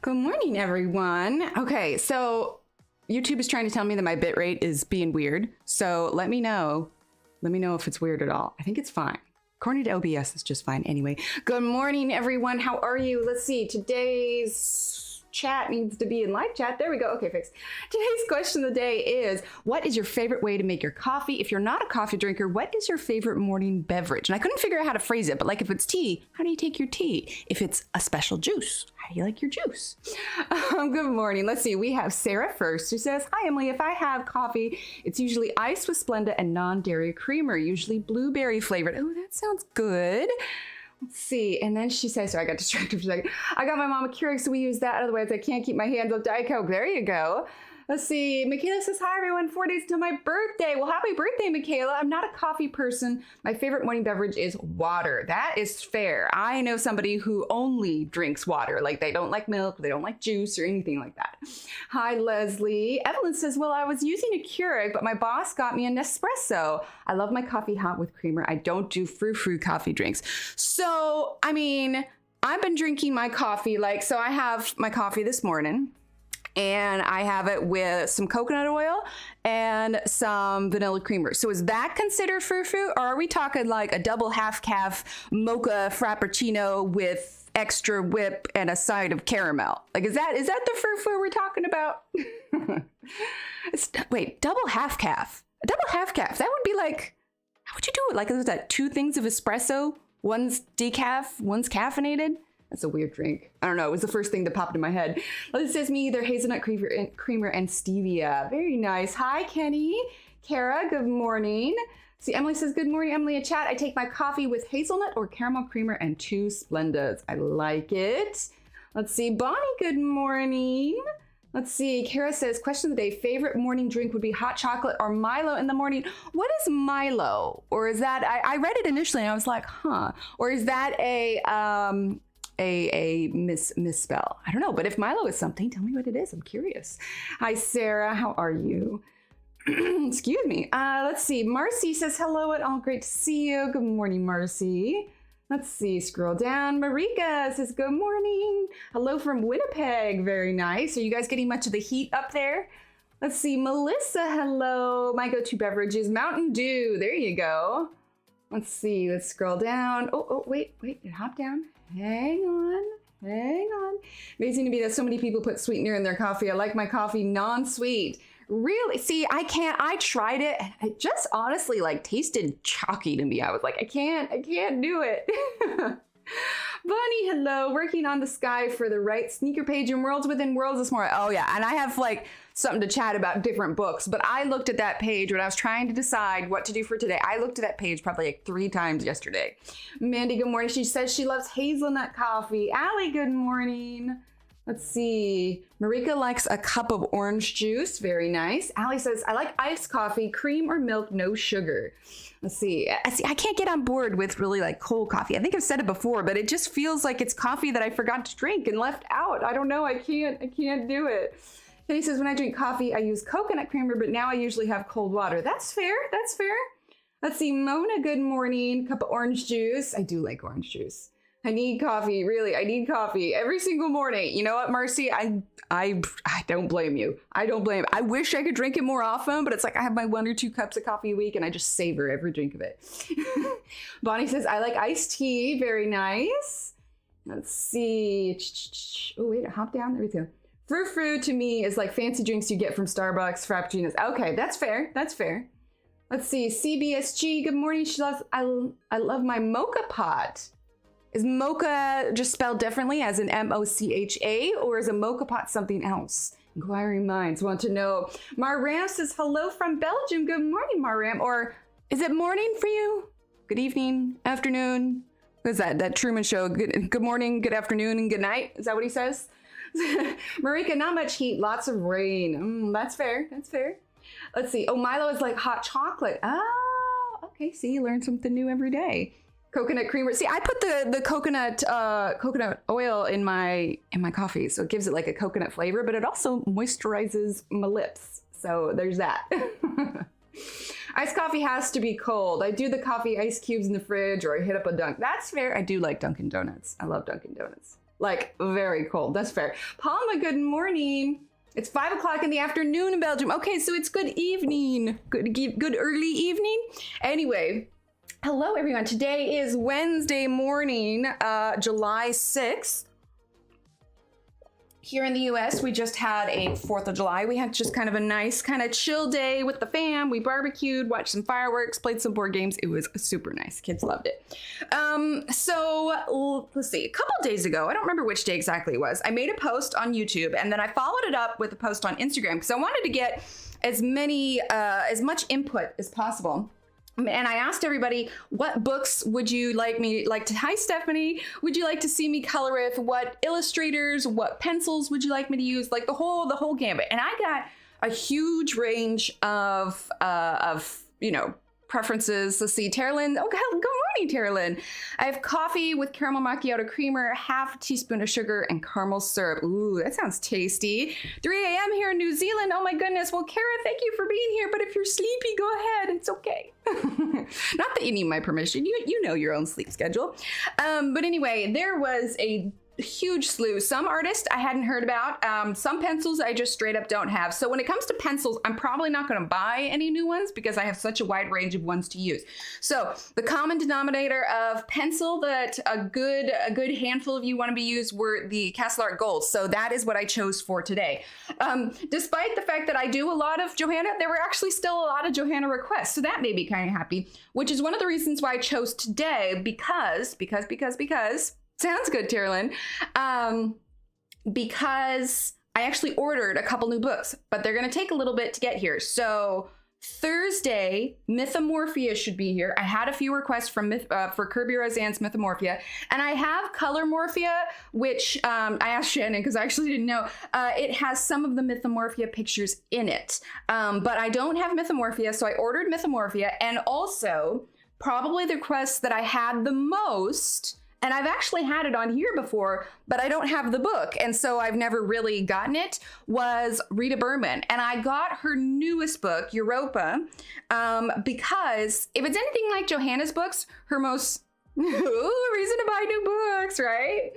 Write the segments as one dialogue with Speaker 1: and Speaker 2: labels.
Speaker 1: Good morning, everyone. Okay, so YouTube is trying to tell me that my bit rate is being weird. So let me know. Let me know if it's weird at all. I think it's fine. According to OBS, it's just fine anyway. Good morning, everyone. How are you? Let's see. Today's chat needs to be in live chat. There we go. Okay, fixed. Today's question of the day is, what is your favorite way to make your coffee? If you're not a coffee drinker, what is your favorite morning beverage? And I couldn't figure out how to phrase it, but like if it's tea, how do you take your tea? If it's a special juice, how do you like your juice? Good morning. Let's see. We have Sarah first, who says, hi, Emily. If I have coffee, it's usually iced with Splenda and non-dairy creamer, usually blueberry flavored. Oh, that sounds good. Let's see. And then she says, sorry, I got distracted for a second. I got my mom a Keurig, so we use that. Otherwise, I can't keep my hands off Diet Coke. There you go. Let's see. Michaela says, hi, everyone. 4 days till my birthday. Well, happy birthday, Michaela. I'm not a coffee person. My favorite morning beverage is water. That is fair. I know somebody who only drinks water. Like they don't like milk, they don't like juice or anything like that. Hi, Leslie. Evelyn says, well, I was using a Keurig, but my boss got me a Nespresso. I love my coffee hot with creamer. I don't do frou-frou coffee drinks. So, I mean, I've been drinking my coffee, so I have my coffee this morning. And I have it with some coconut oil and some vanilla creamer. So is that considered frou-frou? Or are we talking like a double half-calf mocha frappuccino with extra whip and a side of caramel? Like, is that the frou-frou we're talking about? Wait, double half-calf. A double half-calf, that would be like, how would you do it? Like, is that 2 things of espresso? One's decaf, one's caffeinated? That's a weird drink. I don't know. It was the first thing that popped in my head. It says me either hazelnut creamer and stevia. Very nice. Hi, Kenny. Kara, good morning. See, Emily says, good morning, Emily. In chat, I take my coffee with hazelnut or caramel creamer and 2 Splendas. I like it. Let's see. Bonnie, good morning. Let's see. Kara says, question of the day, favorite morning drink would be hot chocolate or Milo in the morning. What is Milo? Or is that, I read it initially and I was like, huh. Or is that a misspell? I don't know, but if Milo is something, tell me what it is. I'm curious. Hi, Sarah. How are you? Excuse me. Let's see. Marcy says hello and all. Great to see you. Good morning, Marcy. Let's see. Scroll down. Marika says good morning. Hello from Winnipeg. Very nice. Are you guys getting much of the heat up there? Let's see. Melissa, hello. My go-to beverage is Mountain Dew. There you go. Let's see. Let's scroll down. Oh, wait. Hop down. Hang on. Amazing to me that so many people put sweetener in their coffee. I like my coffee non-sweet. Really? See, I can't. I tried it and it just honestly tasted chalky to me. I was like, I can't do it. Bunny, hello. Working on the sky for the right sneaker page in Worlds Within Worlds this morning. Oh yeah, and I have something to chat about different books, but I looked at that page when I was trying to decide what to do for today. I looked at that page probably 3 times yesterday. Mandy, good morning. She says she loves hazelnut coffee. Allie, good morning. Let's see. Marika likes a cup of orange juice. Very nice. Allie says, I like iced coffee, cream or milk, no sugar. Let's see. I can't get on board with really cold coffee. I think I've said it before, but it just feels like it's coffee that I forgot to drink and left out. I don't know. I can't do it. And he says, when I drink coffee, I use coconut creamer, but now I usually have cold water. That's fair. That's fair. Let's see. Mona, good morning. Cup of orange juice. I do like orange juice. I need coffee. Really, I need coffee every single morning. You know what, Marcy? I don't blame you. I don't blame. I wish I could drink it more often, but it's like I have my 1 or 2 cups of coffee a week and I just savor every drink of it. Bonnie says, I like iced tea. Very nice. Let's see. Oh, wait, hop down. There we go. Frou-frou to me is like fancy drinks you get from Starbucks, Frappuccinos. Okay, that's fair. That's fair. Let's see. CBSG, good morning. She loves, I love my mocha pot. Is mocha just spelled differently as in M-O-C-H-A, or is a mocha pot something else? Inquiring minds want to know. Maram says hello from Belgium. Good morning, Maram. Or is it morning for you? Good evening, afternoon. What is that Truman Show? Good morning, good afternoon, and good night. Is that what he says? Marika, not much heat, lots of rain. That's fair. That's fair. Let's see. Oh, Milo is like hot chocolate. Oh, okay. See, you learn something new every day. Coconut creamer. See, I put the coconut oil in my coffee, so it gives it like a coconut flavor, but it also moisturizes my lips. So there's that. Iced coffee has to be cold. I do the coffee ice cubes in the fridge, or I hit up a dunk. That's fair. I do like Dunkin' Donuts. I love Dunkin' Donuts. Like very cold. That's fair. Palma, good morning. It's 5 o'clock in the afternoon in Belgium. Okay, so it's good evening. Good early evening. Anyway, hello everyone. Today is Wednesday morning, July 6th. Here in the US, we just had a 4th of July. We had just kind of a nice kind of chill day with the fam. We barbecued, watched some fireworks, played some board games. It was super nice. Kids loved it. So let's see, a couple days ago, I don't remember which day exactly it was, I made a post on YouTube and then I followed it up with a post on Instagram because I wanted to get as much input as possible. And I asked everybody, what books would you like to, hi Stephanie, would you like to see me color with? What illustrators, what pencils would you like me to use? Like the whole gambit. And I got a huge range of preferences. Let's see, Terralyn. Oh, good morning, Terralyn. I have coffee with caramel macchiato creamer, half a teaspoon of sugar, and caramel syrup. Ooh, that sounds tasty. 3 a.m. here in New Zealand. Oh my goodness. Well, Kara, thank you for being here. But if you're sleepy, go ahead. It's okay. Not that you need my permission. You know your own sleep schedule. But anyway, there was a huge slew. Some artists I hadn't heard about. Some pencils I just straight up don't have. So when it comes to pencils, I'm probably not going to buy any new ones because I have such a wide range of ones to use. So the common denominator of pencil that a good handful of you want to be used were the Castle Art Golds. So that is what I chose for today. Despite the fact that I do a lot of Johanna, there were actually still a lot of Johanna requests. So that made me kind of happy, which is one of the reasons why I chose today because sounds good, Terralyn. Because I actually ordered a couple new books, but they're going to take a little bit to get here. So Thursday, Mythomorphia should be here. I had a few requests from for Kirby Roseanne's Mythomorphia, and I have Colormorphia, which I asked Shannon because I actually didn't know. It has some of the Mythomorphia pictures in it, but I don't have Mythomorphia, so I ordered Mythomorphia, and also probably the request that I had the most. And I've actually had it on here before, but I don't have the book. And so I've never really gotten it, was Rita Berman. And I got her newest book, Europa, because if it's anything like Johanna's books, her most reason to buy new books, right?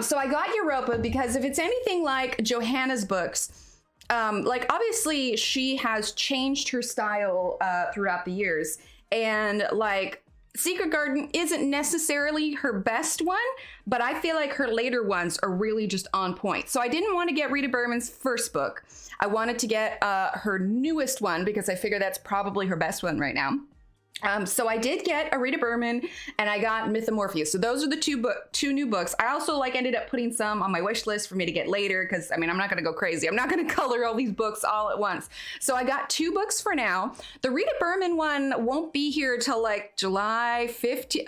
Speaker 1: So I got Europa because if it's anything like Johanna's books, like obviously she has changed her style throughout the years. And like, Secret Garden isn't necessarily her best one, but I feel like her later ones are really just on point. So I didn't want to get Rita Berman's first book. I wanted to get her newest one because I figure that's probably her best one right now. So I did get a Rita Berman and I got Mythomorphia. So those are the two new books. I also ended up putting some on my wish list for me to get later because I mean, I'm not going to go crazy. I'm not going to color all these books all at once. So I got 2 books for now. The Rita Berman one won't be here till like July 15th.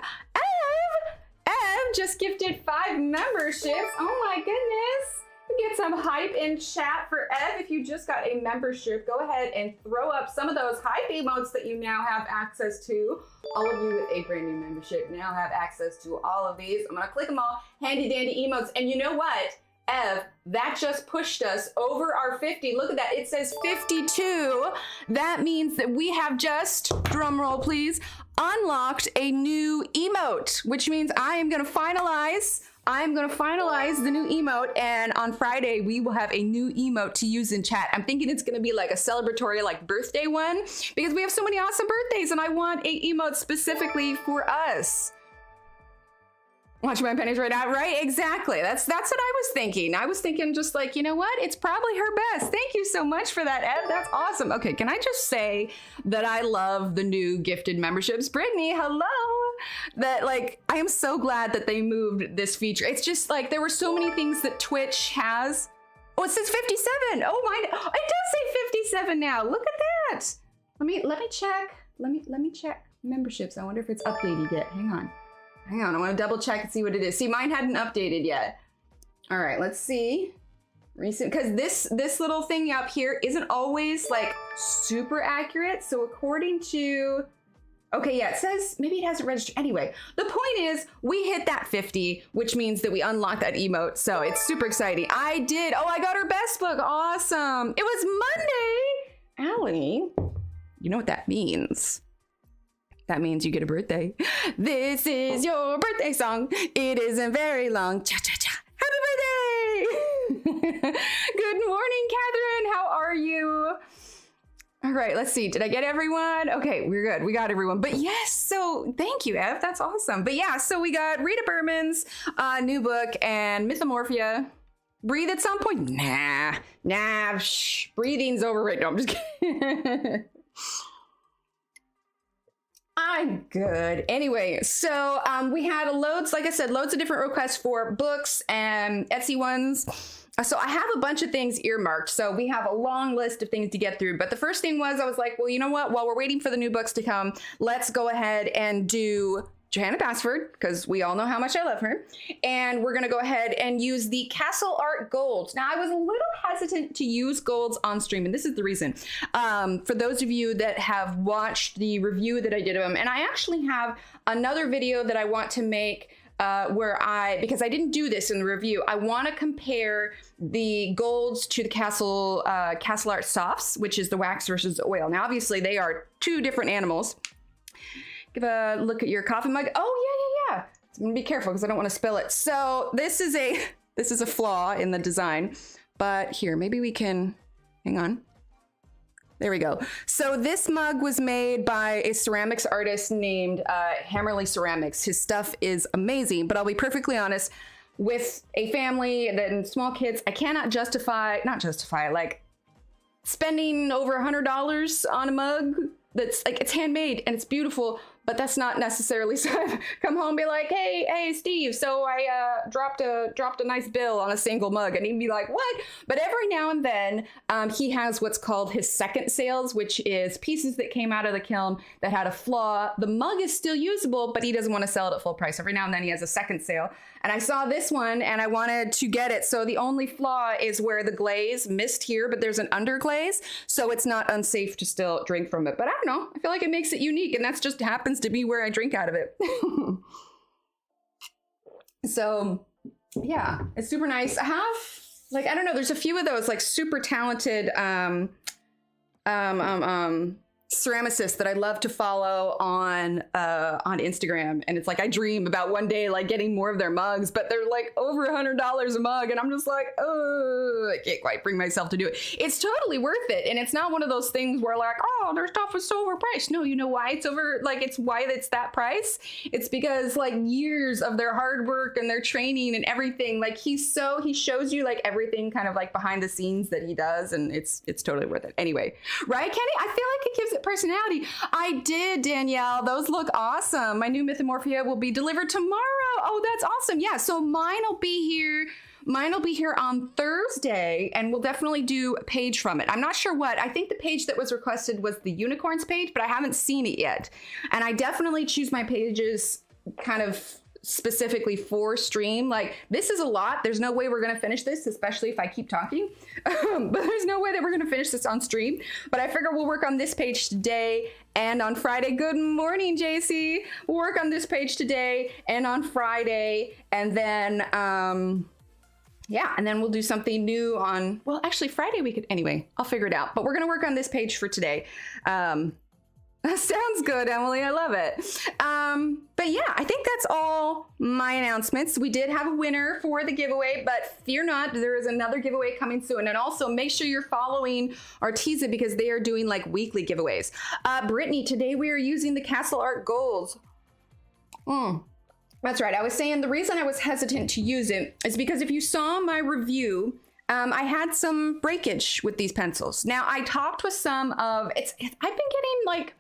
Speaker 1: Ev just gifted 5 memberships. Oh my goodness. Get some hype in chat for Ev. If you just got a membership, go ahead and throw up some of those hype emotes that you now have access to. All of you with a brand new membership now have access to all of these. I'm gonna click them all, handy dandy emotes. And you know what, Ev, that just pushed us over our 50. Look at that, it says 52. That means that we have just, drum roll please, unlocked a new emote, which means I am gonna finalize the new emote, and on Friday we will have a new emote to use in chat. I'm thinking it's gonna be like a celebratory like birthday one because we have so many awesome birthdays and I want a emote specifically for us. Watching my pennies right now, right? Exactly. That's what I was thinking. I was thinking just like, you know what? It's probably her best. Thank you so much for that, Ed. That's awesome. Okay, can I just say that I love the new gifted memberships? Brittany, hello. That like, I am so glad that they moved this feature. It's just like, there were so many things that Twitch has. Oh, it says 57. Oh my, it does say 57 now. Look at that. Let me check. Let me check memberships. I wonder if it's updated yet. Hang on, I want to double check and see what it is. See, mine hadn't updated yet. All right, let's see. Recent, because this little thing up here isn't always like super accurate. So according to, okay, yeah, it says maybe it hasn't registered. Anyway, the point is we hit that 50, which means that we unlocked that emote. So it's super exciting. I did. Oh, I got her best book. Awesome. It was Monday. Allie, you know what that means? That means you get a birthday. This is your birthday song. It isn't very long. Cha-cha-cha. Happy birthday! Good morning, Catherine. How are you? All right, let's see. Did I get everyone? Okay, we're good. We got everyone. But yes, so thank you, Ev. That's awesome. But yeah, so we got Rita Berman's new book and Mythomorphia. Breathe at some point? Nah, shh. Breathing's overrated. No, I'm just kidding. I'm good. Anyway, so we had loads, like I said, loads of different requests for books and Etsy ones. So I have a bunch of things earmarked. So we have a long list of things to get through. But the first thing was, I was like, well, you know what? While we're waiting for the new books to come, let's go ahead and do Johanna Basford, because we all know how much I love her. And we're going to go ahead and use the Castle Art Golds. Now, I was a little hesitant to use golds on stream, and this is the reason. For those of you that have watched the review that I did of them, and I actually have another video that I want to make because I didn't do this in the review, I want to compare the golds to the Castle Art Softs, which is the wax versus the oil. Now, obviously, they are two different animals. Give a look at your coffee mug. Oh, yeah. So I'm gonna be careful because I don't want to spill it. So this is a flaw in the design, but here, maybe we can, hang on. There we go. So this mug was made by a ceramics artist named Hammerly Ceramics. His stuff is amazing, but I'll be perfectly honest, with a family and small kids, I cannot not justify, like spending over $100 on a mug that's like, it's handmade and it's beautiful, but that's not necessarily, so I've come home and be like, hey, Steve, so I dropped a nice bill on a single mug, and he'd be like, what? But every now and then, he has what's called his second sales, which is pieces that came out of the kiln that had a flaw. The mug is still usable, but he doesn't want to sell it at full price. Every now and then he has a second sale. And I saw this one and I wanted to get it. So the only flaw is where the glaze missed here, but there's an underglaze, so it's not unsafe to still drink from it. But I don't know, I feel like it makes it unique, and that's just happens to be where I drink out of it. So yeah, it's super nice. I have, like, I don't know, there's a few of those like super talented ceramicists that I love to follow on Instagram, and it's like I dream about one day like getting more of their mugs, but they're like over $100 a mug, and I'm just like, oh, I can't quite bring myself to do it. It's totally worth it, and it's not one of those things where like, oh, their stuff is so overpriced. No, you know why it's why it's that price? It's because like years of their hard work and their training and everything. Like he shows you like everything kind of like behind the scenes that he does, and it's totally worth it. Anyway, right, Kenny? I feel like it gives it personality. I did, Danielle. Those look awesome. My new Mythomorphia will be delivered tomorrow. Oh, that's awesome. Yeah, so mine will be here on Thursday, and we'll definitely do a page from it. I'm not sure what. I think the page that was requested was the unicorns page, but I haven't seen it yet. And I definitely choose my pages kind of specifically for stream. Like, this is a lot. There's no way we're going to finish this, especially if I keep talking. But there's no way that we're going to finish this on stream. But I figure we'll work on this page today and on Friday. Good morning, JC. We'll work on this page today and on Friday. And then, yeah, and then we'll do something new on, well, actually Friday we could, anyway, I'll figure it out. But we're going to work on this page for today. That sounds good, Emily. I love it. But yeah, I think that's all my announcements. We did have a winner for the giveaway, but fear not, there is another giveaway coming soon. And also make sure you're following Arteza because they are doing like weekly giveaways. Brittany, today we are using the Castle Art Golds. That's right. I was saying the reason I was hesitant to use it is because if you saw my review, I had some breakage with these pencils. Now I talked with some of I've been getting like,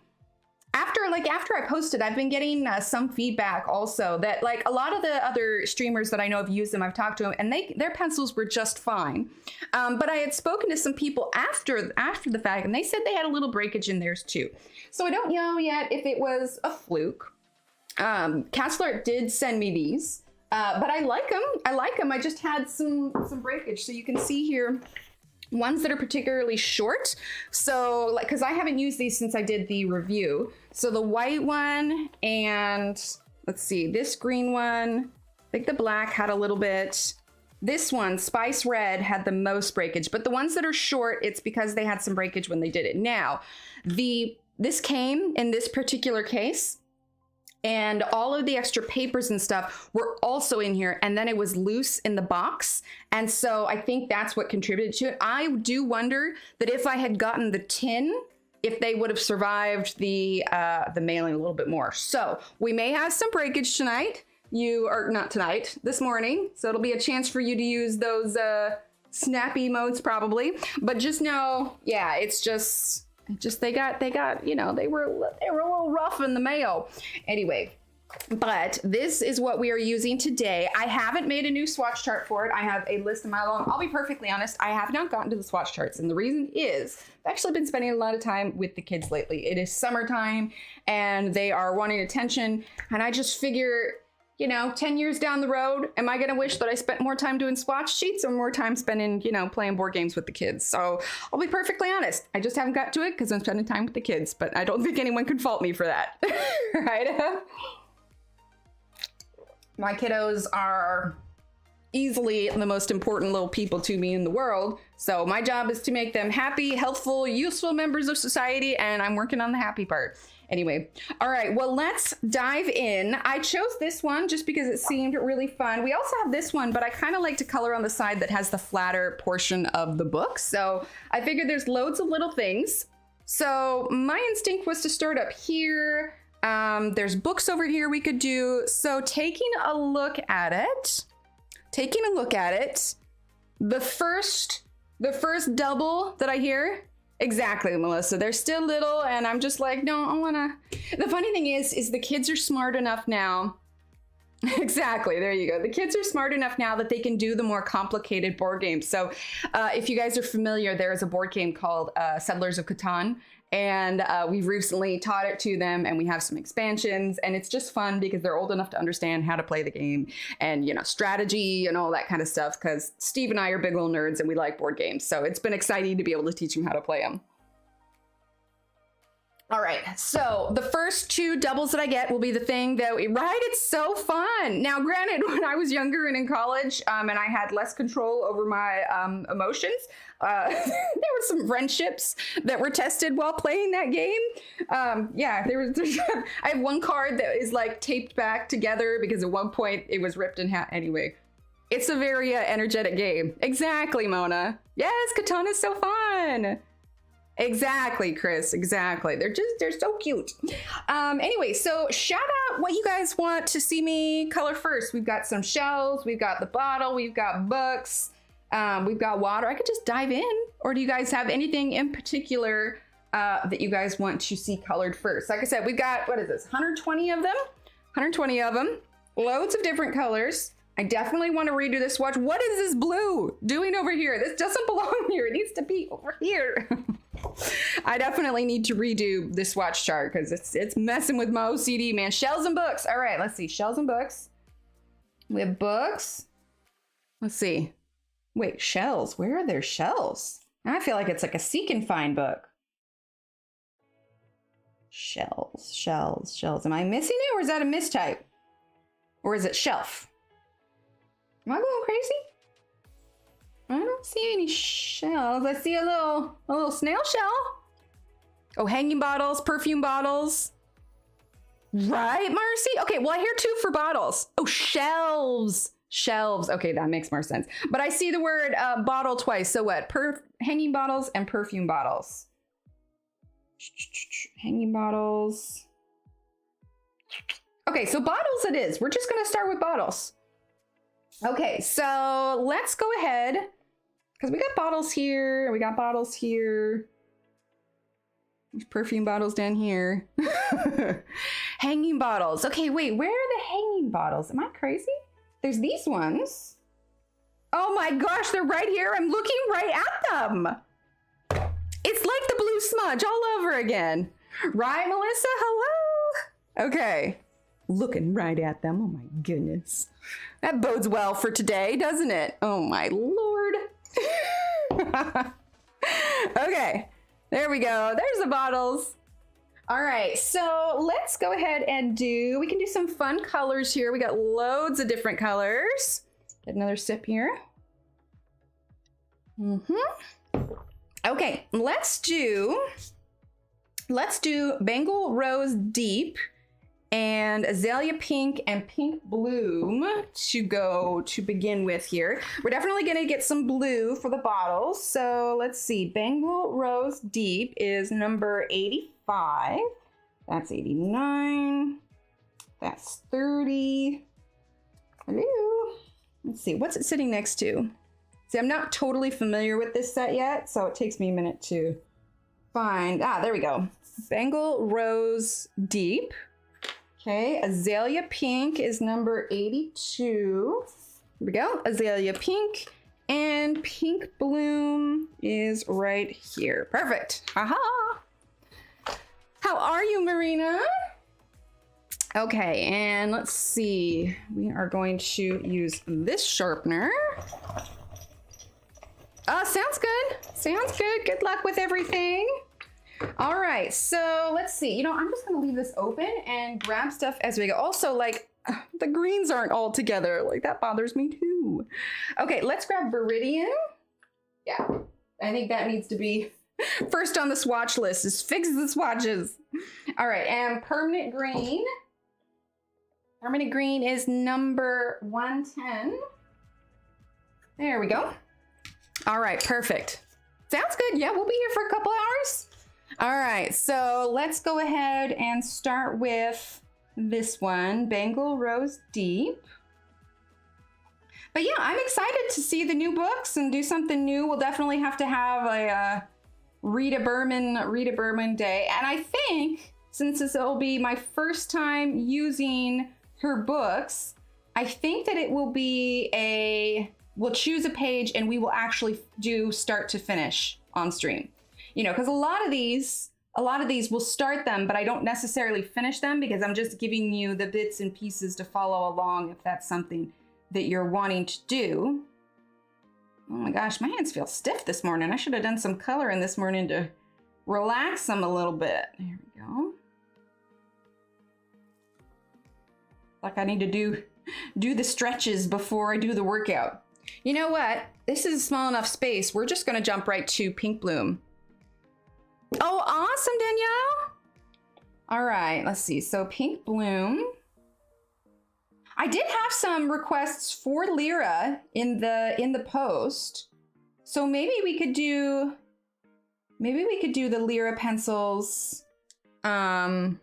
Speaker 1: after I posted, I've been getting some feedback also that like a lot of the other streamers that I know have used them, I've talked to them, and their pencils were just fine. But I had spoken to some people after the fact, and they said they had a little breakage in theirs too. So I don't know yet if it was a fluke. Castle Art did send me these, but I like them. I just had some breakage. So you can see here, ones that are particularly short. So like, cause I haven't used these since I did the review. So the white one, and let's see, this green one, I think the black had a little bit. This one, Spice Red, had the most breakage, but the ones that are short, it's because they had some breakage when they did it. Now, the this came in this particular case, and all of the extra papers and stuff were also in here, and then it was loose in the box. And so I think that's what contributed to it. I do wonder that if I had gotten the tin, if they would have survived the mailing a little bit more. So we may have some breakage tonight. Not tonight, this morning. So it'll be a chance for you to use those snappy modes probably. But just know, yeah, it's just they got, you know, they were a little rough in the mail. Anyway, but this is what we are using today. I haven't made a new swatch chart for it. I have a list of my long. I'll be perfectly honest, I have not gotten to the swatch charts. And the reason is I've actually been spending a lot of time with the kids lately. It is summertime and they are wanting attention. And I just figure, you know, 10 years down the road, am I going to wish that I spent more time doing swatch sheets or more time spending, you know, playing board games with the kids? So I'll be perfectly honest. I just haven't got to it because I'm spending time with the kids, but I don't think anyone can fault me for that. Right? My kiddos are easily the most important little people to me in the world. So my job is to make them happy, healthful, useful members of society, and I'm working on the happy part. Anyway, all right, well, let's dive in. I chose this one just because it seemed really fun. We also have this one, but I kind of like to color on the side that has the flatter portion of the book. So I figured there's loads of little things. So my instinct was to start up here. There's books over here we could do. So taking a look at it, the first double that I hear, exactly, Melissa. They're still little, and I'm just like, no, I wanna. The funny thing is the kids are smart enough now. Exactly, there you go. The kids are smart enough now that they can do the more complicated board games. So if you guys are familiar, there is a board game called Settlers of Catan. And we've recently taught it to them, and we have some expansions, and it's just fun because they're old enough to understand how to play the game and, you know, strategy and all that kind of stuff, because Steve and I are big little nerds and we like board games. So it's been exciting to be able to teach them how to play them. All right, so the first two doubles that I get will be the thing that, right? It's so fun. Now, granted, when I was younger and in college and I had less control over my emotions, there were some friendships that were tested while playing that game. Yeah, I have one card that is like taped back together because at one point it was ripped in half. Anyway, it's a very energetic game. Exactly, Mona. Yes, Catan is so fun. Exactly, Chris, exactly. They're so cute. Anyway, so shout out what you guys want to see me color first. We've got some shells, we've got the bottle, we've got books, we've got water. I could just dive in, or do you guys have anything in particular that you guys want to see colored first? Like I said, we've got, what is this, 120 of them? 120 of them, loads of different colors. I definitely want to redo this swatch. What is this blue doing over here? This doesn't belong here. It needs to be over here. I definitely need to redo this swatch chart because it's messing with my OCD, man. Shells and books. All right, let's see. Shells and books. We have books. Let's see. Wait, shells. Where are their shells? I feel like it's like a seek and find book. Shells, shells, shells. Am I missing it, or is that a mistype? Or is it shelf? Am I going crazy? I don't see any shells. I see a little snail shell. Oh, hanging bottles, perfume bottles. Right, Marcy? Okay, well, I hear 2 for bottles. Oh, shelves. Shelves. Okay, that makes more sense. But I see the word bottle twice. So what? Hanging bottles and perfume bottles. Hanging bottles. Okay, so bottles it is. We're just going to start with bottles. Okay, so let's go ahead, because we got bottles here, we got bottles here. There's perfume bottles down here. Hanging bottles. Okay, wait, where are the hanging bottles? Am I crazy? There's these ones. Oh my gosh, they're right here. I'm looking right at them. It's like the blue smudge all over again. Right, Melissa? Hello? Okay. Looking right at them. Oh my goodness. That bodes well for today, doesn't it? Oh my Lord. Okay, there we go. There's the bottles. All right, so let's go ahead and we can do some fun colors here. We got loads of different colors. Get another sip here. Okay, let's do let's do Bengal Rose Deep and Azalea Pink and Pink Bloom to begin with here. We're definitely gonna get some blue for the bottles. So let's see, Bengal Rose Deep is number 85. That's 89. That's 30. Hello. Let's see, what's it sitting next to? See, I'm not totally familiar with this set yet, so it takes me a minute to find. Ah, there we go. Bengal Rose Deep. Okay, Azalea Pink is number 82. Here we go, Azalea Pink. And Pink Bloom is right here. Perfect. Aha! How are you, Marina? Okay, and let's see. We are going to use this sharpener. Sounds good. Sounds good. Good luck with everything. All right, so let's see. You know, I'm just gonna leave this open and grab stuff as we go. Also, like, the greens aren't all together. Like, that bothers me too. Okay, let's grab Viridian. Yeah, I think that needs to be first on the swatch list, is fix the swatches. All right, and Permanent Green. Permanent Green is number 110. There we go. All right, perfect. Sounds good. Yeah, we'll be here for a couple hours. All right, so let's go ahead and start with this one, Bengal Rose Deep. But yeah, I'm excited to see the new books and do something new. We'll definitely have to have a Rita Berman day. And I think since this will be my first time using her books, I think that it will be we'll choose a page and we will actually do start to finish on stream. You know, because a lot of these will start them, but I don't necessarily finish them because I'm just giving you the bits and pieces to follow along if that's something that you're wanting to do. Oh my gosh, my hands feel stiff this morning. I should have done some coloring this morning to relax them a little bit. Here we go. Like I need to do the stretches before I do the workout. You know what? This is a small enough space. We're just gonna jump right to Pink Bloom. Oh, awesome, Danielle. All right, let's see. So Pink Bloom. I did have some requests for Lyra in the post. So maybe we could do the Lyra pencils in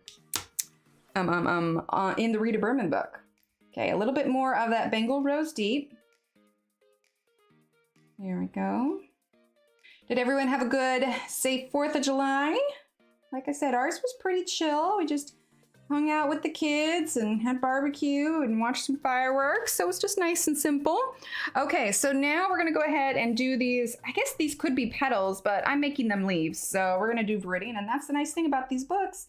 Speaker 1: the Rita Berman book. Okay, a little bit more of that Bengal Rose Deep. There we go. Did everyone have a good, safe 4th of July? Like I said, ours was pretty chill. We just hung out with the kids and had barbecue and watched some fireworks. So it was just nice and simple. Okay, so now we're gonna go ahead and do these. I guess these could be petals, but I'm making them leaves. So we're gonna do Viridian. And that's the nice thing about these books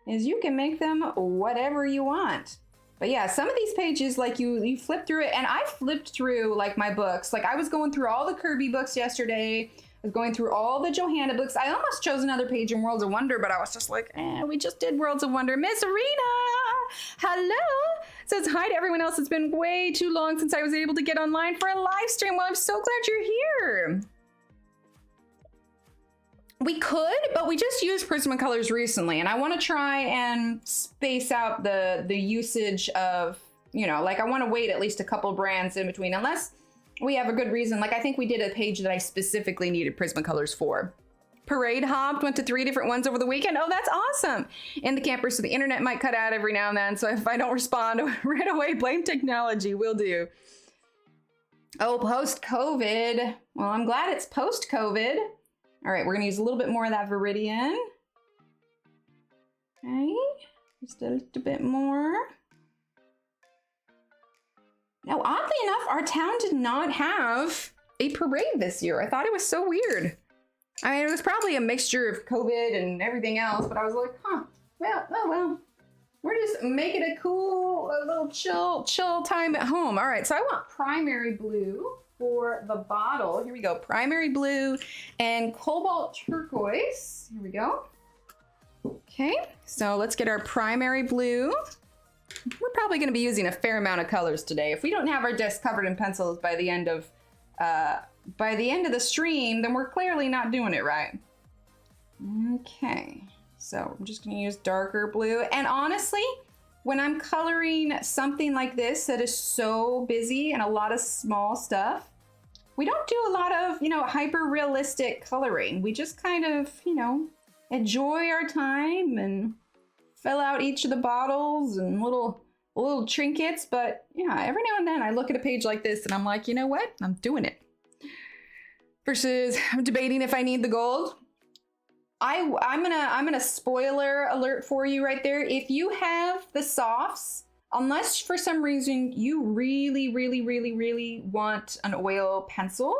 Speaker 1: is you can make them whatever you want. But yeah, some of these pages, like you flip through it, and I flipped through like my books. Like I was going through all the Kirby books yesterday. I was going through all the Johanna books. I almost chose another page in Worlds of Wonder, but I was just like, we just did Worlds of Wonder. Miss Arena, hello. Says hi to everyone else. It's been way too long since I was able to get online for a live stream. Well, I'm so glad you're here. We could, but we just used Prismacolors recently, and I want to try and space out the usage of, you know, like I want to wait at least a couple brands in between, unless we have a good reason. Like I think we did a page that I specifically needed Prismacolors for. Parade hopped, went to 3 different ones over the weekend. Oh, that's awesome. In the camper, so the internet might cut out every now and then. So if I don't respond right away, blame technology, will do. Oh, post-COVID. Well, I'm glad it's post-COVID. All right, we're gonna use a little bit more of that Viridian. Okay, just a little bit more. Now, oddly enough, our town did not have a parade this year. I thought it was so weird. I mean, it was probably a mixture of COVID and everything else, but I was like, well, oh well. We're just making a cool, little chill time at home. All right, so I want primary blue for the bottle. Here we go, primary blue and Cobalt Turquoise. Here we go. Okay, so let's get our primary blue. We're probably going to be using a fair amount of colors today. If we don't have our desk covered in pencils by the end of the stream, then we're clearly not doing it right. Okay, So I'm just gonna use darker blue. And honestly, when I'm coloring something like this that is so busy and a lot of small stuff, we don't do a lot of, you know, hyper realistic coloring. We just kind of, you know, enjoy our time and fill out each of the bottles and little trinkets. But yeah, every now and then I look at a page like this and I'm like, you know what? I'm doing it. Versus I'm debating if I need the gold. I'm gonna spoiler alert for you right there. If you have the softs, unless for some reason you really want an oil pencil.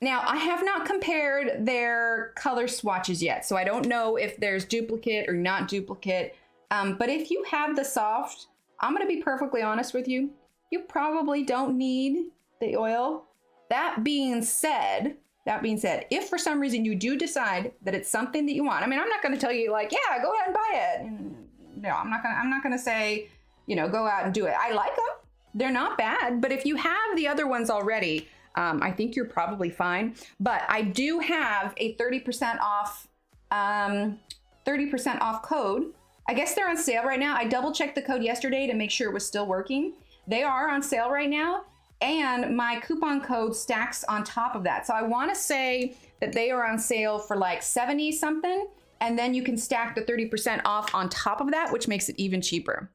Speaker 1: Now, I have not compared their color swatches yet, so I don't know if there's duplicate or not duplicate. But if you have the soft, I'm gonna be perfectly honest with you, you probably don't need the oil. That being said, if for some reason you do decide that it's something that you want, I mean, I'm not going to tell you like, yeah, go out and buy it. No, I'm not going to say, you know, go out and do it. I like them. They're not bad. But if you have the other ones already, I think you're probably fine. But I do have a 30% off code. I guess they're on sale right now. I double checked the code yesterday to make sure it was still working. They are on sale right now. And my coupon code stacks on top of that. So I want to say that they are on sale for like 70 something. And then you can stack the 30% off on top of that, which makes it even cheaper.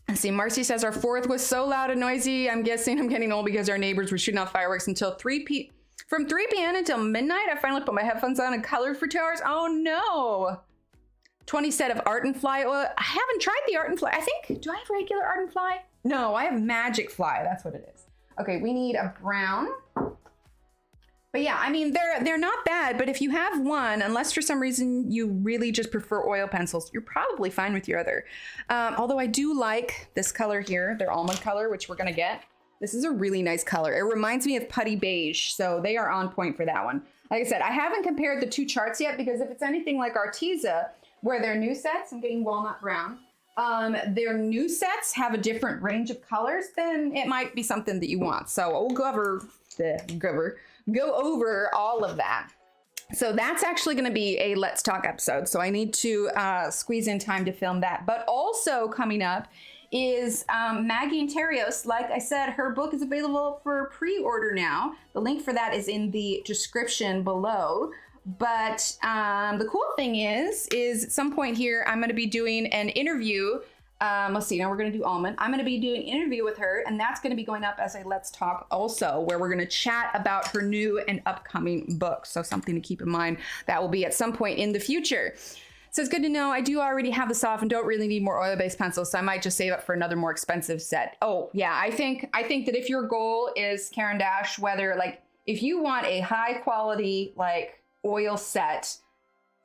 Speaker 1: Let's see, Marcy says our 4th was so loud and noisy. I'm guessing I'm getting old because our neighbors were shooting off fireworks until from 3 p.m. until midnight. I finally put my headphones on and colored for 2 hours. Oh no. 20 set of Art and Fly oil. I haven't tried the Art and Fly. I think, do I have regular Art and Fly? No, I have Magic Fly. That's what it is. Okay, we need a brown. But yeah, I mean, they're not bad, but if you have one, unless for some reason you really just prefer oil pencils, you're probably fine with your other. Although I do like this color here, their almond color, which we're gonna get. This is a really nice color. It reminds me of Putty Beige, so they are on point for that one. Like I said, I haven't compared the 2 charts yet because if it's anything like Arteza, where their new sets, I'm getting Walnut Brown, their new sets have a different range of colors, then it might be something that you want. So we'll go over all of that. So that's actually going to be a Let's Talk episode. So I need to squeeze in time to film that. But also coming up is Maggie Interios. Like I said, her book is available for pre-order now. The link for that is in the description below. But the cool thing is at some point here, I'm going to be doing an interview. Let's see, now we're going to do almond. I'm going to be doing an interview with her, and that's going to be going up as a Let's Talk also, where we're going to chat about her new and upcoming book. So something to keep in mind. That will be at some point in the future. So it's good to know I do already have the soft and don't really need more oil-based pencils, so I might just save up for another more expensive set. Oh yeah, I think that if your goal is Caran d'Ache, whether like if you want a high quality like oil set,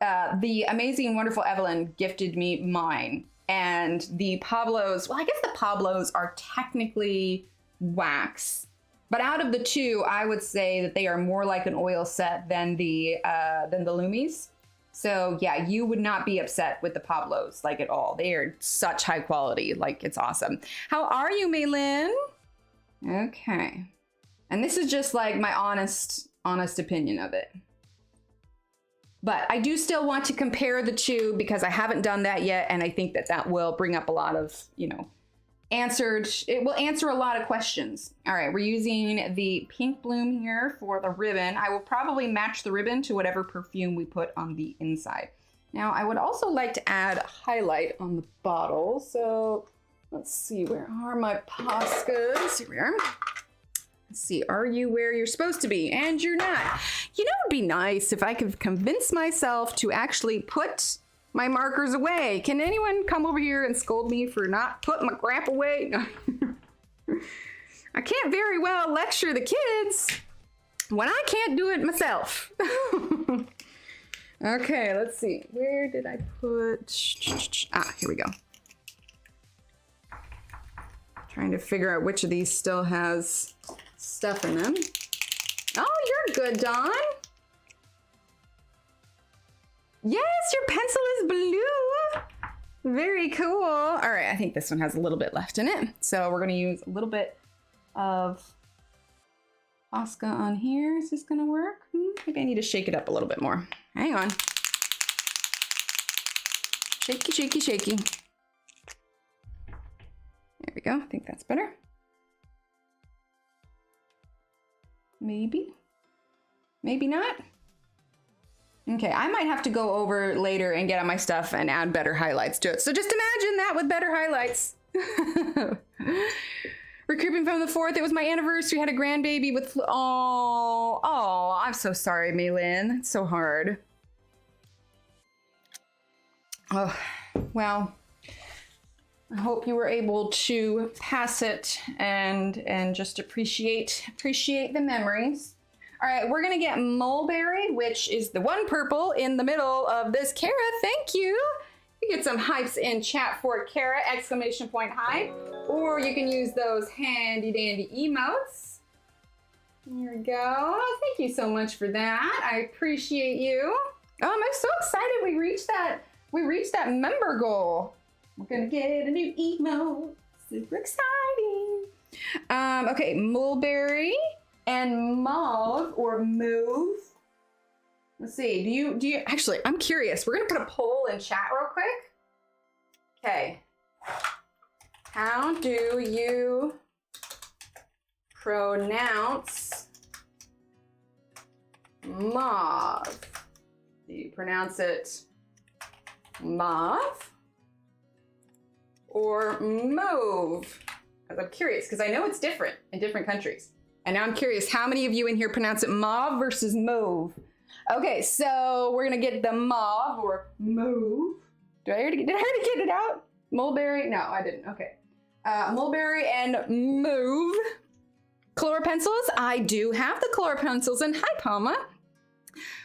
Speaker 1: the amazing, wonderful Evelyn gifted me mine, and the Pablos, well, I guess the Pablos are technically wax, but out of the two, I would say that they are more like an oil set than the Lumis. So yeah, you would not be upset with the Pablos like at all. They are such high quality, like it's awesome. How are you, Maylin? Okay, and this is just like my honest opinion of it. But I do still want to compare the two because I haven't done that yet. And I think that will bring up a lot of, you know, it will answer a lot of questions. All right, we're using the Pink Bloom here for the ribbon. I will probably match the ribbon to whatever perfume we put on the inside. Now, I would also like to add a highlight on the bottle. So let's see, where are my Poscas? Here we are. Let's see, are you where you're supposed to be? And you're not. You know, it'd be nice if I could convince myself to actually put my markers away. Can anyone come over here and scold me for not putting my crap away? No. I can't very well lecture the kids when I can't do it myself. Okay, let's see. Where did I put... Ah, here we go. Trying to figure out which of these still has stuff in them. Oh, you're good, Dawn. Yes, your pencil is blue. Very cool. All right, I think this one has a little bit left in it. So we're gonna use a little bit of Posca on here. Is this gonna work? Maybe I need to shake it up a little bit more. Hang on. Shaky, shaky, shaky. There we go. I think that's better. Maybe. Maybe not. Okay, I might have to go over later and get on my stuff and add better highlights to it. So just imagine that with better highlights. Recouping from the 4th, it was my anniversary, had a grandbaby with, oh, I'm so sorry, Maylin. It's so hard. Oh, well, I hope you were able to pass it and just appreciate the memories. All right, we're gonna get Mulberry, which is the one purple in the middle of this. Kara, thank you. You get some hypes in chat for Kara, exclamation point hype, or you can use those handy dandy emotes. Here we go. Thank you so much for that. I appreciate you. Oh, I'm so excited we reached that member goal. We're gonna get a new emote. Super exciting. Okay, Mulberry and Mauve or Mauve. Let's see, do you, actually, I'm curious. We're gonna put a poll in chat real quick. Okay. How do you pronounce mauve? Do you pronounce it mauve or mauve? Because I'm curious, because I know it's different in different countries. And now I'm curious, how many of you in here pronounce it mauve versus mauve? Okay, so we're gonna get the mauve or mauve. Did I already get it out? Mulberry? No, I didn't. Okay. Mulberry and mauve. Color pencils? I do have the color pencils. And hi, Palma.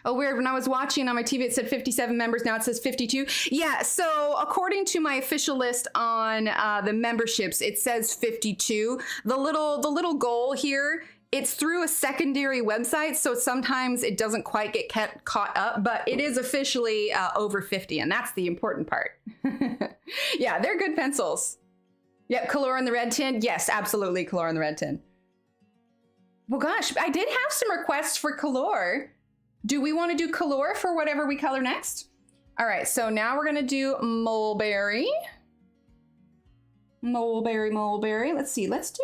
Speaker 1: Oh, weird. When I was watching on my TV, it said 57 members. Now it says 52. Yeah, so according to my official list on the memberships, it says 52. The little goal here, it's through a secondary website, so sometimes it doesn't quite get caught up, but it is officially over 50, and that's the important part. Yeah, they're good pencils. Yep, Color in the red tin. Yes, absolutely, Color in the red tin. Well, gosh, I did have some requests for Color. Do we want to do Color for whatever we color next? All right, so now we're gonna do Mulberry. Mulberry. Let's see. Let's do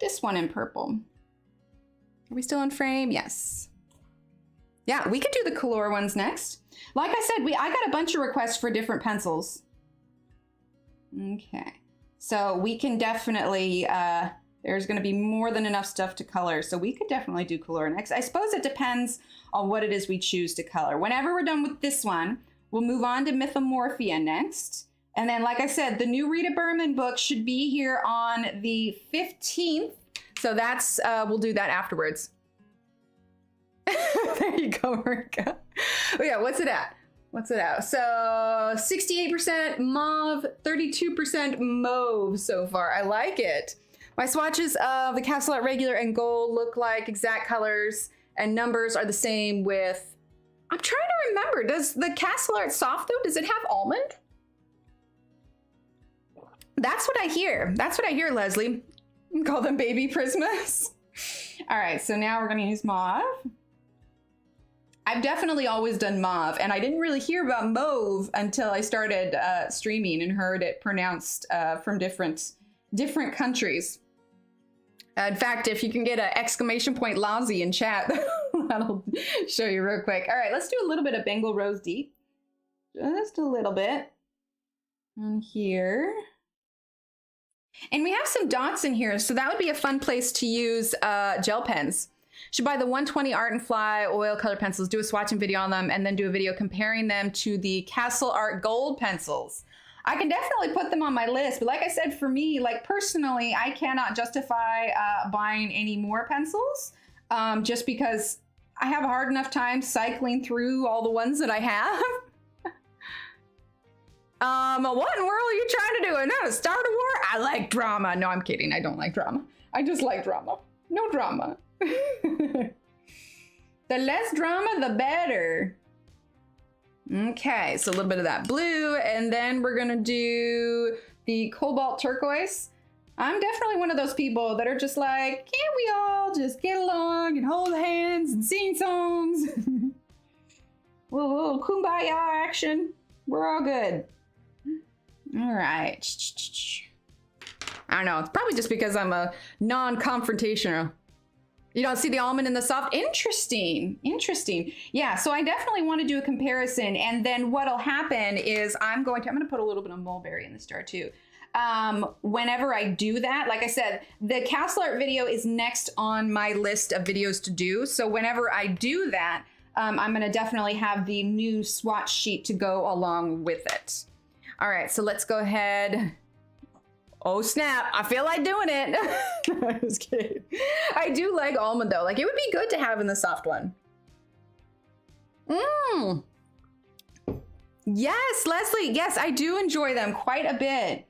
Speaker 1: this one in purple. Are we still in frame? Yes. Yeah, we could do the Color ones next. Like I said, I got a bunch of requests for different pencils. Okay, so we can definitely. There's going to be more than enough stuff to color, so we could definitely do Color next. I suppose it depends on what it is we choose to color. Whenever we're done with this one, we'll move on to Mythomorphia next. And then, like I said, the new Rita Berman book should be here on the 15th. So that's, we'll do that afterwards. There you go, Marika. Oh yeah, what's it at? What's it at? So 68% mauve, 32% mauve so far. I like it. My swatches of the Castle Art Regular and Gold look like exact colors and numbers are the same with, I'm trying to remember, does the Castle Art Soft though, does it have almond? That's what I hear. That's what I hear, Leslie. Call them baby Prismas. All right, so now we're gonna use mauve. I've definitely always done mauve, and I didn't really hear about mauve until I started streaming and heard it pronounced from different countries. In fact, if you can get an exclamation point lousy in chat, that'll show you real quick. All right, let's do a little bit of Bengal Rose Deep. Just a little bit on here. And we have some dots in here, so that would be a fun place to use gel pens. Should buy the 120 Art and Fly oil color pencils, do a swatching video on them, and then do a video comparing them to the Castle Art Gold pencils. I can definitely put them on my list, but like I said, for me, like personally, I cannot justify buying any more pencils just because I have a hard enough time cycling through all the ones that I have. What in the world are you trying to do? Another start a war? I like drama. No, I'm kidding. I don't like drama. I just like drama. No drama. The less drama, the better. Okay, so a little bit of that blue, and then we're gonna do the Cobalt Turquoise. I'm definitely one of those people that are just like, can't we all just get along and hold hands and sing songs? little kumbaya action. We're all good. All right. I don't know. It's probably just because I'm a non-confrontational. You don't see the almond in the soft? Interesting. Interesting. Yeah, so I definitely want to do a comparison. And then what'll happen is I'm going to put a little bit of mulberry in this jar too. Whenever I do that, like I said, the castle art video is next on my list of videos to do. So whenever I do that, I'm going to definitely have the new swatch sheet to go along with it. All right, so let's go ahead. Oh snap, I feel like doing it. I'm just kidding. I do like almond though. Like it would be good to have in the soft one. Yes, Leslie, yes, I do enjoy them quite a bit.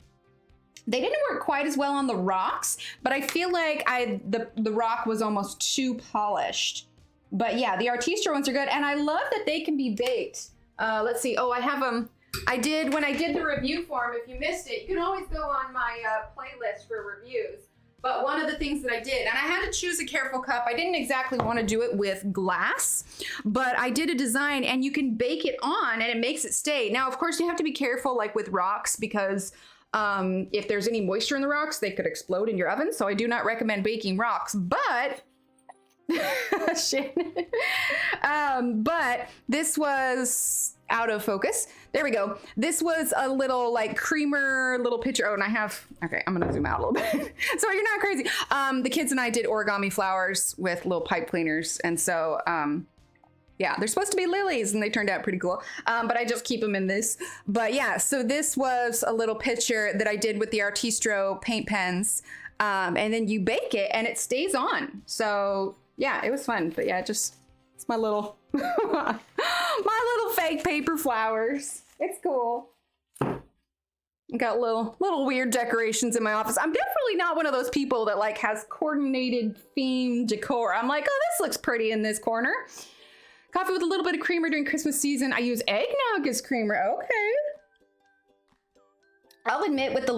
Speaker 1: They didn't work quite as well on the rocks, but I feel like the rock was almost too polished. But yeah, the Artistro ones are good. And I love that they can be baked. Let's see, oh, I have them. When I did the review form, if you missed it, you can always go on my playlist for reviews. But one of the things that I did, and I had to choose a careful cup. I didn't exactly want to do it with glass, but I did a design and you can bake it on and it makes it stay. Now, of course, you have to be careful like with rocks because if there's any moisture in the rocks, they could explode in your oven. So I do not recommend baking rocks, but shit. But this was out of focus. There we go. This was a little like creamer little picture. Oh, and I have, okay, I'm gonna zoom out a little bit. So you're not crazy. The kids and I did origami flowers with little pipe cleaners. And so, yeah, they're supposed to be lilies and they turned out pretty cool. But I just keep them in this. But yeah, so this was a little picture that I did with the Artistro paint pens. And then you bake it and it stays on. So yeah, it was fun. But yeah, it's my little, my little fake paper flowers. It's cool. Got little weird decorations in my office. I'm definitely not one of those people that like has coordinated themed decor. I'm like, oh, this looks pretty in this corner. Coffee with a little bit of creamer during Christmas season. I use eggnog as creamer. Okay. I'll admit with the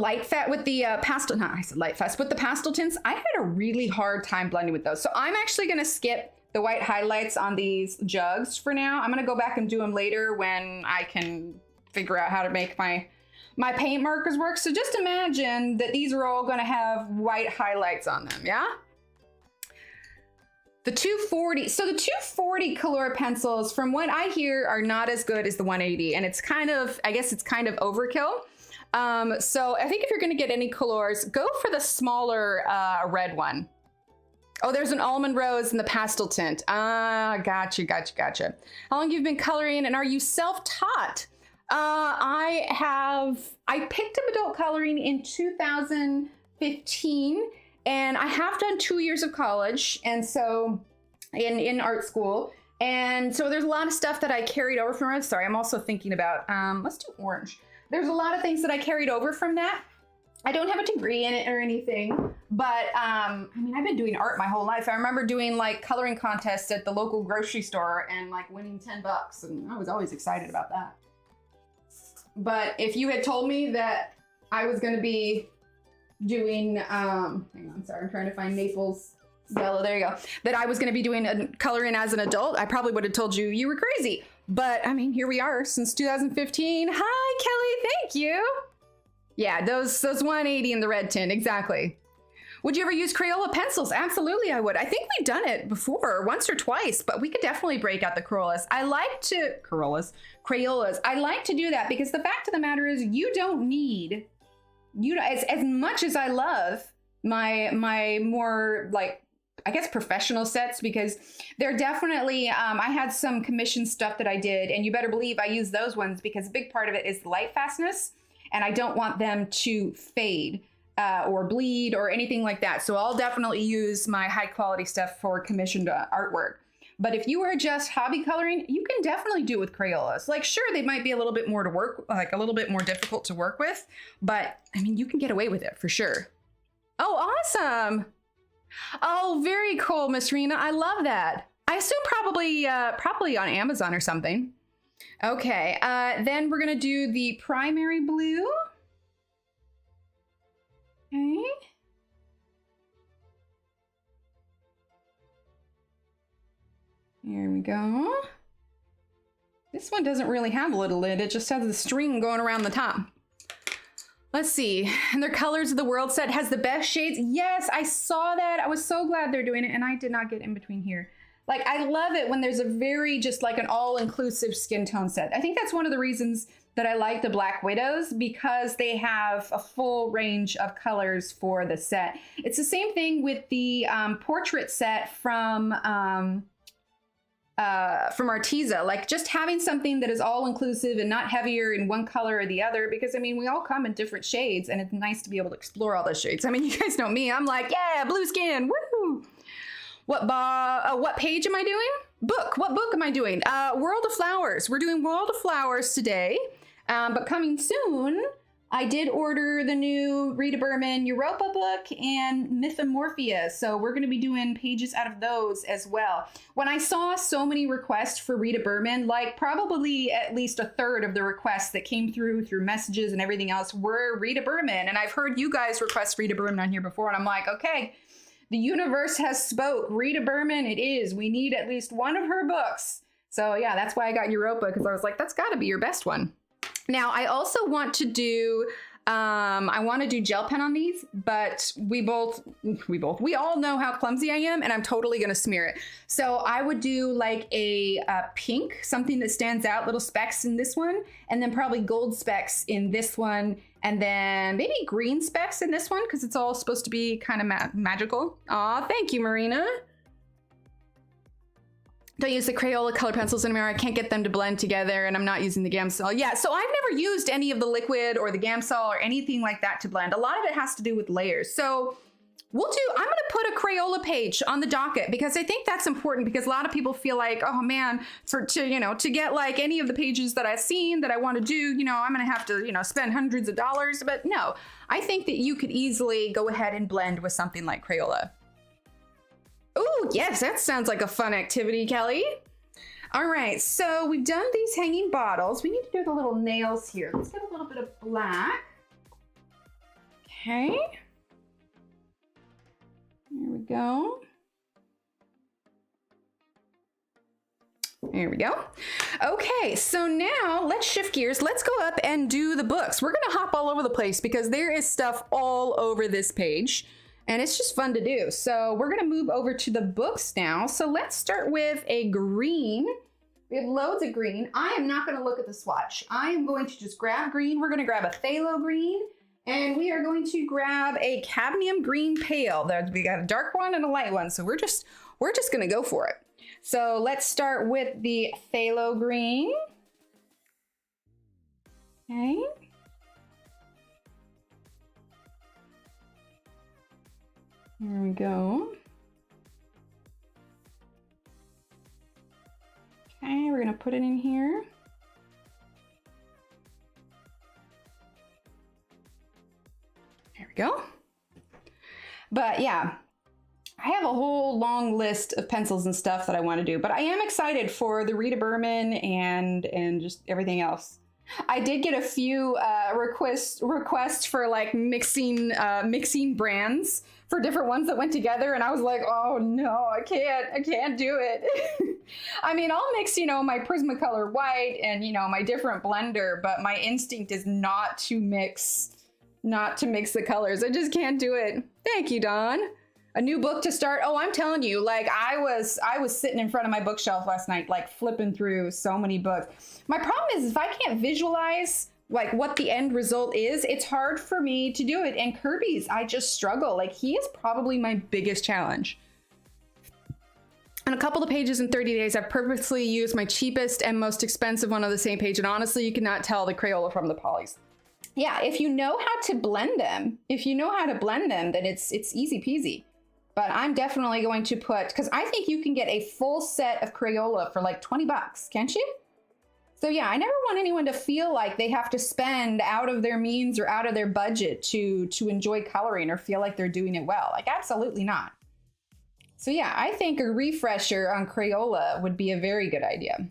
Speaker 1: with the pastel, no, I said light fast, with the pastel tints, I had a really hard time blending with those. So I'm actually gonna skip the white highlights on these jugs for now. I'm gonna go back and do them later when I can figure out how to make my paint markers work. So just imagine that these are all gonna have white highlights on them, yeah? The 240, so the 240 color pencils, from what I hear, are not as good as the 180. And it's kind of, I guess it's kind of overkill. So I think if you're gonna get any colors, go for the smaller red one. Oh, there's an almond rose in the pastel tint. Ah, gotcha. How long have you been coloring and are you self-taught? I picked up adult coloring in 2015 and I have done 2 years of college and so in art school. And so there's a lot of stuff that I carried over from it. Sorry, I'm also thinking about, let's do orange. There's a lot of things that I carried over from that. I don't have a degree in it or anything, but I mean, I've been doing art my whole life. I remember doing like coloring contests at the local grocery store and like winning $10 and I was always excited about that. But if you had told me that I was gonna be doing, hang on, sorry, I'm trying to find Naples Yellow, there you go. That I was gonna be doing coloring as an adult, I probably would have told you you were crazy. But I mean, here we are since 2015. Hi, Kelly, thank you. Yeah, those 180 in the red tint, exactly. Would you ever use Crayola pencils? Absolutely, I would. I think we've done it before, once or twice, but we could definitely break out the Crayolas. I like to, Crayolas. I like to do that because the fact of the matter is you don't need, as much as I love my more like, I guess professional sets, because they're definitely, I had some commission stuff that I did and you better believe I use those ones because a big part of it is the light fastness. And I don't want them to fade or bleed or anything like that. So I'll definitely use my high quality stuff for commissioned artwork. But if you are just hobby coloring, you can definitely do it with Crayolas. Like, sure, they might be a little bit more to work, like a little bit more difficult to work with, but I mean, you can get away with it for sure. Oh, awesome. Oh, very cool, Miss Rena. I love that. I assume probably on Amazon or something. Okay, then we're gonna do the primary blue. Okay. Here we go. This one doesn't really have a little lid. It just has the string going around the top. Let's see. And their Colors of the World set has the best shades. Yes, I saw that. I was so glad they're doing it, and I did not get in between here. Like, I love it when there's a very, just like an all-inclusive skin tone set. I think that's one of the reasons that I like the Black Widows, because they have a full range of colors for the set. It's the same thing with the portrait set from Arteza. Like, just having something that is all-inclusive and not heavier in one color or the other, because I mean, we all come in different shades, and it's nice to be able to explore all those shades. I mean, you guys know me. I'm like, yeah, blue skin, woo! What page am I doing? Book. What book am I doing? World of Flowers. We're doing World of Flowers today. But coming soon, I did order the new Rita Berman Europa book and Mythomorphia. So we're going to be doing pages out of those as well. When I saw so many requests for Rita Berman, like probably at least a third of the requests that came through messages and everything else were Rita Berman. And I've heard you guys request Rita Berman on here before. And I'm like, okay, the universe has spoke. Rita Berman it is. We need at least one of her books. So yeah, that's why I got Europa, because I was like, that's got to be your best one. Now, I also want to do, I want to do gel pen on these, but we all know how clumsy I am, and I'm totally going to smear it. So I would do like a pink, something that stands out, little specks in this one, and then probably gold specks in this one, and then maybe green specks in this one, because it's all supposed to be kind of magical. Aw, thank you, Marina. Don't use the Crayola color pencils anymore. I can't get them to blend together, and I'm not using the Gamsol. Yeah, so I've never used any of the liquid or the Gamsol or anything like that to blend. A lot of it has to do with layers. So I'm gonna put a Crayola page on the docket, because I think that's important, because a lot of people feel like, oh man, to get like any of the pages that I've seen that I want to do, I'm gonna have to, spend hundreds of dollars. But no, I think that you could easily go ahead and blend with something like Crayola. Oh, yes, that sounds like a fun activity, Kelly. All right, so we've done these hanging bottles. We need to do the little nails here. Let's get a little bit of black. Okay. There we go. There we go. Okay, so now let's shift gears. Let's go up and do the books. We're gonna hop all over the place, because there is stuff all over this page. And it's just fun to do. So we're gonna move over to the books now. So let's start with a green. We have loads of green. I am not gonna look at the swatch. I am going to just grab green. We're gonna grab a phthalo green, and we are going to grab a cadmium green pale. We got a dark one and a light one. So we're just gonna go for it. So let's start with the phthalo green. Okay. Here we go. Okay, we're gonna put it in here. There we go. But yeah, I have a whole long list of pencils and stuff that I want to do, but I am excited for the Rita Berman and just everything else. I did get a few requests for like mixing brands for different ones that went together, and I was like, oh no, I can't do it. I mean, I'll mix, my Prismacolor white and, my different blender, but my instinct is not to mix the colors. I just can't do it. Thank you, Dawn. A new book to start. Oh, I'm telling you, like I was sitting in front of my bookshelf last night, like flipping through so many books. My problem is if I can't visualize like what the end result is, it's hard for me to do it. And Kirby's, I just struggle. Like he is probably my biggest challenge. On a couple of pages in 30 days, I've purposely used my cheapest and most expensive one on the same page. And honestly, you cannot tell the Crayola from the polys. Yeah, if you know how to blend them, then it's easy peasy. But I'm definitely going to put, because I think you can get a full set of Crayola for like 20 bucks, can't you? So yeah, I never want anyone to feel like they have to spend out of their means or out of their budget to enjoy coloring or feel like they're doing it well. Like absolutely not. So yeah, I think a refresher on Crayola would be a very good idea.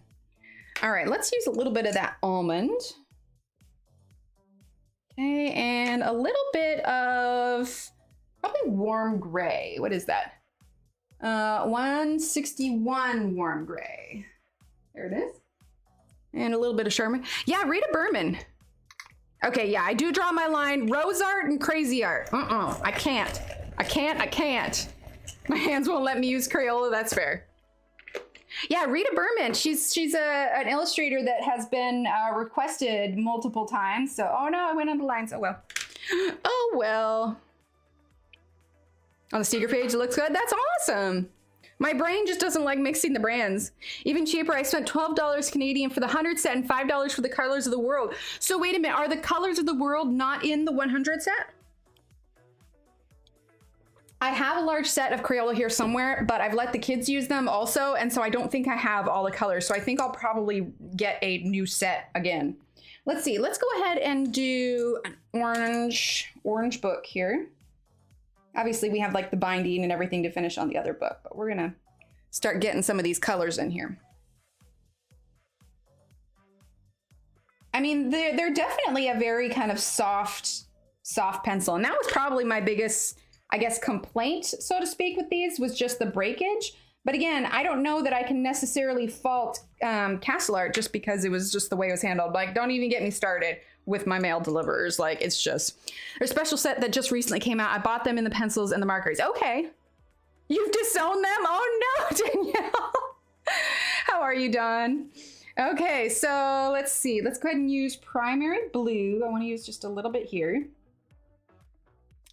Speaker 1: All right, let's use a little bit of that almond. Okay, and a little bit of probably warm gray. What is that? 161 warm gray. There it is. And a little bit of Sharpeners. Yeah, Rita Berman. Okay, yeah, I do draw my line. Rose art and crazy art. I can't. I can't. My hands won't let me use Crayola, that's fair. Yeah, Rita Berman, she's an illustrator that has been requested multiple times. So, oh no, I went on the lines, oh well. Oh well. On the sticker page, it looks good. That's awesome. My brain just doesn't like mixing the brands. Even cheaper, I spent $12 Canadian for the 100 set and $5 for the Colors of the World. So wait a minute, are the Colors of the World not in the 100 set? I have a large set of Crayola here somewhere, but I've let the kids use them also, and so I don't think I have all the colors. So I think I'll probably get a new set again. Let's see, let's go ahead and do an orange book here. Obviously, we have like the binding and everything to finish on the other book, but we're gonna start getting some of these colors in here. I mean, they're definitely a very kind of soft pencil. And that was probably my biggest, I guess, complaint, so to speak, with these was just the breakage. But again, I don't know that I can necessarily fault Castle Art just because it was just the way it was handled. Like, don't even get me started with my mail deliverers. Like, it's just a special set that just recently came out. I bought them in the pencils and the markers. Okay. You've disowned them? Oh no, Danielle. How are you, Dawn? Okay, so let's see. Let's go ahead and use primary blue. I want to use just a little bit here.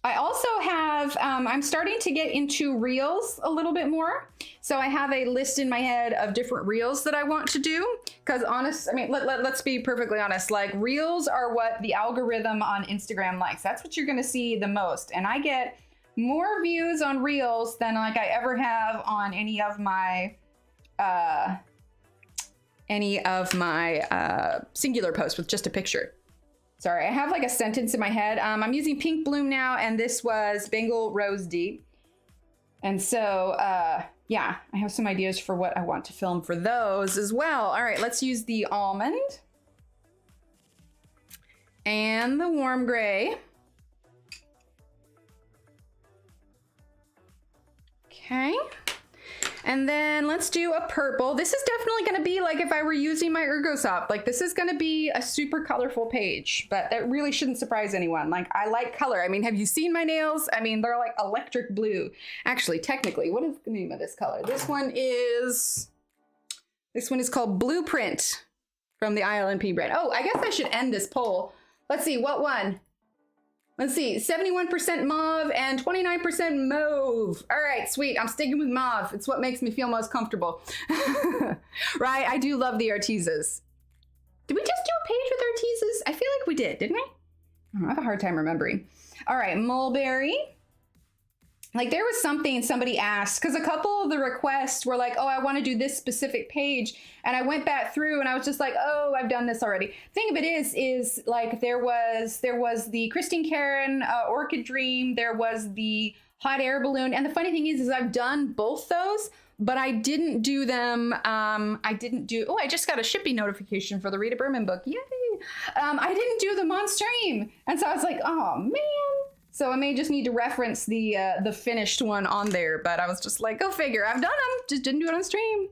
Speaker 1: I also have, I'm starting to get into reels a little bit more. So I have a list in my head of different reels that I want to do. Because let's be perfectly honest, like reels are what the algorithm on Instagram likes. That's what you're gonna see the most. And I get more views on reels than like I ever have on any of my singular posts with just a picture. Sorry, I have like a sentence in my head. I'm using Pink Bloom now, and this was Bengal Rose Deep. And so, yeah, I have some ideas for what I want to film for those as well. All right, let's use the almond and the warm gray. Okay. And then let's do a purple. This is definitely gonna be like if I were using my Ergosoft, like this is gonna be a super colorful page, but that really shouldn't surprise anyone. Like I like color. I mean, have you seen my nails? I mean, they're like electric blue. Actually, technically, what is the name of this color? This one is called Blueprint from the ILNP brand. Oh, I guess I should end this poll. Let's see, what one? Let's see, 71% mauve and 29% mauve. All right, sweet, I'm sticking with mauve. It's what makes me feel most comfortable. Right, I do love the Artezas. Did we just do a page with Artezas? I feel like we did, didn't we? I have a hard time remembering. All right, mulberry. Like there was something somebody asked, because a couple of the requests were like, oh, I want to do this specific page. And I went back through and I was just like, oh, I've done this already. Thing of it is like there was the Christine Karen Orchid Dream, there was the hot air balloon. And the funny thing is I've done both those, but I didn't do them. Oh, I just got a shipping notification for the Rita Berman book. Yay. I didn't do them on stream. And so I was like, oh man. So I may just need to reference the finished one on there, but I was just like, go figure, I've done them, just didn't do it on stream.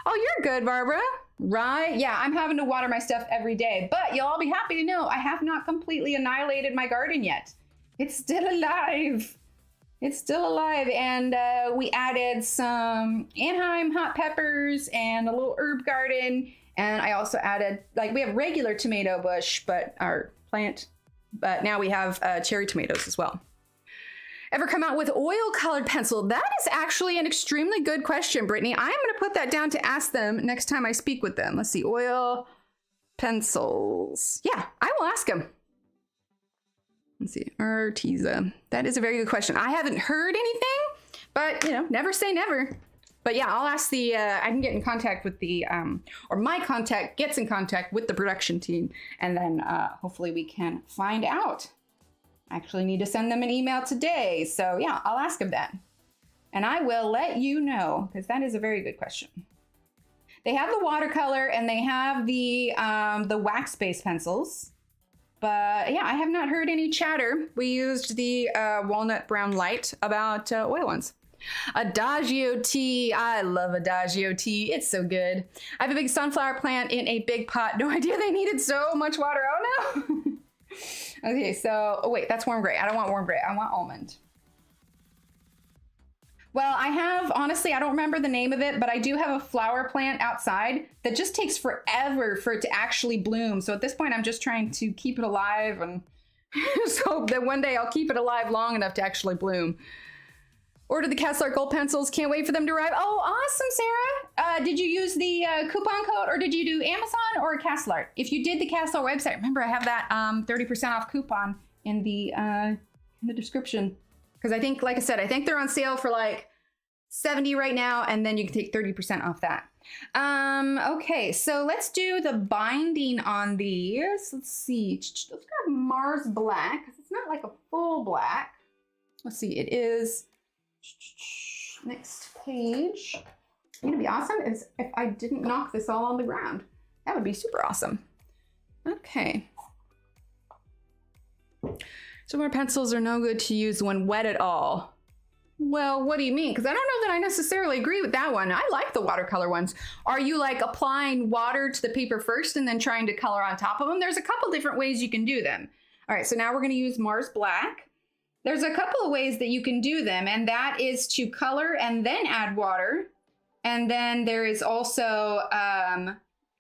Speaker 1: Oh, you're good, Barbara. Right, yeah, I'm having to water my stuff every day, but you'll all be happy to know I have not completely annihilated my garden yet. It's still alive. It's still alive, and we added some Anaheim hot peppers and a little herb garden, and I also added, like we have regular tomato bush, but our plant, but now we have cherry tomatoes as well. Ever come out with oil colored pencil? That is actually an extremely good question, Brittany. I'm gonna put that down to ask them next time I speak with them. Let's see, oil pencils. Yeah, I will ask them. Let's see, Arteza. That is a very good question. I haven't heard anything, but you know, never say never. But yeah, I'll ask I can get in contact with or my contact gets in contact with the production team, and then hopefully we can find out. I actually need to send them an email today. So yeah, I'll ask them that. And I will let you know, because that is a very good question. They have the watercolor and they have the wax-based pencils. But yeah, I have not heard any chatter. We used the Walnut Brown Light about oil ones. Adagio tea. I love Adagio tea. It's so good. I have a big sunflower plant in a big pot. No idea they needed so much water. Oh no. Okay, so, oh wait, that's warm gray. I don't want warm gray. I want almond. Well, I have, honestly, I don't remember the name of it, but I do have a flower plant outside that just takes forever for it to actually bloom. So at this point, I'm just trying to keep it alive and just hope that one day I'll keep it alive long enough to actually bloom. Ordered the Castler gold pencils. Can't wait for them to arrive. Oh, awesome, Sarah. Did you use the coupon code, or did you do Amazon or Castler? If you did the Castler website, remember I have that 30% off coupon in the description. Because I think, like I said, I think they're on sale for like $70 right now, and then you can take 30% off that. Okay, so let's do the binding on these. Let's see. Let's grab Mars Black, because it's not like a full black. Let's see, it is next page. It'd be awesome is if I didn't knock this all on the ground. That would be super awesome. Okay. So more pencils are no good to use when wet at all. Well, what do you mean? Because I don't know that I necessarily agree with that one. I like the watercolor ones. Are you like applying water to the paper first and then trying to color on top of them? There's a couple different ways you can do them. All right, so now we're going to use Mars Black. There's a couple of ways that you can do them, and that is to color and then add water. And then there is also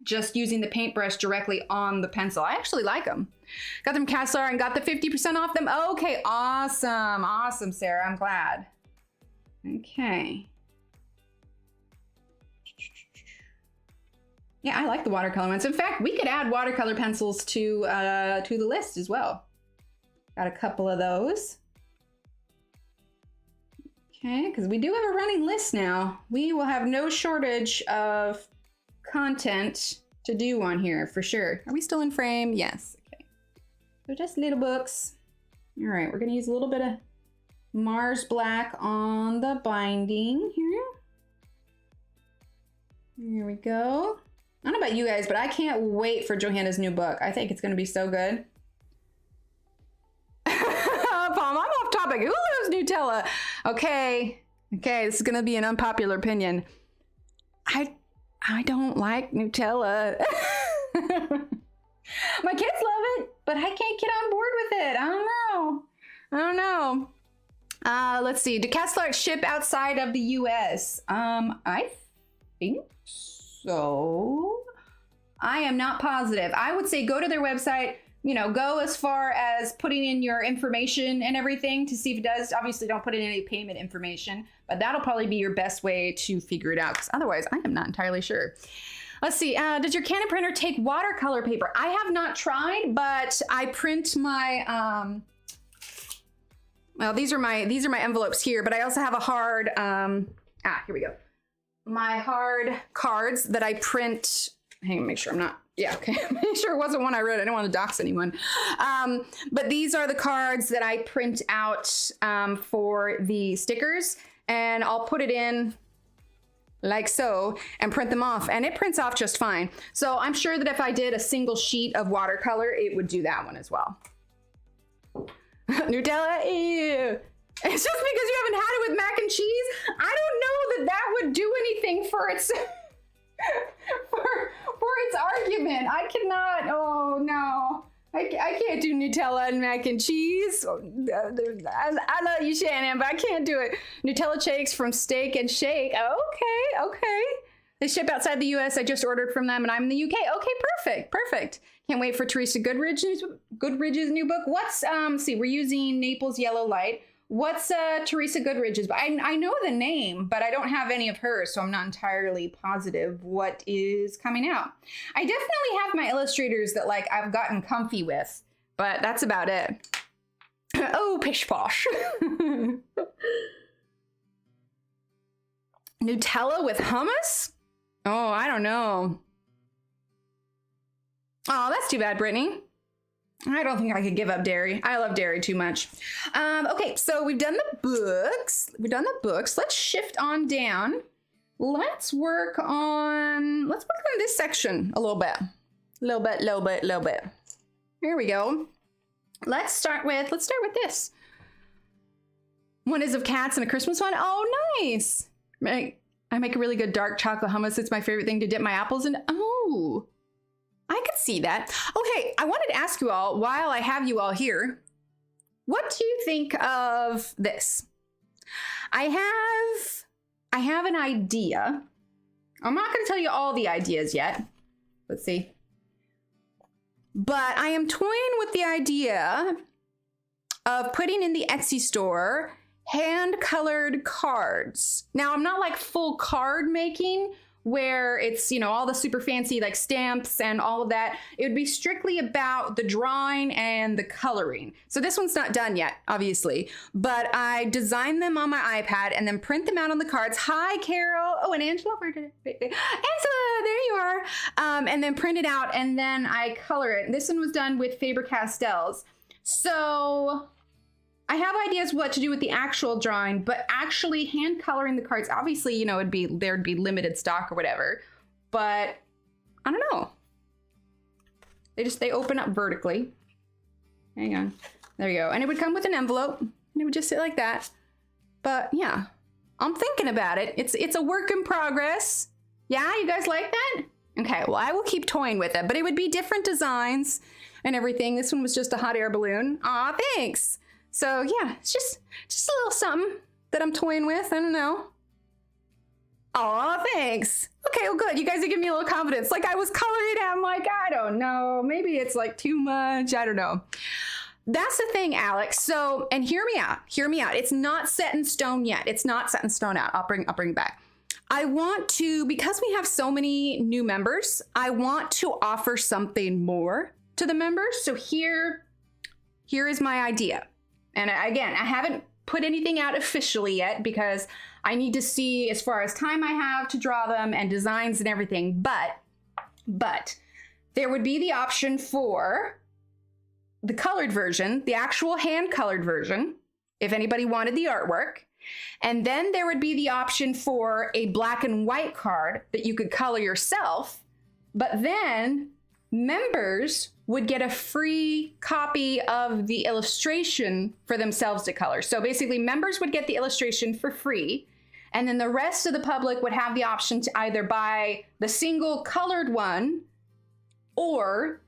Speaker 1: just using the paintbrush directly on the pencil. I actually like them. Got them Castler and got the 50% off them. Okay, awesome. Awesome, Sarah. I'm glad. Okay. Yeah, I like the watercolor ones. In fact, we could add watercolor pencils to the list as well. Got a couple of those. Okay, because we do have a running list now. We will have no shortage of content to do on here for sure. Are we still in frame? Yes. Okay. So just little books. All right, we're gonna use a little bit of Mars Black on the binding here. Here we go. I don't know about you guys, but I can't wait for Johanna's new book. I think it's gonna be so good. Palm, I'm off topic. Who loves Nutella? Okay, this is gonna be an unpopular opinion. I don't like Nutella. My kids love it, but I can't get on board with it. I don't know. Let's see. Do Castler ship outside of the US? I think so. I am not positive. I would say go to their website, you know, go as far as putting in your information and everything to see if it does. Obviously, don't put in any payment information, but that'll probably be your best way to figure it out, because otherwise, I am not entirely sure. Let's see. Does your Canon printer take watercolor paper? I have not tried, but I print my. Well, these are my envelopes here, but I also have a hard. Here we go. My hard cards that I print. Hang on, make sure I'm not. Yeah, okay. Make sure it wasn't one I wrote. I don't want to dox anyone. But these are the cards that I print out for the stickers, and I'll put it in like so and print them off, and it prints off just fine. So I'm sure that if I did a single sheet of watercolor, it would do that one as well. Nutella, ew. It's just because you haven't had it with mac and cheese. I don't know that that would do anything for its for its argument. I cannot. Oh no, I can't do Nutella and mac and cheese. I love you, Shannon, but I can't do it. Nutella shakes from Steak and Shake. Okay. They ship outside the US. I just ordered from them, and I'm in the UK. Okay, perfect. Can't wait for Teresa Goodridge's new book. What's see, we're using Naples Yellow Light. What's Teresa Goodridge's? I know the name, but I don't have any of hers, so I'm not entirely positive what is coming out. I definitely have my illustrators that like I've gotten comfy with, but that's about it. Oh, pish posh. Nutella with hummus? Oh, I don't know. Oh, that's too bad, Brittany. I don't think I could give up dairy. I love dairy too much. Okay, so we've done the books. Let's shift on down. Let's work on this section a little bit. Here we go. Let's start with this. One is of cats and a Christmas one. Oh, nice. I make a really good dark chocolate hummus. It's my favorite thing to dip my apples in. Oh, I could see that. Okay, I wanted to ask you all, while I have you all here, what do you think of this? I have an idea. I'm not going to tell you all the ideas yet. Let's see. But I am toying with the idea of putting in the Etsy store hand-colored cards. Now, I'm not like full card making where it's, you know, all the super fancy like stamps and all of that. It would be strictly about the drawing and the coloring. So this one's not done yet, obviously, but I designed them on my iPad and then print them out on the cards. Hi, Carol. Oh, and Angela, where did it? Angela, there you are. And then print it out and then I color it. This one was done with Faber-Castells. So I have ideas what to do with the actual drawing, but actually hand coloring the cards, obviously, you know, there'd be limited stock or whatever, but I don't know. They open up vertically. Hang on. There you go. And it would come with an envelope and it would just sit like that. But yeah, I'm thinking about it. It's a work in progress. Yeah, you guys like that? Okay, well, I will keep toying with it, but it would be different designs and everything. This one was just a hot air balloon. Aw, thanks. So yeah, it's just a little something that I'm toying with. I don't know. Aw, thanks. Okay, well, good. You guys are giving me a little confidence. Like I was coloring it, I'm like, I don't know. Maybe it's like too much. I don't know. That's the thing, Alex. So, and hear me out. Hear me out. It's not set in stone yet. It's not set in stone out. I'll bring it back. I want to, because we have so many new members, I want to offer something more to the members. So here is my idea. And again, I haven't put anything out officially yet because I need to see as far as time I have to draw them and designs and everything. But there would be the option for the colored version, the actual hand colored version, if anybody wanted the artwork. And then there would be the option for a black and white card that you could color yourself. But then members would get a free copy of the illustration for themselves to color. So basically members would get the illustration for free. And then the rest of the public would have the option to either buy the single colored one or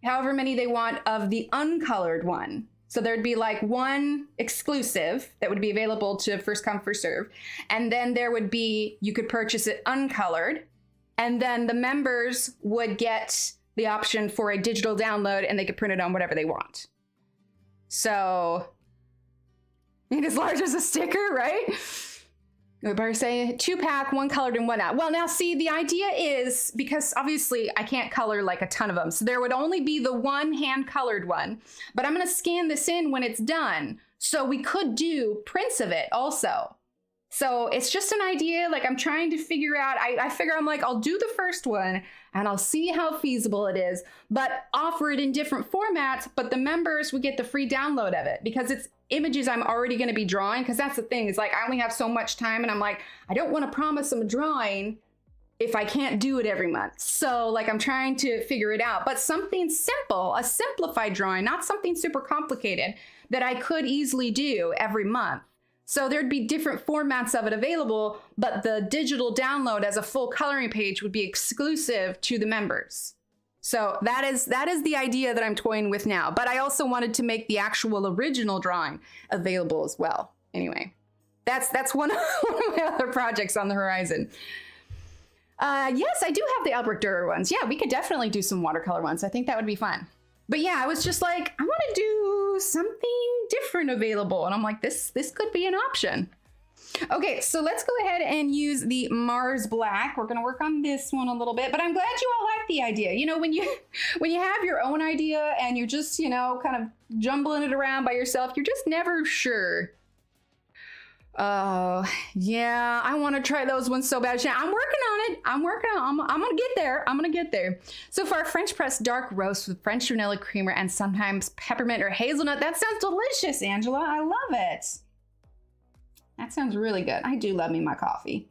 Speaker 1: however many they want of the uncolored one. So there'd be like one exclusive that would be available to first come, first serve. And then there would be, you could purchase it uncolored. And then the members would get the option for a digital download and they could print it on whatever they want. So, as large as a sticker, right? We better say 2-pack, 1 colored and 1 out. Well, now see, the idea is, because obviously I can't color like a ton of them, so there would only be the one hand colored one, but I'm gonna scan this in when it's done. So we could do prints of it also. So it's just an idea, like I'm trying to figure out, I figure I'm like, I'll do the first one and I'll see how feasible it is, but offer it in different formats, but the members would get the free download of it because it's images I'm already gonna be drawing, because that's the thing, is like I only have so much time and I'm like, I don't wanna promise them a drawing if I can't do it every month. So like I'm trying to figure it out, but something simple, a simplified drawing, not something super complicated that I could easily do every month. So there'd be different formats of it available, but the digital download as a full coloring page would be exclusive to the members. So that is the idea that I'm toying with now. But I also wanted to make the actual original drawing available as well. Anyway, that's one of my other projects on the horizon. Yes, I do have the Albrecht Dürer ones. Yeah, we could definitely do some watercolor ones. I think that would be fun. But yeah, I was just like, I want to do something different available. And I'm like, this could be an option. Okay, so let's go ahead and use the Mars Black. We're gonna work on this one a little bit, but I'm glad you all like the idea. You know, when you have your own idea and you're just, you know, kind of jumbling it around by yourself, you're just never sure. Oh, yeah, I want to try those ones so bad. I'm working on it. I'm gonna get there. I'm gonna get there. So for our French press dark roast with French vanilla creamer and sometimes peppermint or hazelnut. That sounds delicious, Angela. I love it. That sounds really good. I do love me my coffee.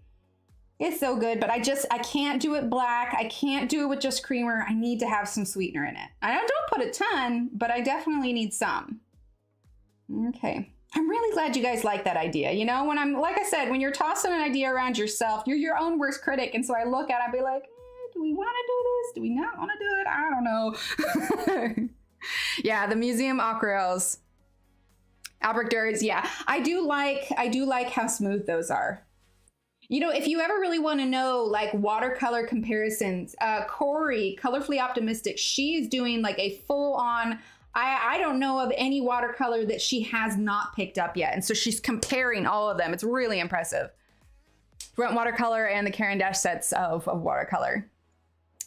Speaker 1: It's so good, but I can't do it black. I can't do it with just creamer. I need to have some sweetener in it. I don't put a ton, but I definitely need some. Okay. I'm really glad you guys like that idea. You know, when I'm, like I said, when you're tossing an idea around yourself, you're your own worst critic. And so I look at it, I'd be like, do we want to do this? Do we not want to do it? I don't know. Yeah, the museum aquarels. Albrecht Dürer's, yeah. I do like how smooth those are. You know, if you ever really want to know like watercolor comparisons, Corey, Colorfully Optimistic, she's doing like a full on, I don't know of any watercolor that she has not picked up yet. And so she's comparing all of them. It's really impressive. Front watercolor and the Caran d'Ache sets of watercolor.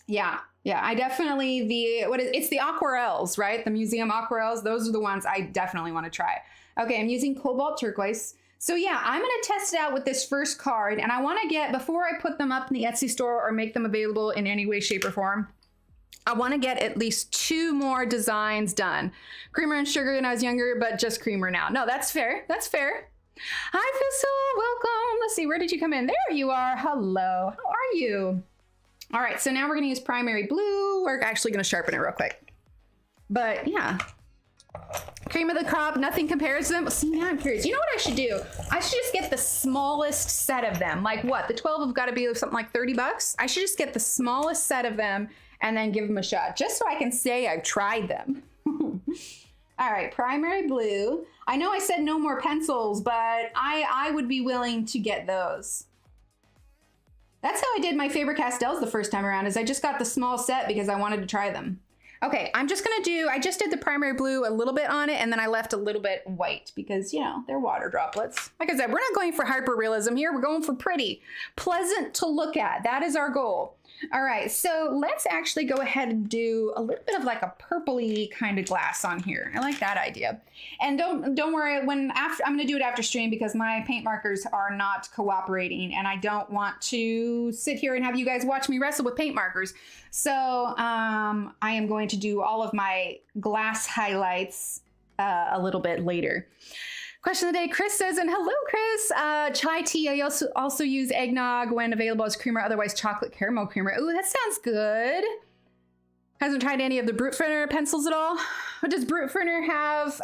Speaker 1: Yeah, I definitely, it's the aquarels, right? The museum aquarels. Those are the ones I definitely want to try. Okay, I'm using Cobalt Turquoise. So yeah, I'm going to test it out with this first card. And I want to get, before I put them up in the Etsy store or make them available in any way, shape, or form, I want to get at least 2 more designs done. Creamer and sugar when I was younger, but just creamer now. No, that's fair. That's fair. Hi, Fissel. Welcome. Let's see. Where did you come in? There you are. Hello. How are you? All right. So now we're going to use primary blue. We're actually going to sharpen it real quick. But yeah. Cream of the crop. Nothing compares to them. See, now I'm curious. You know what I should do? I should just get the smallest set of them. Like what? The 12 have got to be something like 30 bucks. I should just get the smallest set of them and then give them a shot, just so I can say I've tried them. All right, primary blue. I know I said no more pencils, but I would be willing to get those. That's how I did my Faber-Castells the first time around, is I just got the small set because I wanted to try them. Okay, I'm just gonna do, I just did the primary blue a little bit on it, and then I left a little bit white because, you know, they're water droplets. Like I said, we're not going for hyper-realism here, we're going for pretty. Pleasant to look at, that is our goal. All right, so let's actually go ahead and do a little bit of like a purpley kind of glass on here. I like that idea. And don't worry, I'm gonna do it after stream because my paint markers are not cooperating and I don't want to sit here and have you guys watch me wrestle with paint markers. So I am going to do all of my glass highlights a little bit later. Question of the day, Chris says, and hello, Chris. Chai tea, I also use eggnog when available as creamer, otherwise chocolate caramel creamer. Ooh, that sounds good. Hasn't tried any of the Brutferner pencils at all. Does Brutferner have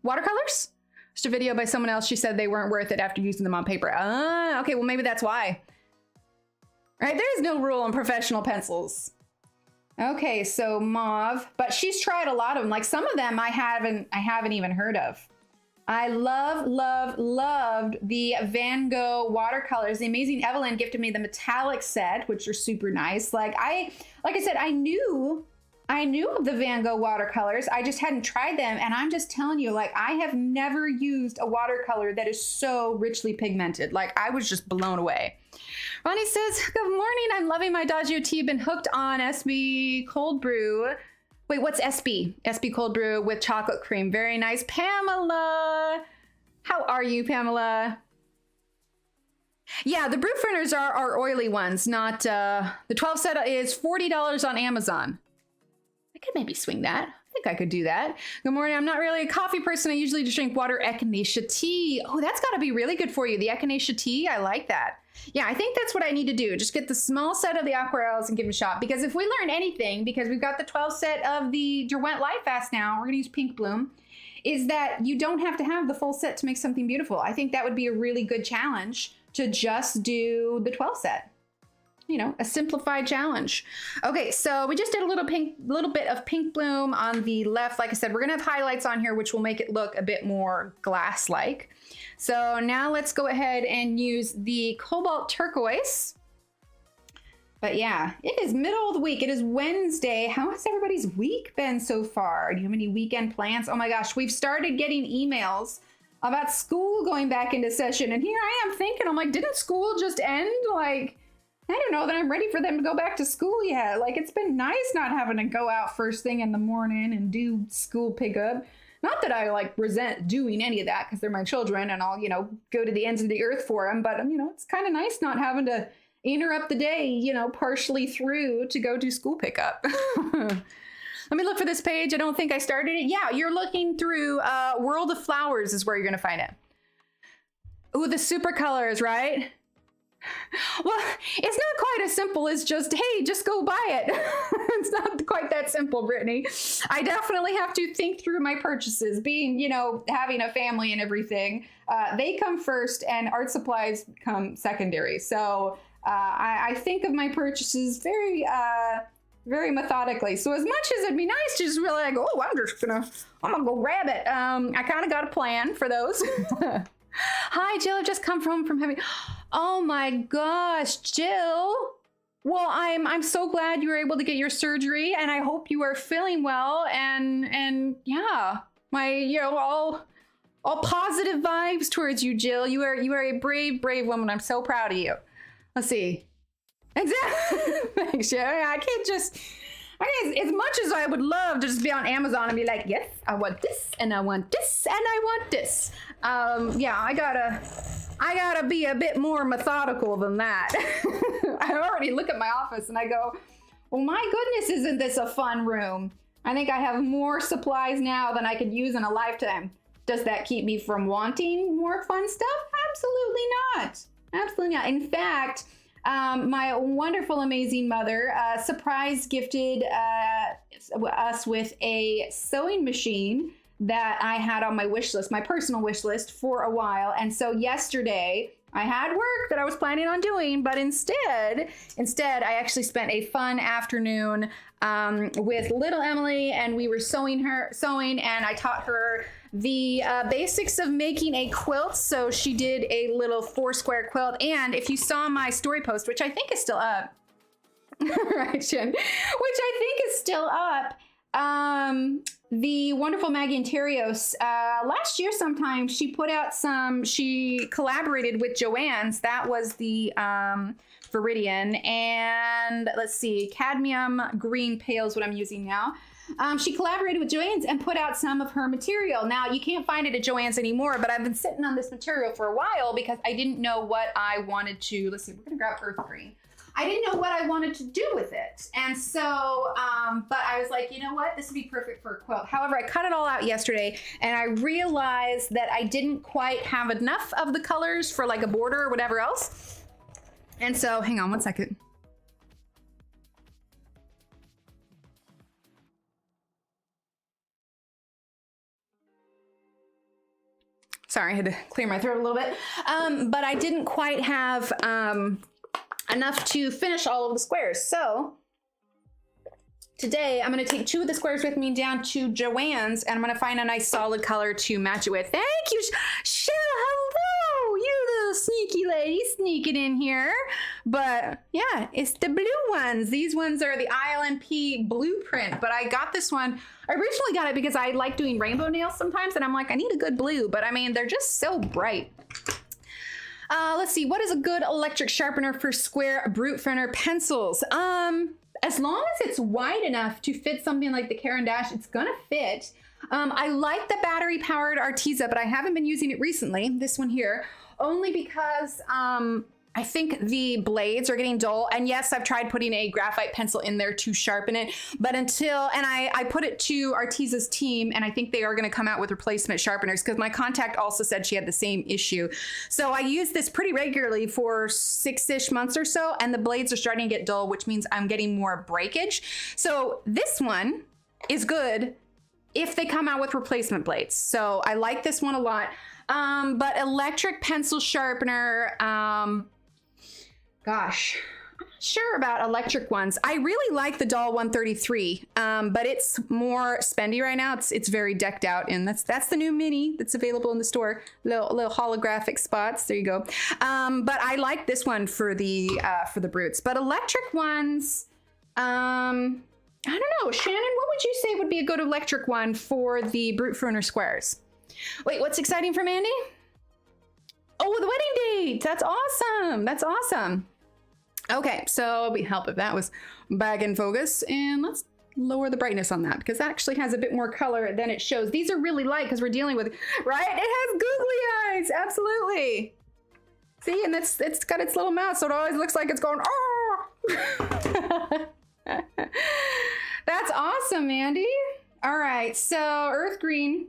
Speaker 1: watercolors? Just a video by someone else. She said they weren't worth it after using them on paper. Okay, well, maybe that's why. All right, there is no rule on professional pencils. Okay, so mauve, but she's tried a lot of them. Like some of them I haven't even heard of. I loved the Van Gogh watercolors. The amazing Evelyn gifted me the metallic set, which are super nice. Like I said, I knew of the Van Gogh watercolors. I just hadn't tried them. And I'm just telling you, like, I have never used a watercolor that is so richly pigmented. Like I was just blown away. Ronnie says, good morning. I'm loving my Adagio tea. Been hooked on SB cold brew. Wait, what's SB? SB cold brew with chocolate cream. Very nice. Pamela. How are you, Pamela? Yeah, the Brutferners are oily ones, not, the 12 set is $40 on Amazon. I could maybe swing that. I think I could do that. Good morning. I'm not really a coffee person. I usually just drink water. Echinacea tea. Oh, that's got to be really good for you. The echinacea tea. I like that. Yeah, I think that's what I need to do. Just get the small set of the aquarels and give them a shot. Because if we learn anything, because we've got the 12 set of the Derwent Light Fast now, we're going to use Pink Bloom, is that you don't have to have the full set to make something beautiful. I think that would be a really good challenge to just do the 12 set. You know, a simplified challenge. Okay, so we just did a little bit of Pink Bloom on the left. Like I said, we're gonna have highlights on here, which will make it look a bit more glass-like. So now let's go ahead and use the Cobalt Turquoise. But yeah, it is middle of the week. It is Wednesday. How has everybody's week been so far? Do you have any weekend plans? Oh my gosh, we've started getting emails about school going back into session. And here I am thinking, I'm like, didn't school just end? Like, I don't know that I'm ready for them to go back to school yet. Like, it's been nice not having to go out first thing in the morning and do school pickup. Not that I like resent doing any of that because they're my children and I'll, you know, go to the ends of the earth for them. But, you know, it's kind of nice not having to interrupt the day, you know, partially through to go do school pickup. Let me look for this page. I don't think I started it. Yeah, you're looking through World of Flowers is where you're going to find it. Ooh, the super colors, right? Well, it's not quite as simple as just, hey, just go buy it. It's not quite that simple, Brittany. I definitely have to think through my purchases. Being, you know, having a family and everything, they come first and art supplies come secondary. So I think of my purchases very methodically. So as much as it'd be nice to just really like, oh, I'm gonna go grab it. I kind of got a plan for those. Hi, Jill. I've just come from having. Oh my gosh, Jill. Well, I'm so glad you were able to get your surgery, and I hope you are feeling well. And yeah, all positive vibes towards you, Jill. You are a brave woman. I'm so proud of you. Let's see. Exactly. Thanks, Jill. I can't just. As much as I would love to just be on Amazon and be like, yes, I want this, and I want this, and I want this. Yeah, I gotta be a bit more methodical than that. I already look at my office and I go, oh my goodness, isn't this a fun room? I think I have more supplies now than I could use in a lifetime. Does that keep me from wanting more fun stuff? Absolutely not. Absolutely not. In fact, my wonderful, amazing mother surprise gifted us with a sewing machine that I had on my wish list, my personal wish list for a while. And so yesterday I had work that I was planning on doing, but instead I actually spent a fun afternoon with little Emily, and we were sewing, and I taught her the basics of making a quilt. So she did a little 4-square quilt. And if you saw my story post, which I think is still up, right, Jen, which I think is still up, the wonderful Maggie Interios, last year sometime she put out she collaborated with Joann's. That was the Viridian, and let's see, cadmium green pale is what I'm using now. She collaborated with Joann's and put out some of her material. Now, you can't find it at Joann's anymore, but I've been sitting on this material for a while because I didn't know what I wanted to, let's see, we're gonna grab earth green. I didn't know what I wanted to do with it. And so, but I was like, you know what? This would be perfect for a quilt. However, I cut it all out yesterday and I realized that I didn't quite have enough of the colors for like a border or whatever else. And so, hang on one second. Sorry, I had to clear my throat a little bit. But I didn't quite have enough to finish all of the squares. So today I'm going to take 2 of the squares with me down to Joann's, and I'm going to find a nice solid color to match it with. Thank you, Shell. Hello, you little sneaky lady sneaking in here. But yeah, it's the blue ones. These ones are the ILMP blueprint, but I got this one. I originally got it because I like doing rainbow nails sometimes, and I'm like, I need a good blue, but I mean, they're just so bright. Let's see, what is a good electric sharpener for square brute printer pencils? As long as it's wide enough to fit something like the Caran d'Ache, it's gonna fit. I like the battery powered Arteza, but I haven't been using it recently, this one here, only because I think the blades are getting dull. And yes, I've tried putting a graphite pencil in there to sharpen it, but I put it to Arteza's team, and I think they are gonna come out with replacement sharpeners because my contact also said she had the same issue. So I use this pretty regularly for 6-ish months or so, and the blades are starting to get dull, which means I'm getting more breakage. So this one is good if they come out with replacement blades. So I like this one a lot. But electric pencil sharpener, gosh, I'm not sure about electric ones. I really like the Doll 133, but it's more spendy right now. It's very decked out, and that's the new mini that's available in the store. Little holographic spots. There you go. But I like this one for the brutes. But electric ones, I don't know. Shannon, what would you say would be a good electric one for the brute pruner squares? Wait, what's exciting for Mandy? Oh, the wedding date. That's awesome. That's awesome. Okay, so we help if that was back in focus, and let's lower the brightness on that because that actually has a bit more color than it shows. These are really light because we're dealing with, right? It has googly eyes, absolutely. See, and it's got its little mouth, so it always looks like it's going, oh. That's awesome, Mandy. All right, so earth green,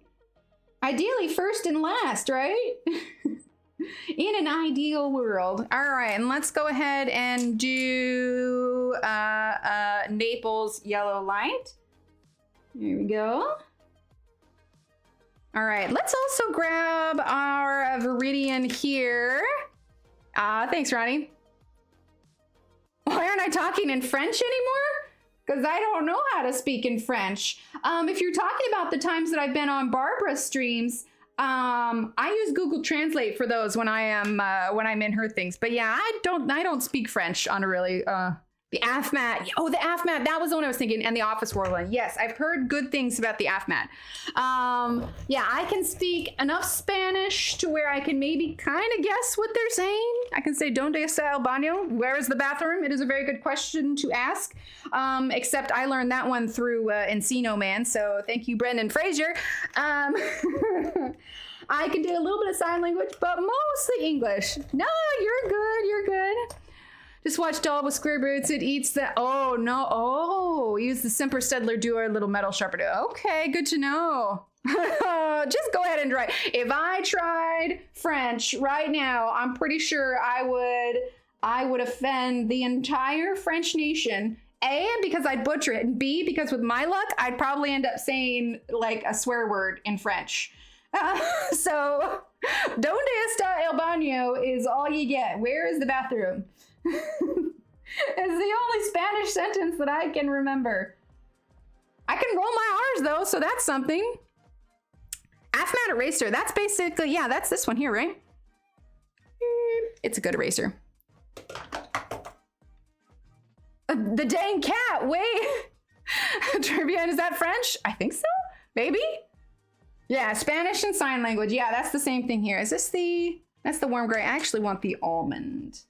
Speaker 1: ideally first and last, right? In an ideal world. All right, and let's go ahead and do Naples Yellow light. There we go. All right, let's also grab our Viridian here. Thanks, Ronnie. Why aren't I talking in French anymore? Because I don't know how to speak in French. If you're talking about the times that I've been on Barbara's streams, I use Google Translate for those when I'm in her things. But yeah, I don't speak French on a really the AFMAT. Oh, the AFMAT, that was the one I was thinking, and the Office World one. Yes, I've heard good things about the AFMAT. Yeah, I can speak enough Spanish to where I can maybe kind of guess what they're saying. I can say, ¿Dónde está el baño? Where is the bathroom? It is a very good question to ask. Except I learned that one through Encino Man, so thank you, Brendan Fraser. I can do a little bit of sign language, but mostly English. No, you're good, you're good. Just watch Doll with Square Boots. It eats the, oh no, oh, use the Semper Stedler Duo little metal sharpener. Okay, good to know. Just go ahead and try. If I tried French right now, I'm pretty sure I would offend the entire French nation. A, because I'd butcher it, and B, because with my luck, I'd probably end up saying like a swear word in French. So, ¿Dónde está el baño? Is all you get. Where is the bathroom? It's the only Spanish sentence that I can remember. I can roll my R's though, so that's something. AFMAT eraser, that's basically, yeah, that's this one here, right? It's a good eraser. The dang cat, wait. Trivia, is that French? I think so, maybe? Yeah, Spanish and sign language. Yeah, that's the same thing here. Is this that's the warm gray. I actually want the almond.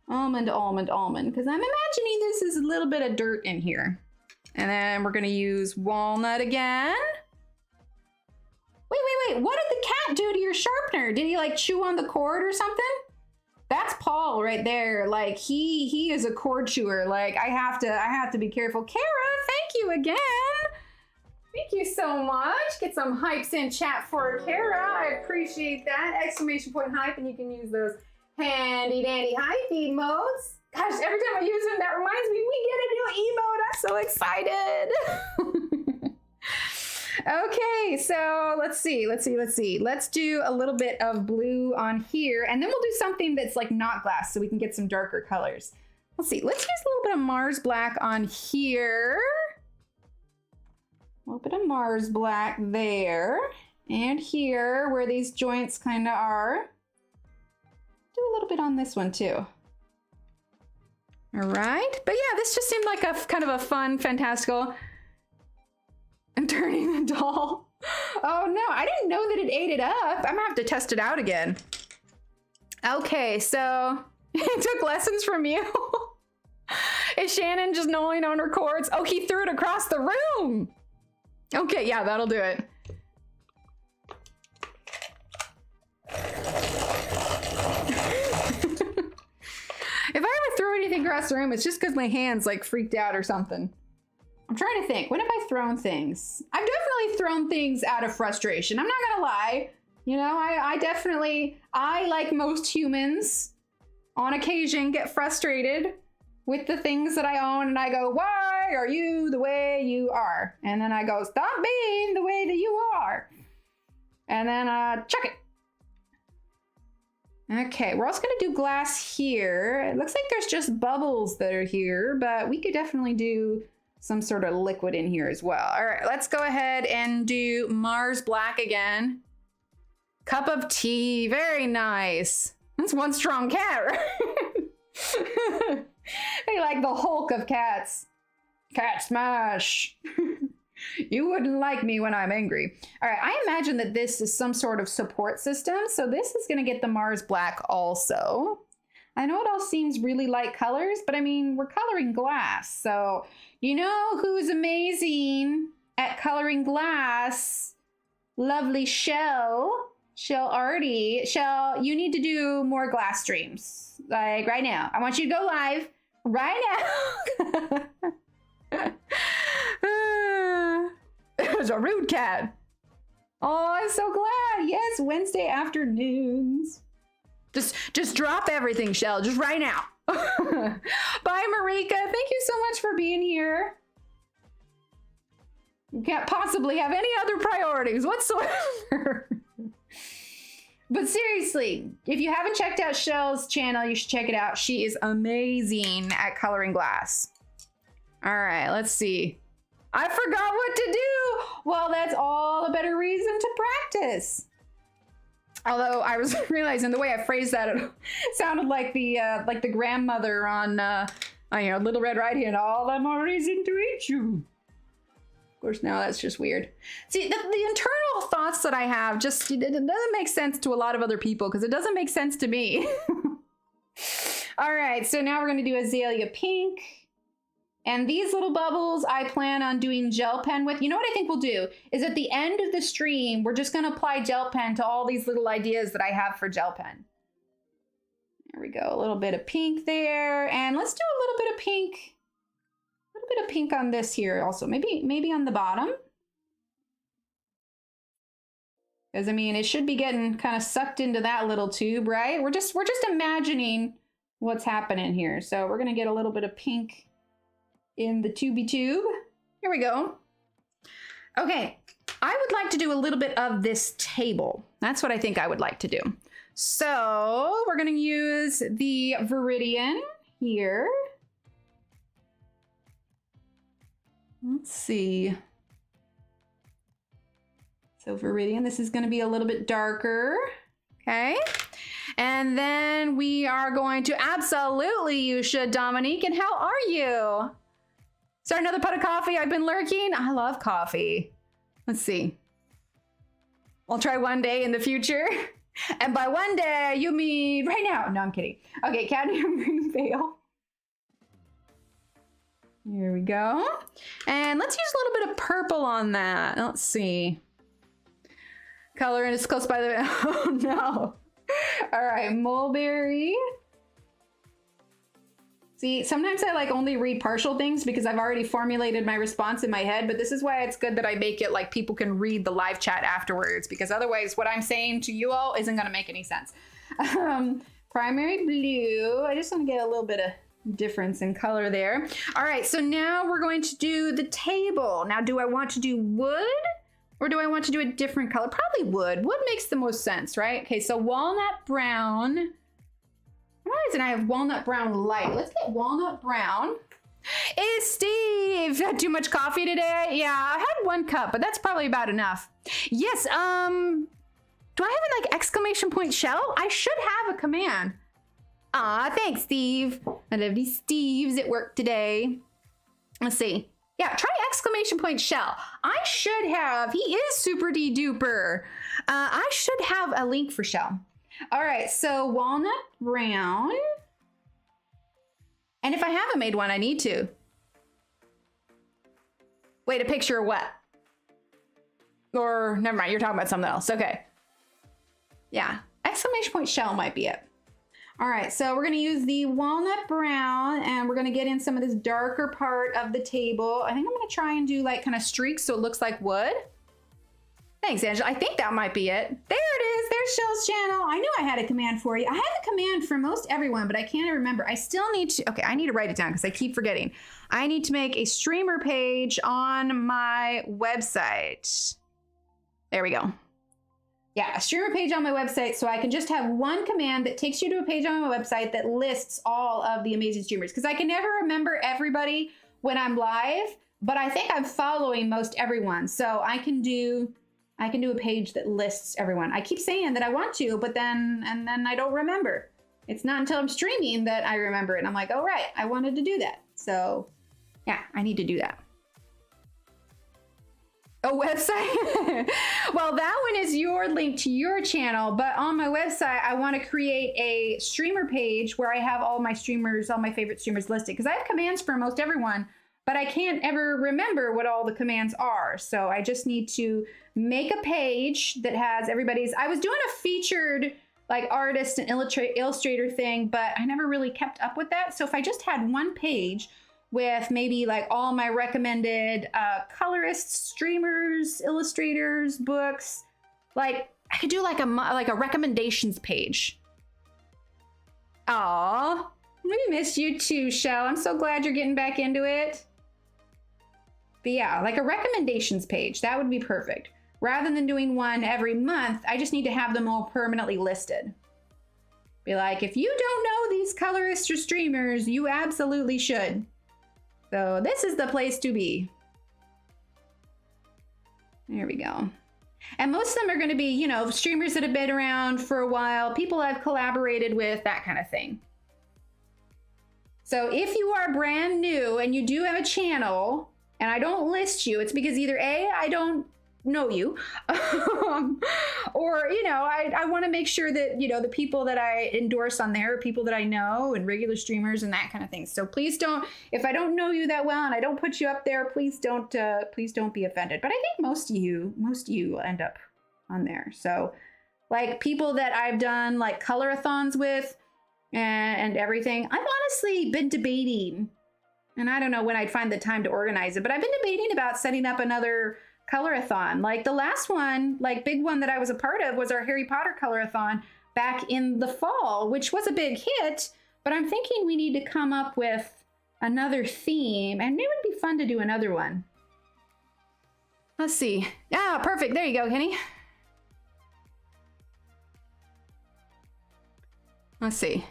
Speaker 1: Almond, because I'm imagining this is a little bit of dirt in here. And then we're gonna use walnut again. Wait, what did the cat do to your sharpener? Did he like chew on the cord or something? That's Paul right there. Like he is a cord chewer. Like I have to be careful. Kara, thank you again. Thank you so much. Get some hypes in chat for Kara. I appreciate that. Exclamation point hype, and you can use those handy dandy hype emotes. Gosh, every time I use them, that reminds me we get a new emote. I'm so excited. Okay, so let's see. Let's do a little bit of blue on here, and then we'll do something that's like not glass so we can get some darker colors. Let's see. Let's use a little bit of Mars Black on here. A little bit of Mars Black there. And here, where these joints kind of are. Do a little bit on this one too. All right. But yeah, this just seemed like a kind of a fun, fantastical. And turning the doll. Oh no, I didn't know that it ate it up. I'm gonna have to test it out again. Okay, so it took lessons from you. Is Shannon just gnawing on her cords? Oh, he threw it across the room. Okay, yeah, that'll do it. If I ever throw anything across the room, it's just because my hands like freaked out or something. I'm trying to think. When have I thrown things? I've definitely thrown things out of frustration. I'm not gonna lie. You know, I like most humans, on occasion get frustrated with the things that I own, and I go, why are you the way you are? And then I go, stop being the way that you are. And then chuck it. Okay, we're also gonna do glass here. It looks like there's just bubbles that are here, but we could definitely do some sort of liquid in here as well. All right, let's go ahead and do Mars Black again. Cup of tea, very nice. That's one strong cat, right? They like the Hulk of cats. Cat smash. You wouldn't like me when I'm angry. All right, I imagine that this is some sort of support system. So this is gonna get the Mars Black also. I know it all seems really light colors, but I mean, we're coloring glass. So you know who's amazing at coloring glass? Lovely Shell Artie. Shell, you need to do more glass streams. Like right now. I want you to go live right now. It was a rude cat. Oh, I'm so glad. Yes, Wednesday afternoons. Just drop everything, Shell, just right now. Bye, Marika. Thank you so much for being here. You can't possibly have any other priorities whatsoever. But seriously, if you haven't checked out Shell's channel, you should check it out. She is amazing at coloring glass. All right, let's see. I forgot what to do. Well, that's all the better reason to practice. Although I was realizing the way I phrased that, it sounded like the grandmother on you know, Little Red Riding Hood. All the more reason to eat you. Of course, now that's just weird. See, the internal thoughts that I have just, it doesn't make sense to a lot of other people because it doesn't make sense to me. All right, so now we're going to do Azalea Pink. And these little bubbles I plan on doing gel pen with. You know what I think we'll do is at the end of the stream, we're just going to apply gel pen to all these little ideas that I have for gel pen. There we go, a little bit of pink there. And let's do a little bit of pink. A little bit of pink on this here also, maybe on the bottom. Because I mean, it should be getting kind of sucked into that little tube, right? We're just imagining what's happening here. So we're gonna get a little bit of pink in the tubey tube. Here we go. Okay, I would like to do a little bit of this table. That's what I think I would like to do. So we're gonna use the Viridian here. Let's see. So Viridian, this is gonna be a little bit darker, okay? And then we are going to, absolutely you should, Dominique, and how are you? Start another pot of coffee, I've been lurking. I love coffee. Let's see. I'll try one day in the future. And by one day, you mean right now. No, I'm kidding. Okay, cadmium green veil. Here we go. And let's use a little bit of purple on that. Let's see. Color and it's close by the, oh no. All right, mulberry. See, sometimes I like only read partial things because I've already formulated my response in my head, but this is why it's good that I make it like people can read the live chat afterwards, because otherwise what I'm saying to you all isn't gonna make any sense. Primary blue, I just wanna get a little bit of difference in color there. All right, so now we're going to do the table. Now, do I want to do wood or do I want to do a different color? Probably wood. Wood makes the most sense, right? Okay, so walnut brown. Why isn't I have walnut brown light? Let's get walnut brown. Hey, Steve, had too much coffee today? Yeah, I had 1 cup, but that's probably about enough. Yes, do I have an like exclamation point shell? I should have a command. Aw, thanks, Steve. I love these Steves at work today. Let's see. Yeah, try exclamation point shell. I should have, he is super duper. I should have a link for shell. All right, so walnut brown. And if I haven't made one, I need to. Wait, a picture of what? Or never mind, you're talking about something else. Okay. Yeah, exclamation point shell might be it. All right, so we're gonna use the walnut brown and we're gonna get in some of this darker part of the table. I think I'm gonna try and do like kind of streaks so it looks like wood. Thanks, Angela. I think that might be it. There it is. There's Shell's channel. I knew I had a command for you. I have a command for most everyone, but I can't remember. I still need to, okay, I need to write it down because I keep forgetting. I need to make a streamer page on my website. There we go. Yeah, a streamer page on my website so I can just have one command that takes you to a page on my website that lists all of the amazing streamers. Because I can never remember everybody when I'm live, but I think I'm following most everyone. So I can do a page that lists everyone. I keep saying that I want to, but then I don't remember. It's not until I'm streaming that I remember it. And I'm like, oh, right, I wanted to do that. So yeah, I need to do that. A website? Well, that one is your link to your channel, but on my website, I want to create a streamer page where I have all my streamers, all my favorite streamers listed, because I have commands for most everyone, but I can't ever remember what all the commands are. So I just need to make a page that has everybody's. I was doing a featured like artist and illustrator thing, but I never really kept up with that. So if I just had one page with maybe like all my recommended colorists, streamers, illustrators, books, like I could do like a recommendations page. Aw, we missed you too, Shell. I'm so glad you're getting back into it. But yeah, like a recommendations page, that would be perfect. Rather than doing one every month, I just need to have them all permanently listed. Be like, if you don't know these colorists or streamers, you absolutely should. So this is the place to be. There we go. And most of them are going to be, you know, streamers that have been around for a while, people I've collaborated with, that kind of thing. So if you are brand new and you do have a channel and I don't list you, it's because either A, I don't know you, or, you know, I want to make sure that, you know, the people that I endorse on there are people that I know and regular streamers and that kind of thing. So please don't, if I don't know you that well and I don't put you up there, please don't be offended. But I think most of you end up on there. So like people that I've done like colorathons with and everything, I've honestly been debating, and I don't know when I'd find the time to organize it, but I've been debating about setting up another colorathon. Like the last one, like big one that I was a part of was our Harry Potter colorathon back in the fall, which was a big hit, but I'm thinking we need to come up with another theme and it would be fun to do another one. Let's see. Ah, perfect. There you go, Kenny. Let's see.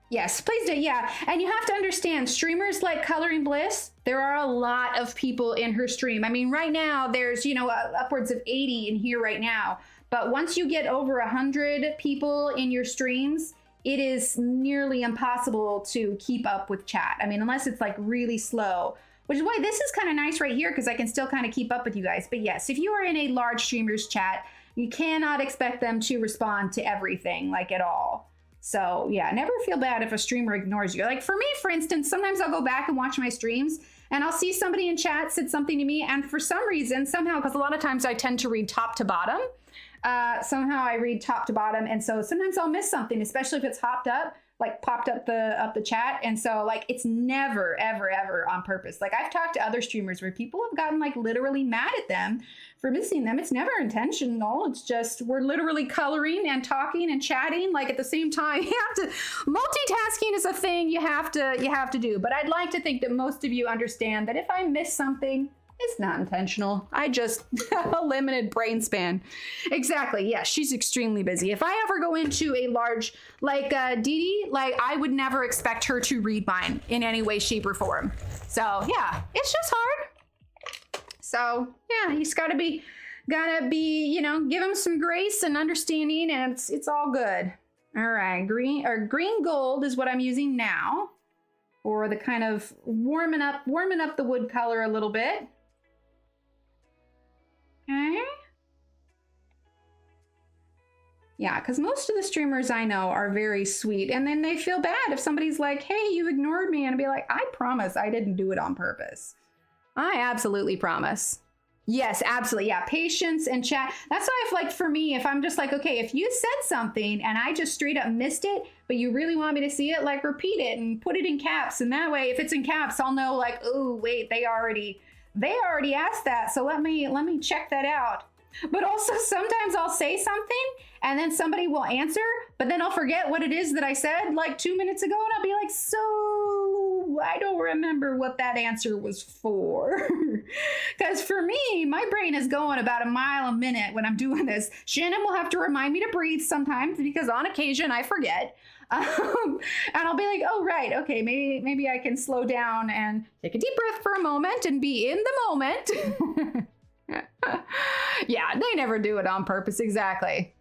Speaker 1: Yes, please do. Yeah. And you have to understand, streamers like Coloring Bliss, there are a lot of people in her stream. I mean, right now there's, you know, upwards of 80 in here right now. But once you get over 100 people in your streams, it is nearly impossible to keep up with chat. I mean, unless it's like really slow, which is why this is kind of nice right here because I can still kind of keep up with you guys. But yes, if you are in a large streamer's chat, you cannot expect them to respond to everything like at all. So yeah, never feel bad if a streamer ignores you. Like for me, for instance, sometimes I'll go back and watch my streams and I'll see somebody in chat said something to me. And for some reason, somehow, because a lot of times I tend to read top to bottom, somehow I read top to bottom. And so sometimes I'll miss something, especially if it's hopped up, like popped up the chat. And so like, it's never, ever, ever on purpose. Like I've talked to other streamers where people have gotten like literally mad at them for missing them. It's never intentional. It's just, we're literally coloring and talking and chatting like at the same time. You have to, multitasking is a thing you have to do. But I'd like to think that most of you understand that if I miss something, it's not intentional. I just have a limited brain span. Exactly. Yeah, she's extremely busy. If I ever go into a large, like Dee Dee, like I would never expect her to read mine in any way, shape, or form. So yeah, it's just hard. So yeah, you just gotta be, you know, give them some grace and understanding, and it's all good. All right, green gold is what I'm using now, for the kind of warming up the wood color a little bit. Okay. Yeah, because most of the streamers I know are very sweet, and then they feel bad if somebody's like, hey, you ignored me, and I'd be like, I promise I didn't do it on purpose. I absolutely promise. Yes, absolutely. Yeah, patience and chat. That's why if like for me, if I'm just like, okay, if you said something and I just straight up missed it, but you really want me to see it, like repeat it and put it in caps. And that way, if it's in caps, I'll know like, oh, wait, they already asked that. So let me check that out. But also sometimes I'll say something and then somebody will answer, but then I'll forget what it is that I said like 2 minutes ago. And I'll be like, so I don't remember what that answer was for. Because for me, my brain is going about a mile a minute when I'm doing this. Shannon will have to remind me to breathe sometimes because on occasion I forget. And I'll be like, oh, right. Okay, maybe I can slow down and take a deep breath for a moment and be in the moment. Yeah, they never do it on purpose. Exactly.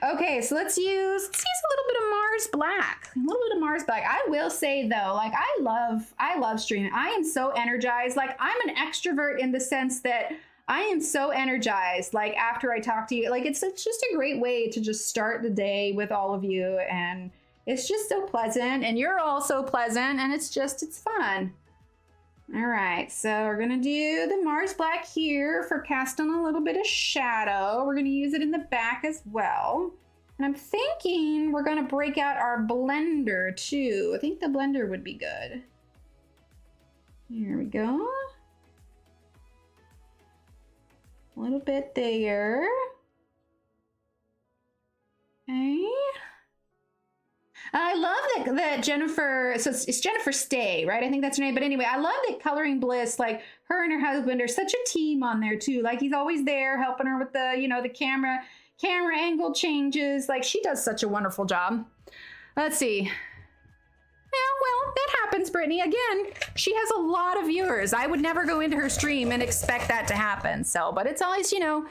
Speaker 1: Okay, so let's use a little bit of Mars Black. A little bit of Mars Black. I will say though, like I love streaming. I am so energized. Like I'm an extrovert in the sense that I am so energized. Like after I talk to you, like it's just a great way to just start the day with all of you, and it's just so pleasant, and you're all so pleasant, and it's fun. All right, so we're gonna do the Mars Black here for casting a little bit of shadow. We're gonna use it in the back as well. And I'm thinking we're gonna break out our blender too. I think the blender would be good. Here we go. A little bit there. Okay. I love that Jennifer, so it's Jennifer Stay, right? I think that's her name. But anyway, I love that Coloring Bliss, like her and her husband are such a team on there too. Like he's always there helping her with the, you know, the camera angle changes. Like she does such a wonderful job. Let's see. Yeah, well, that happens, Brittany. Again, she has a lot of viewers. I would never go into her stream and expect that to happen. So, but it's always, you know,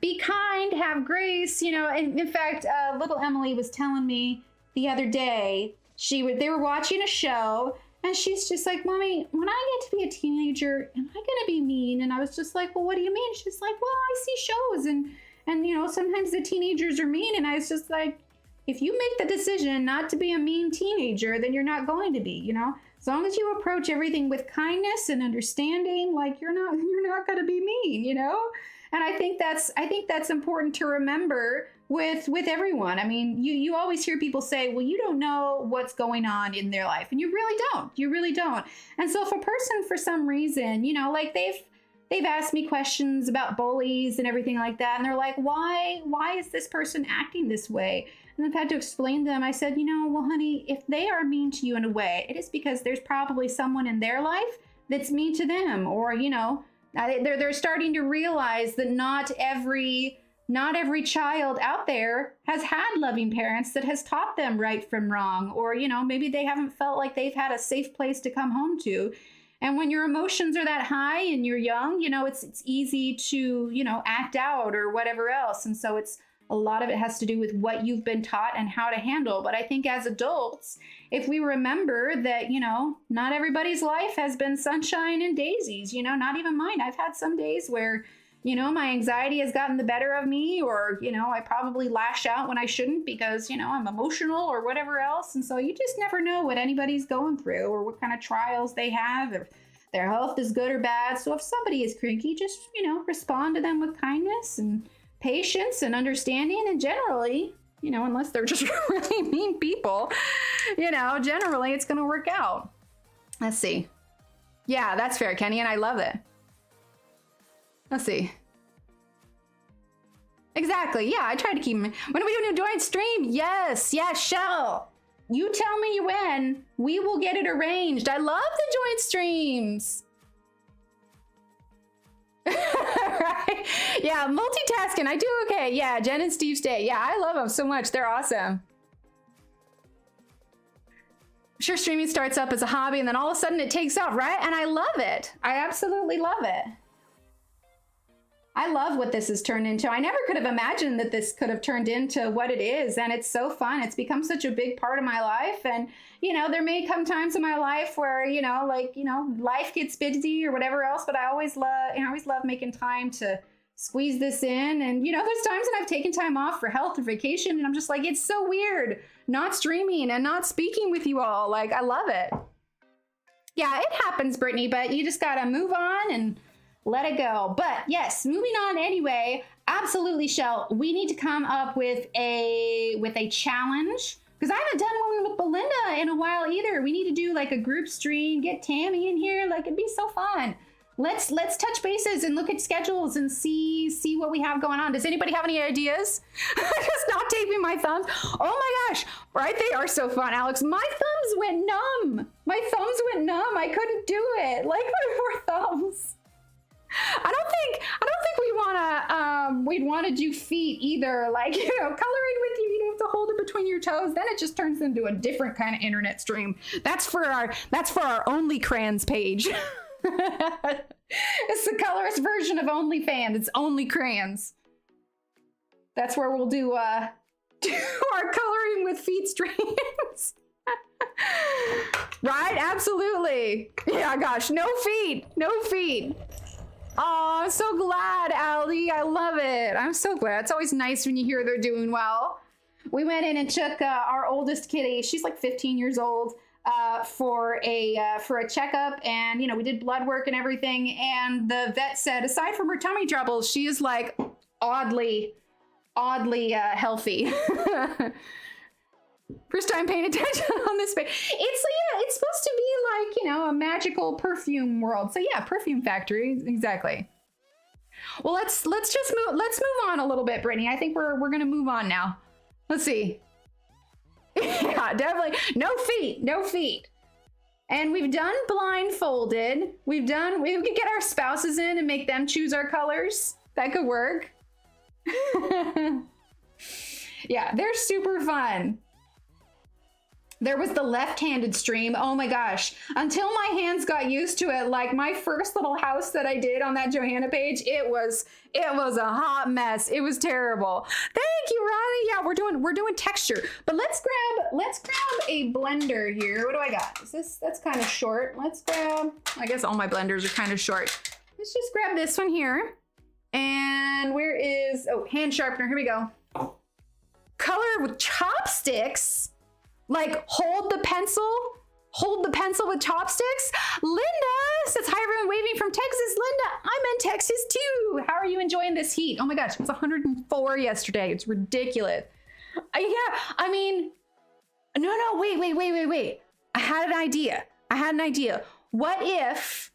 Speaker 1: be kind, have grace, you know. And in fact, little Emily was telling me the other day, they were watching a show and she's just like, Mommy, when I get to be a teenager, am I gonna be mean? And I was just like, well, what do you mean? She's like, well, I see shows and you know, sometimes the teenagers are mean. And I was just like, if you make the decision not to be a mean teenager, then you're not going to be, you know, as long as you approach everything with kindness and understanding, like you're not gonna be mean, you know? And I think that's important to remember with everyone. I mean, you always hear people say, well, you don't know what's going on in their life. And you really don't. And so if a person, for some reason, you know, like they've asked me questions about bullies and everything like that. And they're like, why is this person acting this way? And I've had to explain to them. I said, you know, well, honey, if they are mean to you in a way, it is because there's probably someone in their life that's mean to them. Or, you know, they're starting to realize that not every child out there has had loving parents that has taught them right from wrong, or, you know, maybe they haven't felt like they've had a safe place to come home to. And when your emotions are that high and you're young, you know, it's easy to, you know, act out or whatever else. And so a lot of it has to do with what you've been taught and how to handle. But I think as adults, if we remember that, you know, not everybody's life has been sunshine and daisies, you know, not even mine. I've had some days where, you know, my anxiety has gotten the better of me, or, you know, I probably lash out when I shouldn't because, you know, I'm emotional or whatever else. And so you just never know what anybody's going through or what kind of trials they have, if their health is good or bad. So if somebody is cranky, just, you know, respond to them with kindness and patience and understanding. And generally, you know, unless they're just really mean people, you know, generally it's going to work out. Let's see. Yeah, that's fair, Kenny. And I love it. Let's see. Exactly. Yeah, I try to keep them. When are we doing a joint stream? Yes, Shell. You tell me when. We will get it arranged. I love the joint streams. Right? Yeah, multitasking. I do okay. Yeah, Jen and Steve stay. Yeah, I love them so much. They're awesome. I'm sure streaming starts up as a hobby and then all of a sudden it takes off, right? And I love it. I absolutely love it. I love what this has turned into. I never could have imagined that this could have turned into what it is. And it's so fun. It's become such a big part of my life. And, you know, there may come times in my life where, you know, like, you know, life gets busy or whatever else, but I always love making time to squeeze this in. And, you know, there's times that I've taken time off for health or vacation. And I'm just like, it's so weird not streaming and not speaking with you all. Like, I love it. Yeah, it happens, Brittany, but you just got to move on and let it go. But yes, moving on anyway, absolutely, Shell. We need to come up with a challenge, because I haven't done one with Belinda in a while either. We need to do like a group stream, get Tammy in here. Like, it'd be so fun. Let's touch bases and look at schedules and see what we have going on. Does anybody have any ideas? Just not taping my thumbs. Oh my gosh, right? They are so fun, Alex. My thumbs went numb. I couldn't do it. Like my poor thumbs. I don't think we'd want to do feet either. Like, you know, coloring with you have to hold it between your toes. Then it just turns into a different kind of internet stream. That's for our Only Crayons page. It's the colorist version of OnlyFans. It's Only Crayons. That's where we'll do our coloring with feet streams. Right? Absolutely. Yeah, gosh, no feet. Oh, I'm so glad, Allie. I love it. I'm so glad. It's always nice when you hear they're doing well. We went in and took our oldest kitty. She's like 15 years old. For a checkup, and you know, we did blood work and everything, and the vet said aside from her tummy troubles, she is like oddly healthy. First time paying attention on this page. It's supposed to be like, you know, a magical perfume world. So yeah, perfume factory, exactly. Well, let's move on a little bit, Brittany. I think we're gonna move on now. Let's see. Yeah, definitely. No feet, no feet. And we've done blindfolded. We could get our spouses in and make them choose our colors. That could work. Yeah, they're super fun. There was the left-handed stream. Oh my gosh. Until my hands got used to it, like my first little house that I did on that Johanna page, it was a hot mess. It was terrible. Thank you, Ronnie. Yeah, we're doing texture. But let's grab a blender here. What do I got? That's kind of short. Let's grab, I guess all my blenders are kind of short. Let's just grab this one here. And where is, oh, hand sharpener. Here we go. Color with chopsticks. Like hold the pencil with chopsticks. Linda says, hi everyone waving from Texas. Linda, I'm in Texas too. How are you enjoying this heat? Oh my gosh, it was 104 yesterday. It's ridiculous. Yeah, I mean, no, wait. I had an idea. What if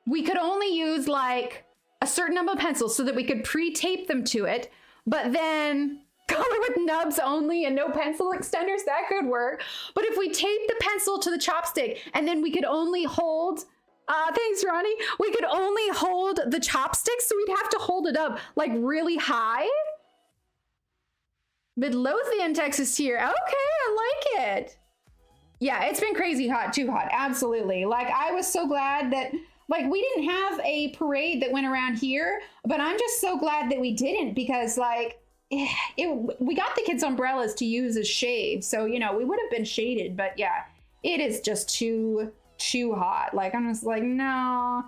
Speaker 1: we could only use like a certain number of pencils so that we could pre-tape them to it, but then color with nubs only and no pencil extenders? That could work. But if we tape the pencil to the chopstick and then we could only hold, thanks Ronnie, we could only hold the chopsticks, so we'd have to hold it up like really high. Midlothian, Texas here. Okay, I like it. Yeah, it's been crazy hot, too hot, absolutely. Like I was so glad that, like we didn't have a parade that went around here, but I'm just so glad that we didn't, because like, we got the kids' umbrellas to use as shade, so you know we would have been shaded, but yeah, it is just too hot. Like I'm just like, no,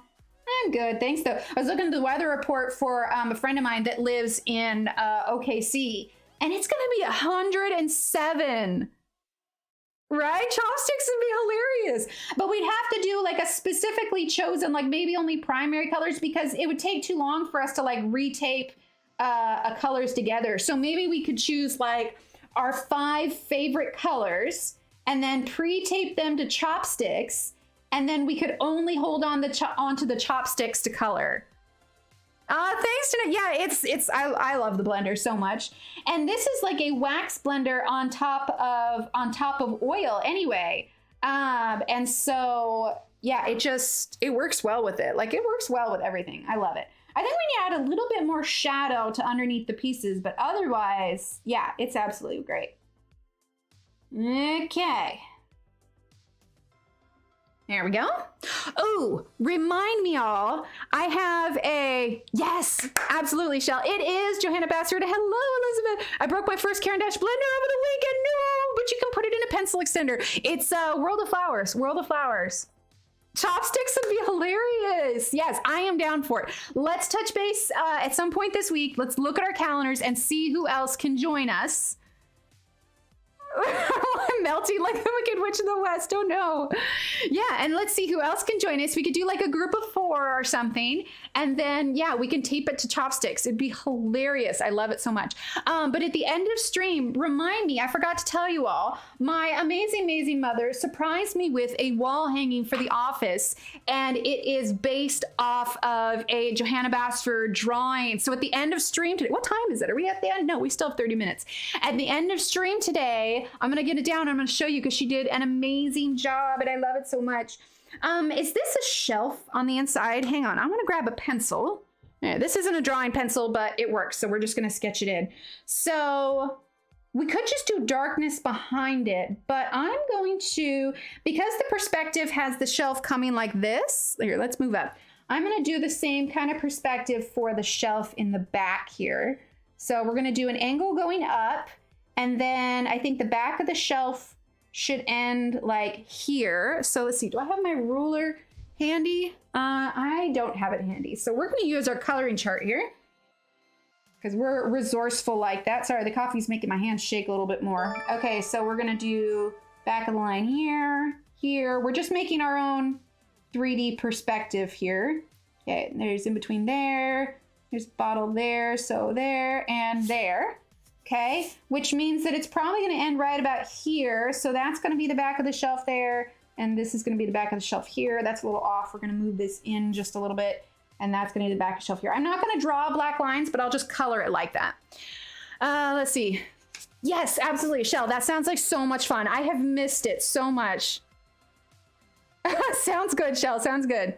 Speaker 1: I'm good, thanks though. I was looking at the weather report for a friend of mine that lives in OKC, and it's gonna be 107. Right? Chopsticks would be hilarious. But we'd have to do like a specifically chosen, like maybe only primary colors, because it would take too long for us to like retape colors together. So maybe we could choose like our 5 favorite colors and then pre-tape them to chopsticks, and then we could only hold on onto the chopsticks to color. Thanks to, yeah, I love the blender so much. And this is like a wax blender on top of oil anyway. And so yeah, it works well with it. Like it works well with everything. I love it. I think we need to add a little bit more shadow to underneath the pieces, but otherwise, yeah, it's absolutely great. Okay. There we go. Oh, remind me all, I have yes, absolutely, Shell. It is Johanna Basford. Hello, Elizabeth. I broke my first Caran d'Ache blender over the weekend. No, but you can put it in a pencil extender. It's World of Flowers. Chopsticks would be hilarious. Yes, I am down for it. Let's touch base at some point this week. Let's look at our calendars and see who else can join us. I'm melting like the Wicked Witch of the West. Oh no. Yeah, and let's see who else can join us. We could do like a group of 4 or something, and then yeah, we can tape it to chopsticks. It'd be hilarious. I love it so much. But at the end of stream, remind me, I forgot to tell you all, my amazing mother surprised me with a wall hanging for the office, and it is based off of a Johanna Basford drawing. So at the end of stream today, what time is it? Are we at the end? No, we still have 30 minutes. At the end of stream today, I'm gonna get it down. I'm gonna show you because she did an amazing job and I love it so much. Is this a shelf on the inside? Hang on, I'm gonna grab a pencil. Yeah, this isn't a drawing pencil, but it works. So we're just gonna sketch it in. So we could just do darkness behind it, but I'm going to, because the perspective has the shelf coming like this. Here, let's move up. I'm gonna do the same kind of perspective for the shelf in the back here. So we're gonna do an angle going up, and then I think the back of the shelf should end like here. So let's see, do I have my ruler handy? I don't have it handy. So we're gonna use our coloring chart here because we're resourceful like that. Sorry, the coffee's making my hands shake a little bit more. Okay, so we're gonna do back of the line here, here. We're just making our own 3D perspective here. Okay, there's in between there, there's bottle there, so there and there. Okay, which means that it's probably going to end right about here. So that's going to be the back of the shelf there, and this is going to be the back of the shelf here. That's a little off. We're going to move this in just a little bit, and that's going to be the back of the shelf here. I'm not going to draw black lines, but I'll just color it like that. Let's see. Yes, absolutely. Shell, that sounds like so much fun. I have missed it so much. Sounds good, Shell, sounds good.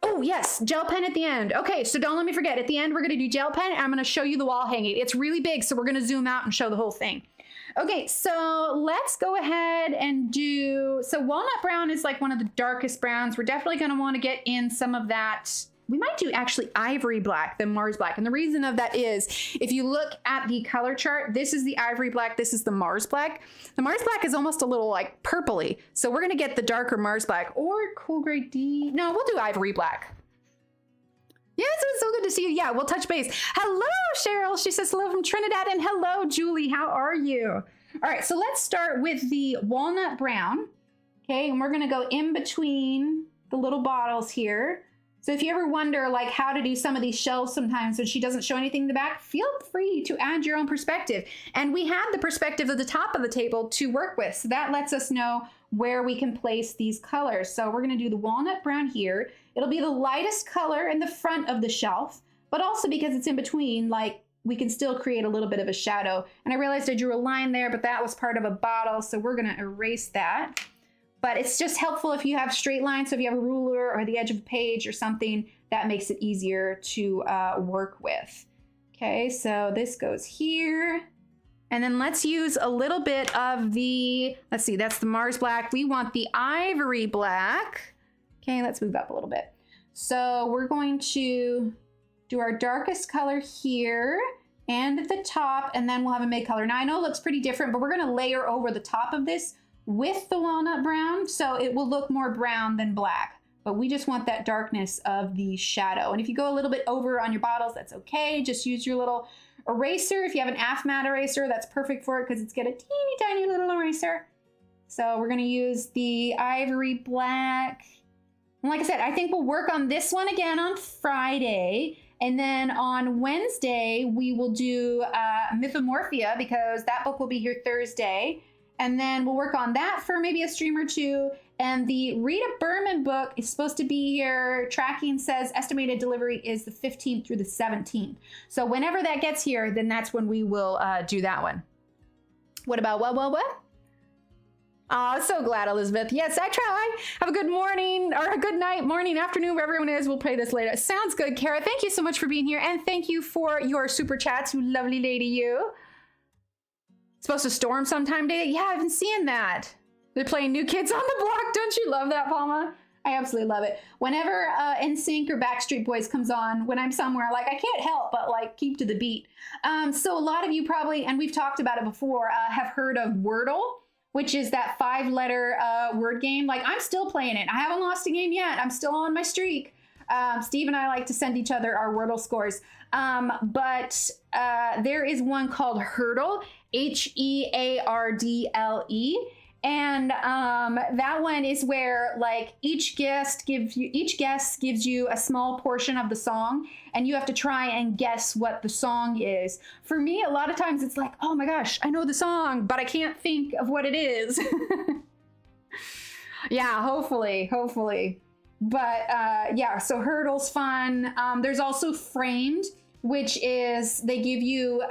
Speaker 1: Oh yes, gel pen at the end. Okay, so don't let me forget, at the end we're gonna do gel pen and I'm gonna show you the wall hanging. It's really big, so we're gonna zoom out and show the whole thing. Okay, so let's go ahead and do, so Walnut Brown is like one of the darkest browns. We're definitely gonna wanna get in some of that. We might do actually Ivory Black, the Mars Black. And the reason of that is, if you look at the color chart, this is the Ivory Black, this is the Mars Black. The Mars Black is almost a little like purpley. So we're gonna get the darker Mars Black or Cool Gray D. No, we'll do Ivory Black. Yes, it's so good to see you. Yeah, we'll touch base. Hello, Cheryl. She says hello from Trinidad, and hello, Julie. How are you? All right, so let's start with the Walnut Brown. Okay, and we're gonna go in between the little bottles here. So if you ever wonder like how to do some of these shelves sometimes when she doesn't show anything in the back, feel free to add your own perspective. And we have the perspective at the top of the table to work with. So that lets us know where we can place these colors. So we're gonna do the Walnut Brown here. It'll be the lightest color in the front of the shelf, but also because it's in between, like we can still create a little bit of a shadow. And I realized I drew a line there, but that was part of a bottle. So we're gonna erase that. But it's just helpful if you have straight lines. So if you have a ruler or the edge of a page or something, that makes it easier to work with. Okay, so this goes here. And then let's use a little bit of the, let's see, that's the Mars Black. We want the Ivory Black. Okay, let's move up a little bit. So we're going to do our darkest color here and at the top, and then we'll have a mid color. Now I know it looks pretty different, but we're gonna layer over the top of this with the Walnut Brown, so it will look more brown than black, but we just want that darkness of the shadow. And if you go a little bit over on your bottles, that's okay. Just use your little eraser. If you have an AF matte eraser, that's perfect for it because it's got a teeny tiny little eraser. So we're gonna use the Ivory Black. And like I said, I think we'll work on this one again on Friday. And then on Wednesday, we will do Mythomorphia because that book will be here Thursday. And then we'll work on that for maybe a stream or two. And the Rita Berman book is supposed to be here. Tracking says estimated delivery is the 15th through the 17th. So whenever that gets here, then that's when we will do that one. What about what? Oh, so glad, Elizabeth. Yes, I try. Have a good morning or a good night, morning, afternoon, wherever everyone is. We'll play this later. Sounds good, Kara. Thank you so much for being here. And thank you for your super chats, you lovely lady, you. Supposed to storm sometime today? Yeah, I've been seeing that. They're playing New Kids on the Block. Don't you love that, Palma? I absolutely love it. Whenever NSYNC or Backstreet Boys comes on, when I'm somewhere, like I can't help but like keep to the beat. So a lot of you probably, and we've talked about it before, have heard of Wordle, which is that 5-letter word game. Like I'm still playing it. I haven't lost a game yet. I'm still on my streak. Steve and I like to send each other our Wordle scores. But there is one called Hurdle, Heardle. And that one is where like each guest gives you a small portion of the song and you have to try and guess what the song is. For me, a lot of times it's like, oh my gosh, I know the song, but I can't think of what it is. Yeah, hopefully. But yeah, so Hurdle's fun. There's also Framed, which is they give you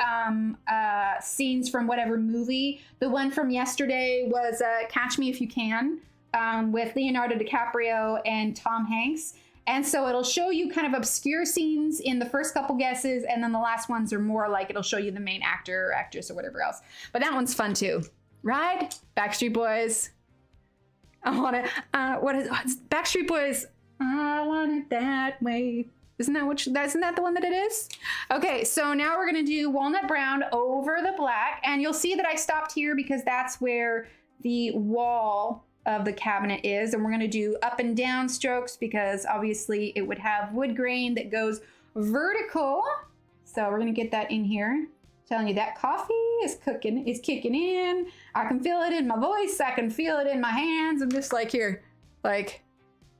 Speaker 1: scenes from whatever movie. The one from yesterday was Catch Me If You Can with Leonardo DiCaprio and Tom Hanks. And so it'll show you kind of obscure scenes in the first couple guesses, and then the last ones are more like it'll show you the main actor or actress or whatever else. But that one's fun too. Right? Backstreet Boys. I want it. What is Backstreet Boys? I want it that way. Isn't that the one that it is? Okay, so now we're gonna do Walnut Brown over the black, and you'll see that I stopped here because that's where the wall of the cabinet is, and we're gonna do up and down strokes because obviously it would have wood grain that goes vertical. So we're gonna get that in here. Telling you that coffee is kicking in. I can feel it in my voice. I can feel it in my hands. I'm just like here, like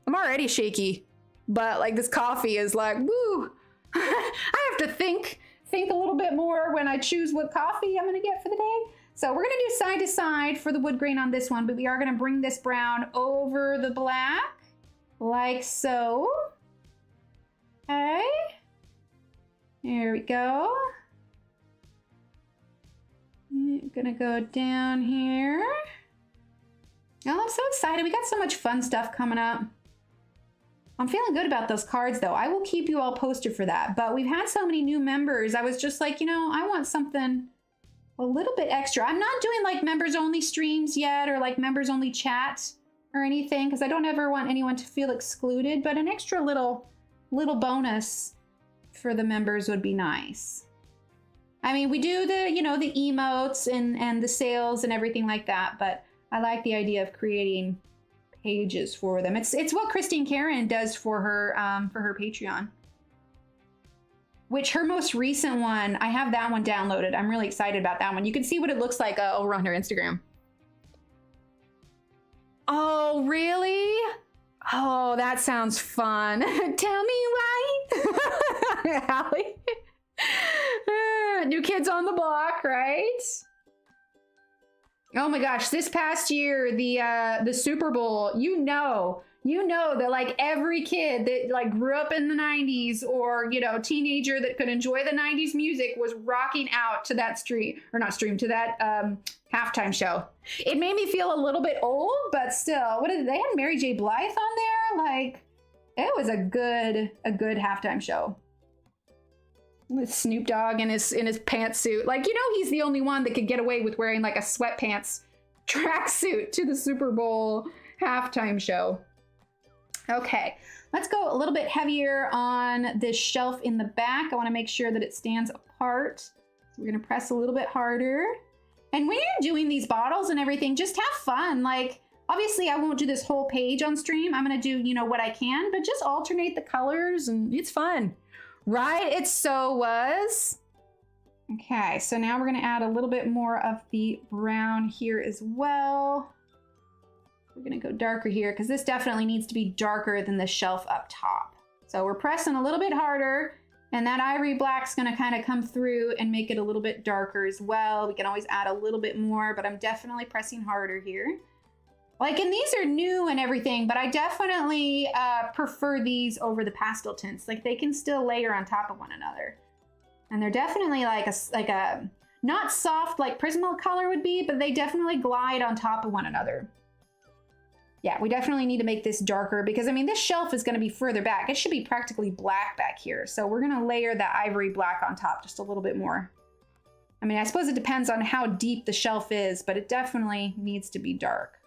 Speaker 1: I'm already shaky. But like this coffee is like, woo. I have to think a little bit more when I choose what coffee I'm gonna get for the day. So we're gonna do side to side for the wood grain on this one, but we are gonna bring this brown over the black, like so. Okay, here we go. I'm gonna go down here. Oh, I'm so excited. We got so much fun stuff coming up. I'm feeling good about those cards though. I will keep you all posted for that. But we've had so many new members. I was just like, you know, I want something a little bit extra. I'm not doing like members only streams yet or like members only chat or anything because I don't ever want anyone to feel excluded, but an extra little bonus for the members would be nice. I mean, we do the, you know, the emotes and the sales and everything like that, but I like the idea of creating pages for them. It's what Christine Karen does for her Patreon. Which her most recent one, I have that one downloaded. I'm really excited about that one. You can see what it looks like over on her Instagram. Oh, really? Oh, that sounds fun. Tell me why. Allie. New Kids on the Block, right? Oh my gosh, this past year, the Super Bowl, you know that like every kid that like grew up in the 90s or, you know, teenager that could enjoy the 90s music was rocking out to that to that halftime show. It made me feel a little bit old, but still, they had Mary J. Blige on there? Like, it was a good halftime show. With Snoop Dogg in his pantsuit. Like, you know, he's the only one that could get away with wearing like a sweatpants tracksuit to the Super Bowl halftime show. Okay, let's go a little bit heavier on this shelf in the back. I want to make sure that it stands apart. So we're going to press a little bit harder. And when you're doing these bottles and everything, just have fun. Like, obviously I won't do this whole page on stream. I'm going to do, you know, what I can, but just alternate the colors and it's fun. Right? It so was. Okay, so now we're going to add a little bit more of the brown here as well. We're going to go darker here because this definitely needs to be darker than the shelf up top. So we're pressing a little bit harder and that ivory black's going to kind of come through and make it a little bit darker as well. We can always add a little bit more, but I'm definitely pressing harder here. Like, and these are new and everything, but I definitely prefer these over the pastel tints. Like, they can still layer on top of one another. And they're definitely like a not soft like Prismacolor would be, but they definitely glide on top of one another. Yeah, we definitely need to make this darker because, I mean, this shelf is going to be further back. It should be practically black back here. So we're going to layer that ivory black on top just a little bit more. I mean, I suppose it depends on how deep the shelf is, but it definitely needs to be dark.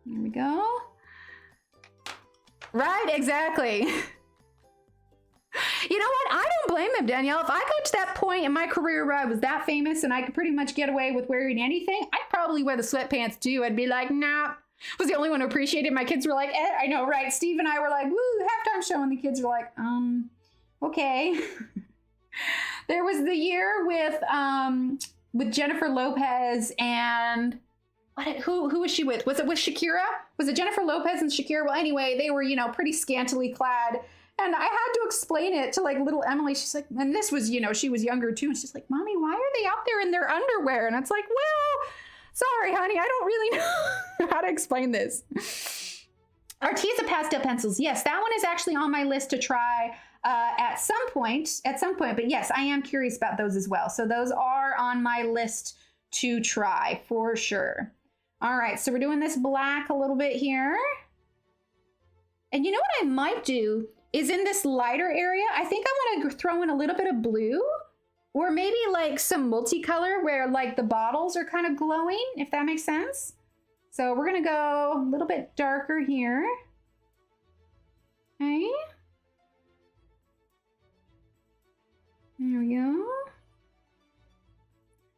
Speaker 1: There we go. Right, exactly. You know what? I don't blame him, Danielle. If I got to that point in my career where I was that famous and I could pretty much get away with wearing anything, I'd probably wear the sweatpants too. I'd be like, nah. I was the only one who appreciated. My kids were like, I know, right? Steve and I were like, woo, halftime show. And the kids were like, okay. There was the year with Jennifer Lopez and who was she with? Was it with Shakira? Was it Jennifer Lopez and Shakira? Well, anyway, they were, you know, pretty scantily clad. And I had to explain it to like little Emily. She's like, and this was, you know, she was younger too. And she's like, Mommy, why are they out there in their underwear? And it's like, well, sorry, honey, I don't really know how to explain this. Arteza pastel pencils. Yes, that one is actually on my list to try at some point. But yes, I am curious about those as well. So those are on my list to try for sure. All right, so we're doing this black a little bit here. And you know what I might do is in this lighter area, I think I want to throw in a little bit of blue or maybe like some multicolor where like the bottles are kind of glowing, if that makes sense. So we're going to go a little bit darker here. Okay. There we go.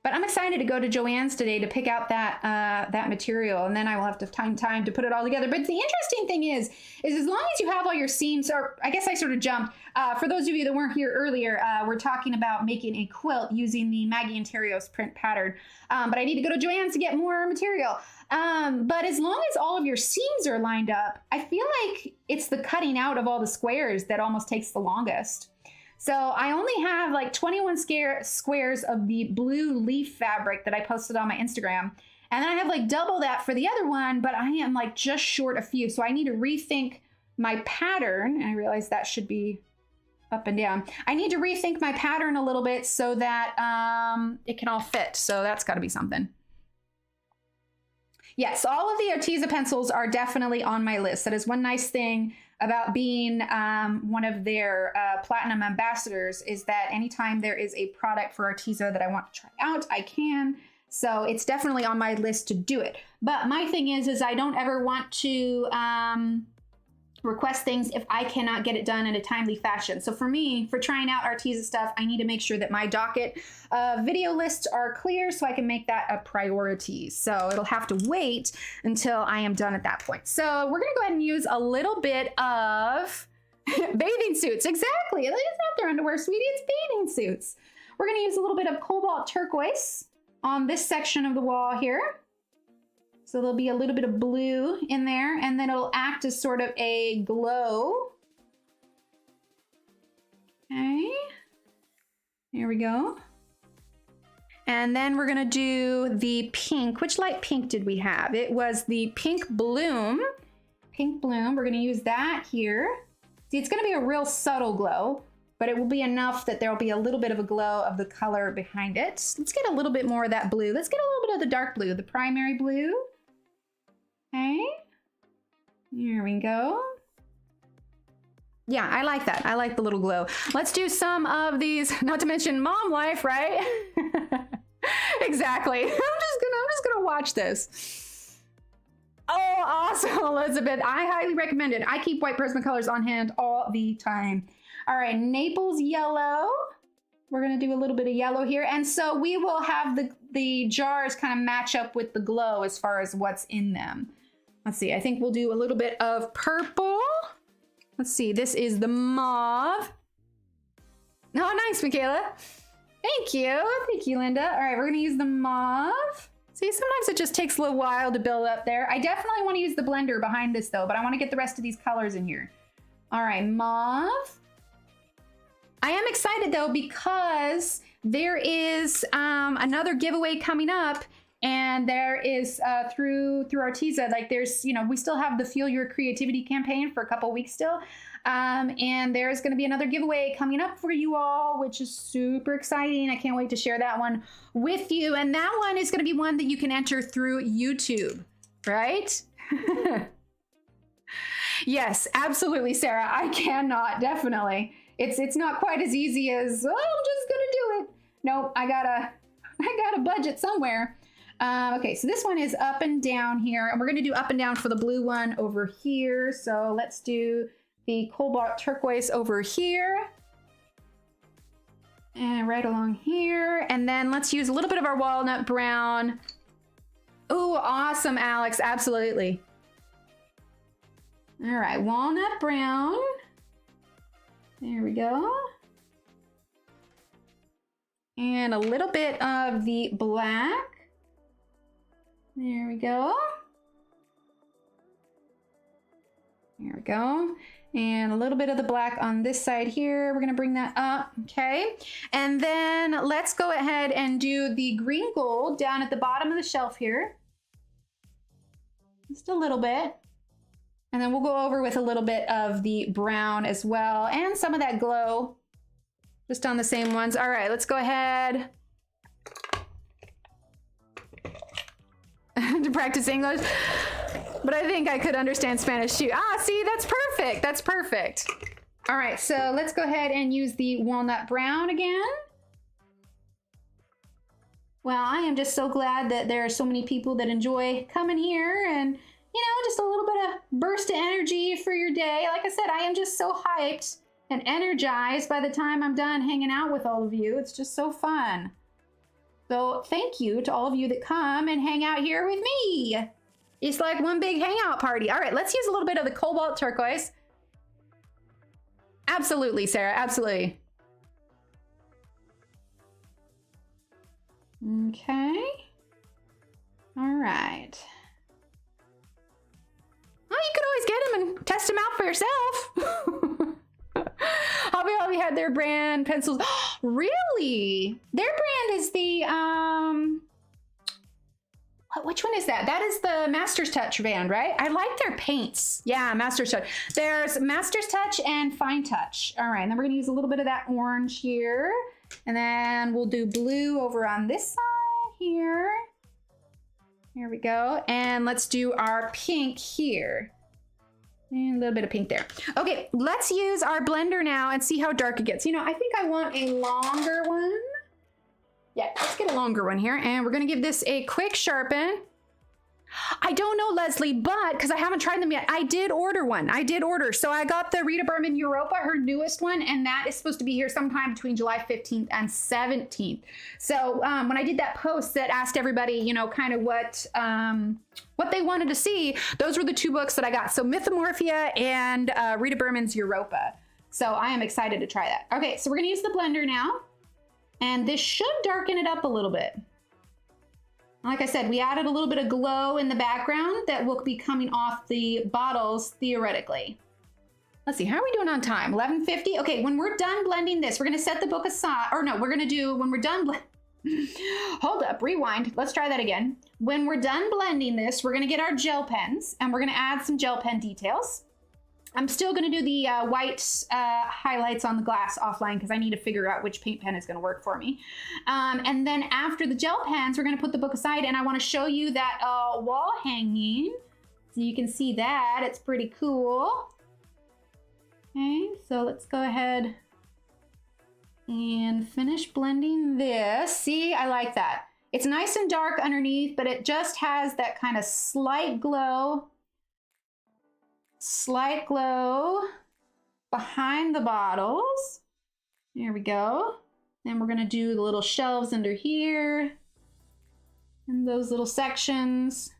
Speaker 1: But I'm excited to go to Joann's today to pick out that material, and then I will have to find time to put it all together. But the interesting thing is as long as you have all your seams, or I guess I sort of jumped. For those of you that weren't here earlier, we're talking about making a quilt using the Maggie and Terrios print pattern. But I need to go to Joann's to get more material. But as long as all of your seams are lined up, I feel like it's the cutting out of all the squares that almost takes the longest. So I only have like 21 squares of the blue leaf fabric that I posted on my Instagram. And then I have like double that for the other one, but I am like just short a few. So I need to rethink my pattern. And I realize that should be up and down. I need to rethink my pattern a little bit so that it can all fit. So that's got to be something. Yes, all of the Arteza pencils are definitely on my list. That is one nice thing about being one of their platinum ambassadors, is that anytime there is a product for Arteza that I want to try out, I can. So it's definitely on my list to do it. But my thing is I don't ever want to request things if I cannot get it done in a timely fashion. So for me, for trying out Arteza stuff, I need to make sure that my docket video lists are clear so I can make that a priority. So it'll have to wait until I am done at that point. So we're gonna go ahead and use a little bit of bathing suits. Exactly, it's not their underwear, sweetie, it's bathing suits. We're gonna use a little bit of Cobalt Turquoise on this section of the wall here. So there'll be a little bit of blue in there, and then it'll act as sort of a glow. Okay, here we go. And then we're gonna do the pink. Which light pink did we have? It was the Pink Bloom. Pink Bloom, we're gonna use that here. See, it's gonna be a real subtle glow, but it will be enough that there'll be a little bit of a glow of the color behind it. Let's get a little bit more of that blue. Let's get a little bit of the dark blue, the primary blue. Okay, here we go. Yeah, I like that. I like the little glow. Let's do some of these, not to mention mom life, right? Exactly. I'm just gonna watch this. Oh, awesome, Elizabeth. I highly recommend it. I keep white Prismacolors on hand all the time. All right, Naples Yellow. We're gonna do a little bit of yellow here. And so we will have the jars kind of match up with the glow as far as what's in them. Let's see, I think we'll do a little bit of purple. Let's see, this is the mauve. Oh, nice, Michaela. Thank you. Thank you, Linda. All right, we're gonna use the mauve. See, sometimes it just takes a little while to build up there. I definitely wanna use the blender behind this though, but I wanna get the rest of these colors in here. All right, mauve. I am excited though because there is another giveaway coming up, and there is through Arteza, like there's, you know, we still have the Fuel Your Creativity campaign for a couple weeks still. And there's gonna be another giveaway coming up for you all, which is super exciting. I can't wait to share that one with you. And that one is gonna be one that you can enter through YouTube, right? Yes, absolutely, Sarah. I cannot, definitely. It's not quite as easy as, oh, I'm just gonna do it. Nope, I gotta budget somewhere. Okay, so this one is up and down here, and we're gonna do up and down for the blue one over here. So let's do the Cobalt Turquoise over here. And right along here. And then let's use a little bit of our Walnut Brown. Oh, awesome, Alex, absolutely. All right, Walnut Brown. There we go. And a little bit of the black. There we go. There we go. And a little bit of the black on this side here. We're gonna bring that up, okay? And then let's go ahead and do the green gold down at the bottom of the shelf here. Just a little bit. And then we'll go over with a little bit of the brown as well, and some of that glow, just on the same ones. All right, let's go ahead to practice English. But I think I could understand Spanish too. Ah, see, that's perfect. That's perfect. All right, so let's go ahead and use the Walnut Brown again. Well, I am just so glad that there are so many people that enjoy coming here and, you know, just a little bit of burst of energy for your day. Like I said, I am just so hyped and energized by the time I'm done hanging out with all of you. It's just so fun. So thank you to all of you that come and hang out here with me. It's like one big hangout party. All right, let's use a little bit of the Cobalt Turquoise. Absolutely, Sarah, absolutely. Okay. All right. Well, you could always get them and test them out for yourself. Hobby Lobby had their brand pencils. Really? Their brand is the, which one is that? That is the Master's Touch band, right? I like their paints. Yeah, Master's Touch. There's Master's Touch and Fine Touch. All right, and then we're gonna use a little bit of that orange here. And then we'll do blue over on this side here. Here we go. And let's do our pink here. And a little bit of pink there. Okay, let's use our blender now and see how dark it gets. You know, I think I want a longer one. Yeah, let's get a longer one here. And we're gonna give this a quick sharpen. I don't know, Leslie, but because I haven't tried them yet, I did order one. I did order. So I got the Rita Berman Europa, her newest one, and that is supposed to be here sometime between July 15th and 17th. So when I did that post that asked everybody, you know, kind of what they wanted to see, those were the two books that I got. So Mythomorphia and Rita Berman's Europa. So I am excited to try that. Okay, so we're gonna use the blender now. And this should darken it up a little bit. Like I said, we added a little bit of glow in the background that will be coming off the bottles theoretically. Let's see, how are we doing on time? 11:50? Okay, when we're done blending this, we're gonna set the book aside, or no, we're gonna do, when we're done, hold up, rewind, let's try that again. When we're done blending this, we're gonna get our gel pens and we're gonna add some gel pen details. I'm still gonna do the white highlights on the glass offline because I need to figure out which paint pen is gonna work for me. And then after the gel pens, we're gonna put the book aside and I wanna show you that wall hanging. So you can see that, it's pretty cool. Okay, so let's go ahead and finish blending this. See, I like that. It's nice and dark underneath, but it just has that kind of slight glow behind the bottles. There we go. Then we're gonna do the little shelves under here and those little sections.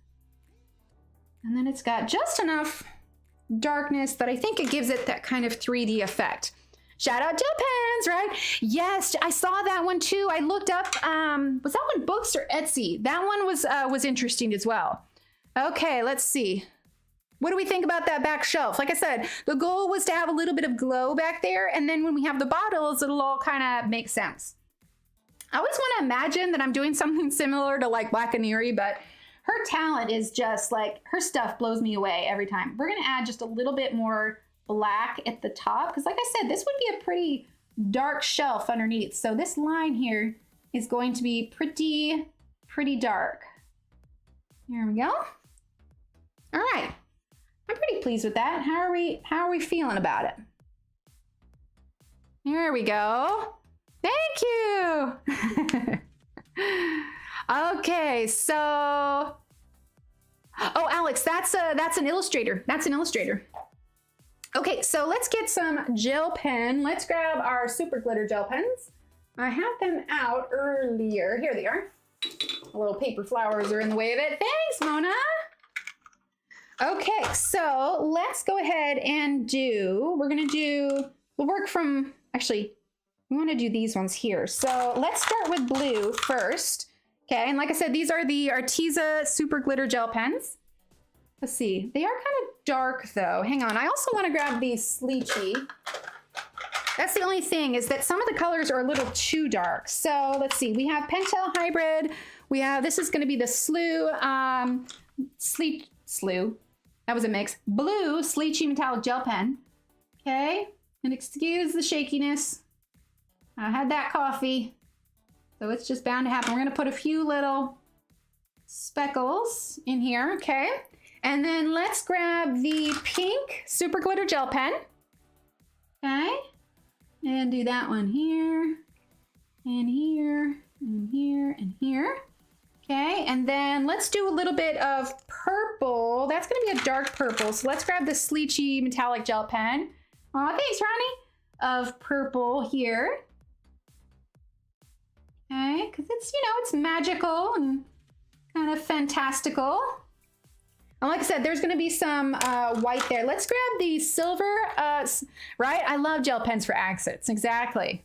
Speaker 1: And then it's got just enough darkness that I think it gives it that kind of 3D effect. Shout out gel pens, right? Yes, I saw that one too. I looked up, was that one Books or Etsy? That one was interesting as well. Okay, let's see. What do we think about that back shelf? Like I said, the goal was to have a little bit of glow back there, and then when we have the bottles, it'll all kind of make sense. I always want to imagine that I'm doing something similar to like Black Canary, but her talent is just like, her stuff blows me away every time. We're gonna add just a little bit more black at the top, because like I said, this would be a pretty dark shelf underneath. So this line here is going to be pretty dark. Here we go. All right. I'm pretty pleased with that. How are we feeling about it? Here we go. Thank you. Okay, so, oh, Alex, that's an illustrator. That's an illustrator. Okay, so let's get some gel pen. Let's grab our super glitter gel pens. I had them out earlier. Here they are. The little paper flowers are in the way of it. Thanks, Mona. Okay, so let's go ahead and we'll work from, actually, we want to do these ones here. So let's start with blue first. Okay, and like I said, these are the Arteza Super Glitter Gel Pens. Let's see, they are kind of dark though. Hang on, I also want to grab these Sleechy. That's the only thing, is that some of the colors are a little too dark. So let's see, we have Pentel Hybrid. We have, this is going to be the Slew. That was a mix. Blue Sleechy Metallic Gel Pen. Okay, and excuse the shakiness. I had that coffee, so it's just bound to happen. We're gonna put a few little speckles in here, okay? And then let's grab the pink Super Glitter Gel Pen. Okay, and do that one here, and here, and here, and here. Okay, and then let's do a little bit of purple. That's gonna be a dark purple. So let's grab the Sleechy Metallic Gel Pen. Aw, thanks, Ronnie. Of purple here. Okay, because it's, you know, it's magical and kind of fantastical. And like I said, there's gonna be some white there. Let's grab the silver, right? I love gel pens for accents, exactly.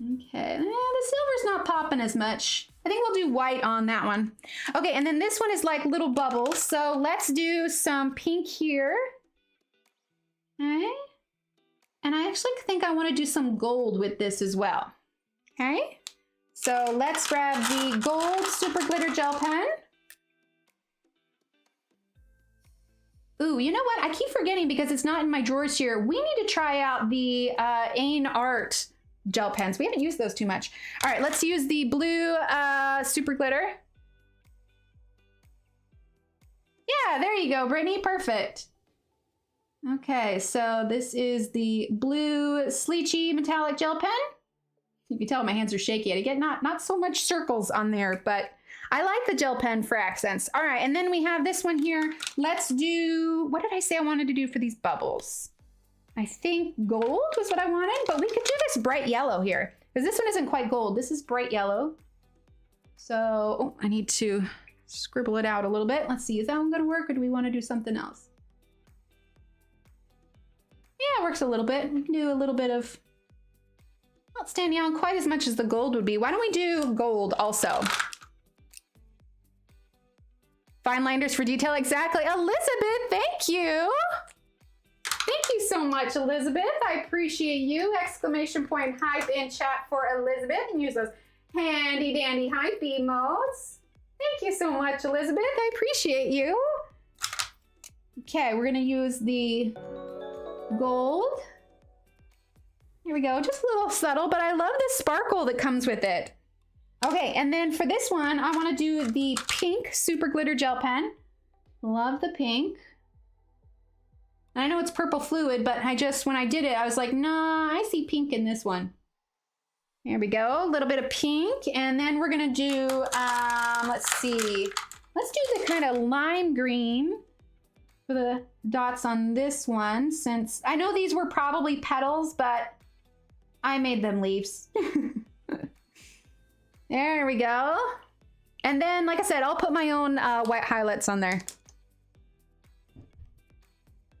Speaker 1: Okay, the silver's not popping as much. I think we'll do white on that one. Okay, and then this one is like little bubbles. So let's do some pink here. Okay. And I actually think I want to do some gold with this as well. Okay. So let's grab the gold super glitter gel pen. Ooh, you know what? I keep forgetting because it's not in my drawers here. We need to try out the Ain Art gel pens. We haven't used those too much. All right, let's use the blue super glitter. Yeah, there you go, Brittany. Perfect. Okay, so this is the blue Sleechy metallic gel pen. You can tell my hands are shaky. I get not so much circles on there, but I like the gel pen for accents. All right, and then we have this one here. Let's do, what did I say I wanted to do for these bubbles? I think gold was what I wanted, but we could do this bright yellow here because this one isn't quite gold. This is bright yellow. So, oh, I need to scribble it out a little bit. Let's see, is that one gonna work or do we wanna do something else? Yeah, it works a little bit. We can do a little bit of, not standing out quite as much as the gold would be. Why don't we do gold also? Fine liners for detail, exactly. Elizabeth, thank you. Thank you so much, Elizabeth. I appreciate you. Exclamation point hype in chat for Elizabeth. And use those handy dandy hype emotes. Thank you so much, Elizabeth. I appreciate you. Okay, we're gonna use the gold. Here we go, just a little subtle, but I love the sparkle that comes with it. Okay, and then for this one, I wanna do the pink super glitter gel pen. Love the pink. And I know it's purple fluid, but when I did it, I was like, nah, I see pink in this one. There we go, a little bit of pink. And then we're gonna do, let's see. Let's do the kind of lime green for the dots on this one, since I know these were probably petals, but I made them leaves. There we go. And then, like I said, I'll put my own white highlights on there.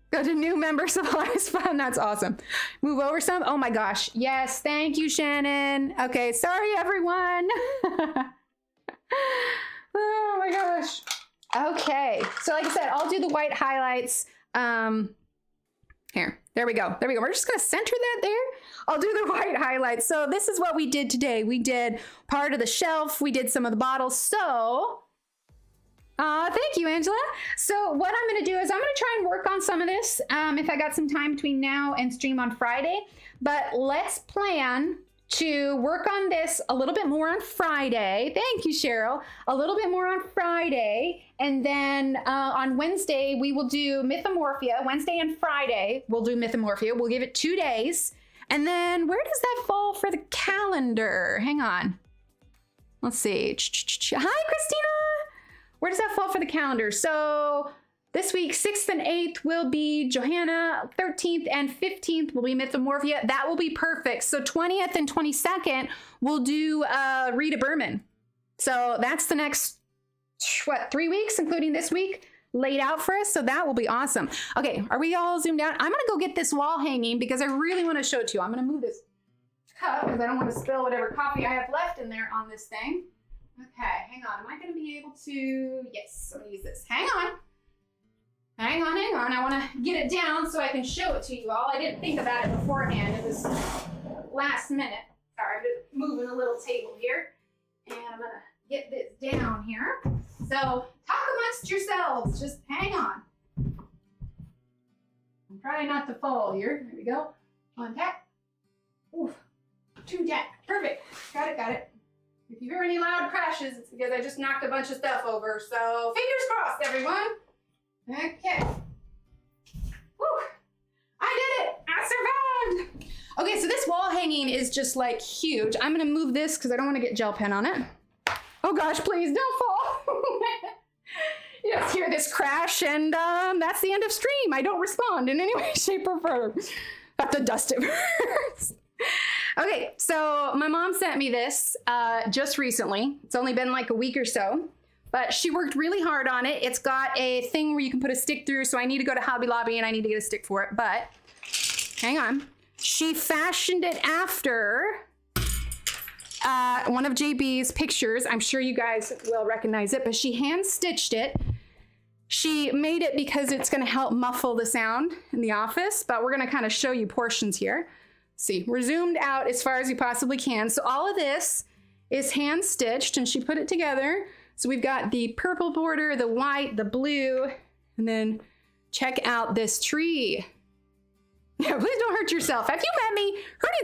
Speaker 1: Go to new member supplies fun. That's awesome. Move over some. Oh my gosh. Yes. Thank you, Shannon. Okay. Sorry, everyone. Oh my gosh. Okay. So like I said, I'll do the white highlights. Here. There we go. There we go. We're just going to center that there. I'll do the white highlights. So this is what we did today. We did part of the shelf. We did some of the bottles. So thank you, Angela. So what I'm going to do is I'm going to try and work on some of this if I got some time between now and stream on Friday. But let's plan to work on this a little bit more on Friday. Thank you, Cheryl. A little bit more on Friday. And then on Wednesday, we will do Mythomorphia. Wednesday and Friday, we'll do Mythomorphia. We'll give it 2 days. And then where does that fall for the calendar? Hang on. Let's see. Hi, Christina. Where does that fall for the calendar? So this week, 6th and 8th will be Johanna, 13th and 15th will be Mythomorphia. That will be perfect. So 20th and 22nd, we'll do Rita Berman. So that's the next, 3 weeks, including this week, laid out for us. So that will be awesome. Okay, are we all zoomed out? I'm gonna go get this wall hanging because I really wanna show it to you. I'm gonna move this cup because I don't wanna spill whatever coffee I have left in there on this thing. Okay, hang on. Am I gonna be able to? Yes, I'm gonna use this. Hang on. Hang on, hang on. I wanna get it down so I can show it to you all. I didn't think about it beforehand. It was last minute. Sorry, I'm just moving a little table here. And I'm gonna get this down here. So talk amongst yourselves. Just hang on. I'm trying not to fall here. There we go. On tap. Oof. 2 tap. Perfect. Got it, got it. If you hear any loud crashes, it's because I just knocked a bunch of stuff over. So fingers crossed, everyone. Okay. Woo. I did it. I survived. Okay, so this wall hanging is just like huge. I'm gonna move this because I don't want to get gel pen on it. Oh gosh, please don't fall. You just hear this crash and that's the end of stream. I don't respond in any way, shape, or form. I have to dust it first. Okay, so my mom sent me this just recently. It's only been like a week or so, but she worked really hard on it. It's got a thing where you can put a stick through, so I need to go to Hobby Lobby and I need to get a stick for it, but hang on. She fashioned it after one of JB's pictures. I'm sure you guys will recognize it, but she hand stitched it. She made it because it's gonna help muffle the sound in the office, but we're gonna kind of show you portions here. See, we're zoomed out as far as we possibly can. So all of this is hand stitched and she put it together. So we've got the purple border, the white, the blue, and then check out this tree. Yeah, please don't hurt yourself. Have you met me? Hurting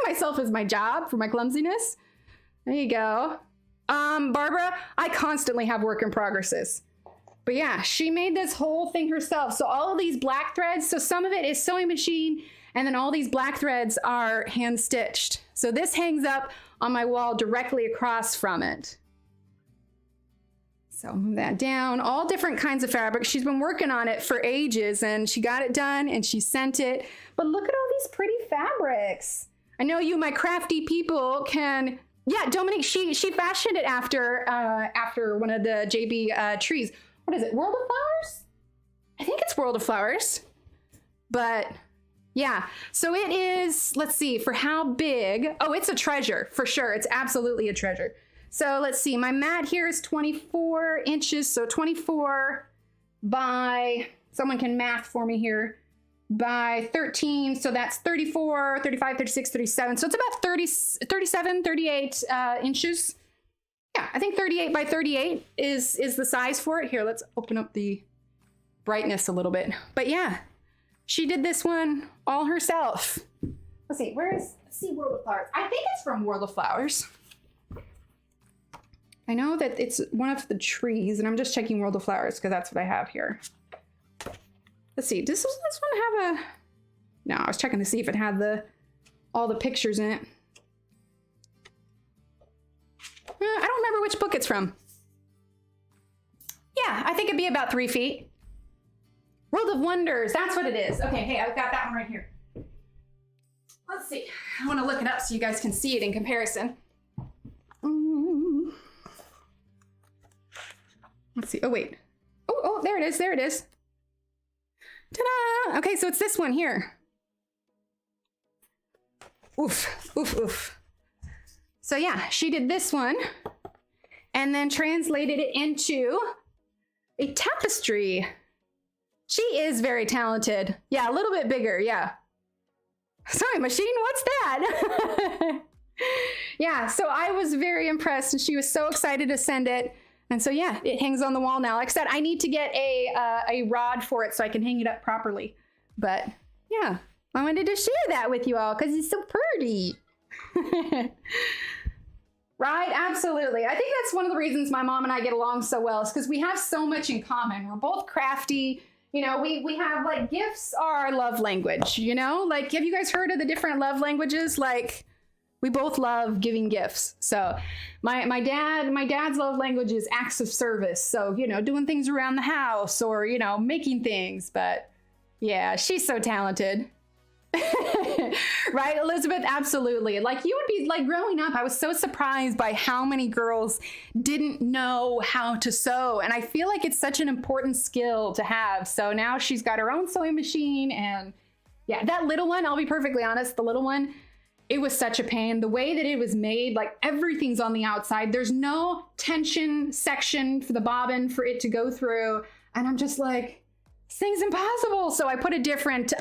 Speaker 1: myself is my job for my clumsiness. There you go. Barbara, I constantly have work in progresses. But yeah, she made this whole thing herself. So all of these black threads, so some of it is sewing machine, and then all these black threads are hand stitched. So this hangs up on my wall directly across from it. So move that down, all different kinds of fabrics. She's been working on it for ages and she got it done and she sent it. But look at all these pretty fabrics. I know you, my crafty people, can, yeah, Dominique, she fashioned it after one of the JB trees. What is it, World of Flowers? I think it's World of Flowers. But yeah, so it is, let's see, for how big, oh, it's a treasure, for sure. It's absolutely a treasure. So let's see, my mat here is 24 inches, so 24 by, someone can math for me here, by 13, so that's 34, 35, 36, 37, so it's about 37, 38 inches. Yeah, I think 38 by 38 is the size for it. Here, let's open up the brightness a little bit. But yeah, she did this one all herself. Let's see, let's see World of Flowers. I think it's from World of Flowers. I know that it's one of the trees, and I'm just checking World of Flowers because that's what I have here. Let's see, does this one have a, no, I was checking to see if it had all the pictures in it. I don't remember which book it's from. Yeah, I think it'd be about 3 feet. World of Wonders, that's what it is. Okay, hey, I've got that one right here. Let's see, I want to look it up so you guys can see it in comparison. Let's see, oh wait. Oh, there it is, there it is. Ta-da! Okay, so it's this one here. Oof, oof, oof. So yeah, she did this one and then translated it into a tapestry. She is very talented. Yeah, a little bit bigger, yeah. Sorry, machine, what's that? Yeah, so I was very impressed and she was so excited to send it. And so yeah, it hangs on the wall now. Like I said, I need to get a rod for it so I can hang it up properly. But yeah, I wanted to share that with you all because it's so pretty. Right, absolutely. I think that's one of the reasons my mom and I get along so well is because we have so much in common. We're both crafty. You know, we have like gifts are our love language, you know? Like, have you guys heard of the different love languages? Like, we both love giving gifts. So my dad's love language is acts of service. So, you know, doing things around the house or, you know, making things. But yeah, she's so talented. Right, Elizabeth? Absolutely. Like you would be like growing up, I was so surprised by how many girls didn't know how to sew. And I feel like it's such an important skill to have. So now she's got her own sewing machine. And yeah, that little one, I'll be perfectly honest, the little one, it was such a pain. The way that it was made, like everything's on the outside. There's no tension section for the bobbin for it to go through. And I'm just like, this thing's impossible. So I put a different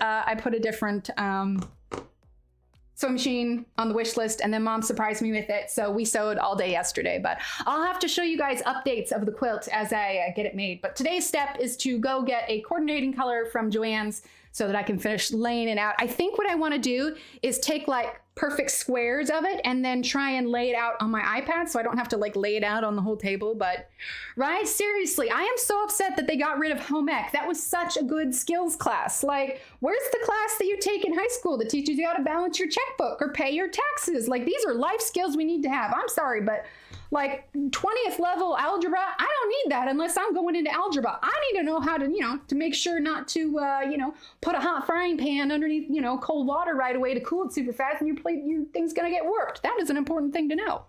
Speaker 1: sewing machine on the wish list, and then mom surprised me with it. So we sewed all day yesterday, but I'll have to show you guys updates of the quilt as I get it made. But today's step is to go get a coordinating color from Joann's so that I can finish laying it out. I think what I want to do is take like perfect squares of it and then try and lay it out on my iPad so I don't have to like lay it out on the whole table. But right, seriously, I am so upset that they got rid of home ec. That was such a good skills class. Like, where's the class that you take in high school that teaches you how to balance your checkbook or pay your taxes? Like, these are life skills we need to have. I'm sorry, but like 20th level algebra, I don't need that unless I'm going into algebra. I need to know how to, you know, to make sure not to, you know, put a hot frying pan underneath, you know, cold water right away to cool it super fast and your thing's gonna get warped. That is an important thing to know.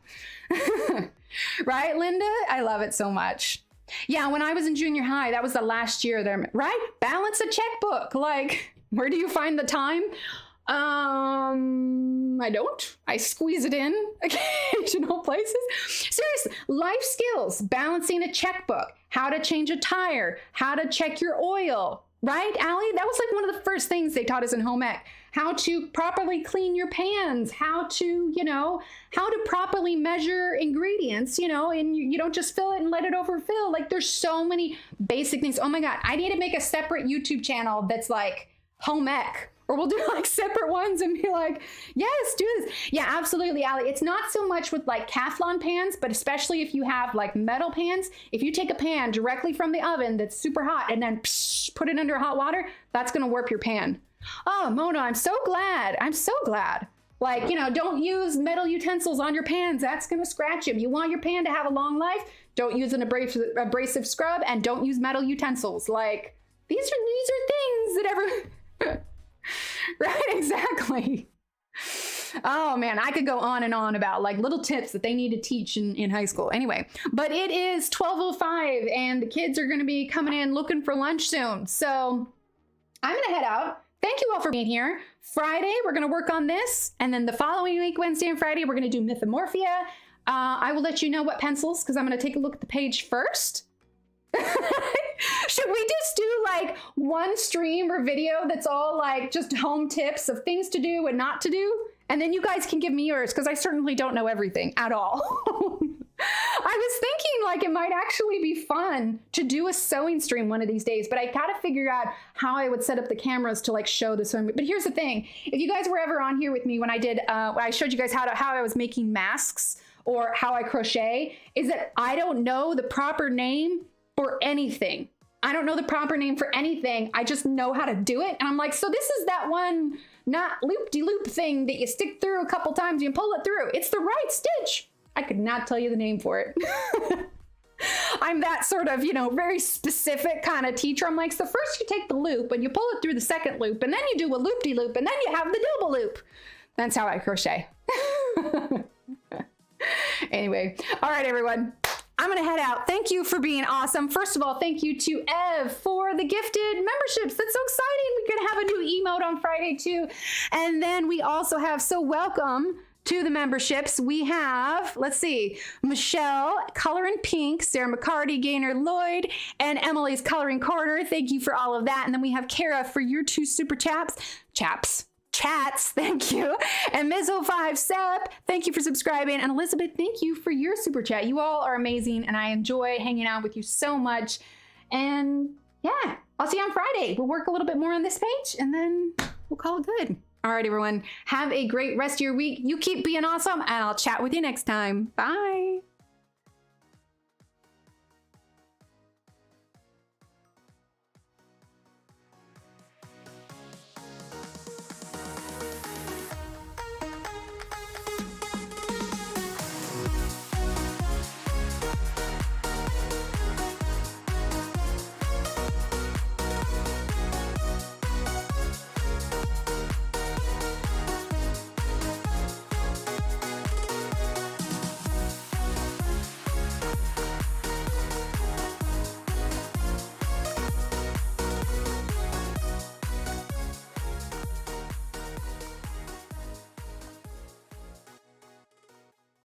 Speaker 1: Right, Linda? I love it so much. Yeah, when I was in junior high, that was the last year there, right? Balance a checkbook. Like, where do you find the time? I don't. I squeeze it in occasional places. Seriously, life skills, balancing a checkbook, how to change a tire, how to check your oil. Right, Allie? That was like one of the first things they taught us in home ec. How to properly clean your pans, how to, how to properly measure ingredients, and you don't just fill it and let it overfill. Like there's so many basic things. Oh my God, I need to make a separate YouTube channel that's like home ec. Or we'll do like separate ones and be like, yes, do this. Yeah, absolutely, Allie. It's not so much with like Teflon pans, but especially if you have like metal pans, if you take a pan directly from the oven that's super hot and then put it under hot water, that's gonna warp your pan. Oh, Mona, I'm so glad. I'm so glad. Like, don't use metal utensils on your pans. That's gonna scratch them. You want your pan to have a long life, don't use an abrasive scrub and don't use metal utensils. Like, these are things that ever... Right, exactly. Oh man, I could go on and on about like little tips that they need to teach in high school. Anyway, but it is 12:05 and the kids are going to be coming in looking for lunch soon. So I'm going to head out. Thank you all for being here. Friday, we're going to work on this. And then the following week, Wednesday and Friday, we're going to do Mythomorphia. I will let you know what pencils, because I'm going to take a look at the page first. Should we just do like one stream or video that's all like just home tips of things to do and not to do? And then you guys can give me yours, because I certainly don't know everything at all. I was thinking like it might actually be fun to do a sewing stream one of these days, but I gotta figure out how I would set up the cameras to like show the sewing. But here's the thing, if you guys were ever on here with me when I did, I showed you guys how I was making masks or how I crochet, is that I don't know the proper name for anything. I don't know the proper name for anything. I just know how to do it. And I'm like, so this is that one not loop-de-loop thing that you stick through a couple times, you pull it through. It's the right stitch. I could not tell you the name for it. I'm that sort of, very specific kind of teacher. I'm like, so first you take the loop and you pull it through the second loop and then you do a loop-de-loop and then you have the double loop. That's how I crochet. Anyway, all right, everyone. I'm going to head out. Thank you for being awesome. First of all, thank you to Ev for the gifted memberships. That's so exciting. We're going to have a new emote on Friday too. And then we also have, so welcome to the memberships. We have, let's see, Michelle, Coloring Pink, Sarah McCarty, Gaynor Lloyd, and Emily's Coloring Corner. Thank you for all of that. And then we have Kara for your 2 super chats, thank you. And Mizzo5 Sep, thank you for subscribing. And Elizabeth, thank you for your super chat. You all are amazing, and I enjoy hanging out with you so much. And yeah, I'll see you on Friday. We'll work a little bit more on this page, and then we'll call it good. All right, everyone. Have a great rest of your week. You keep being awesome, and I'll chat with you next time. Bye.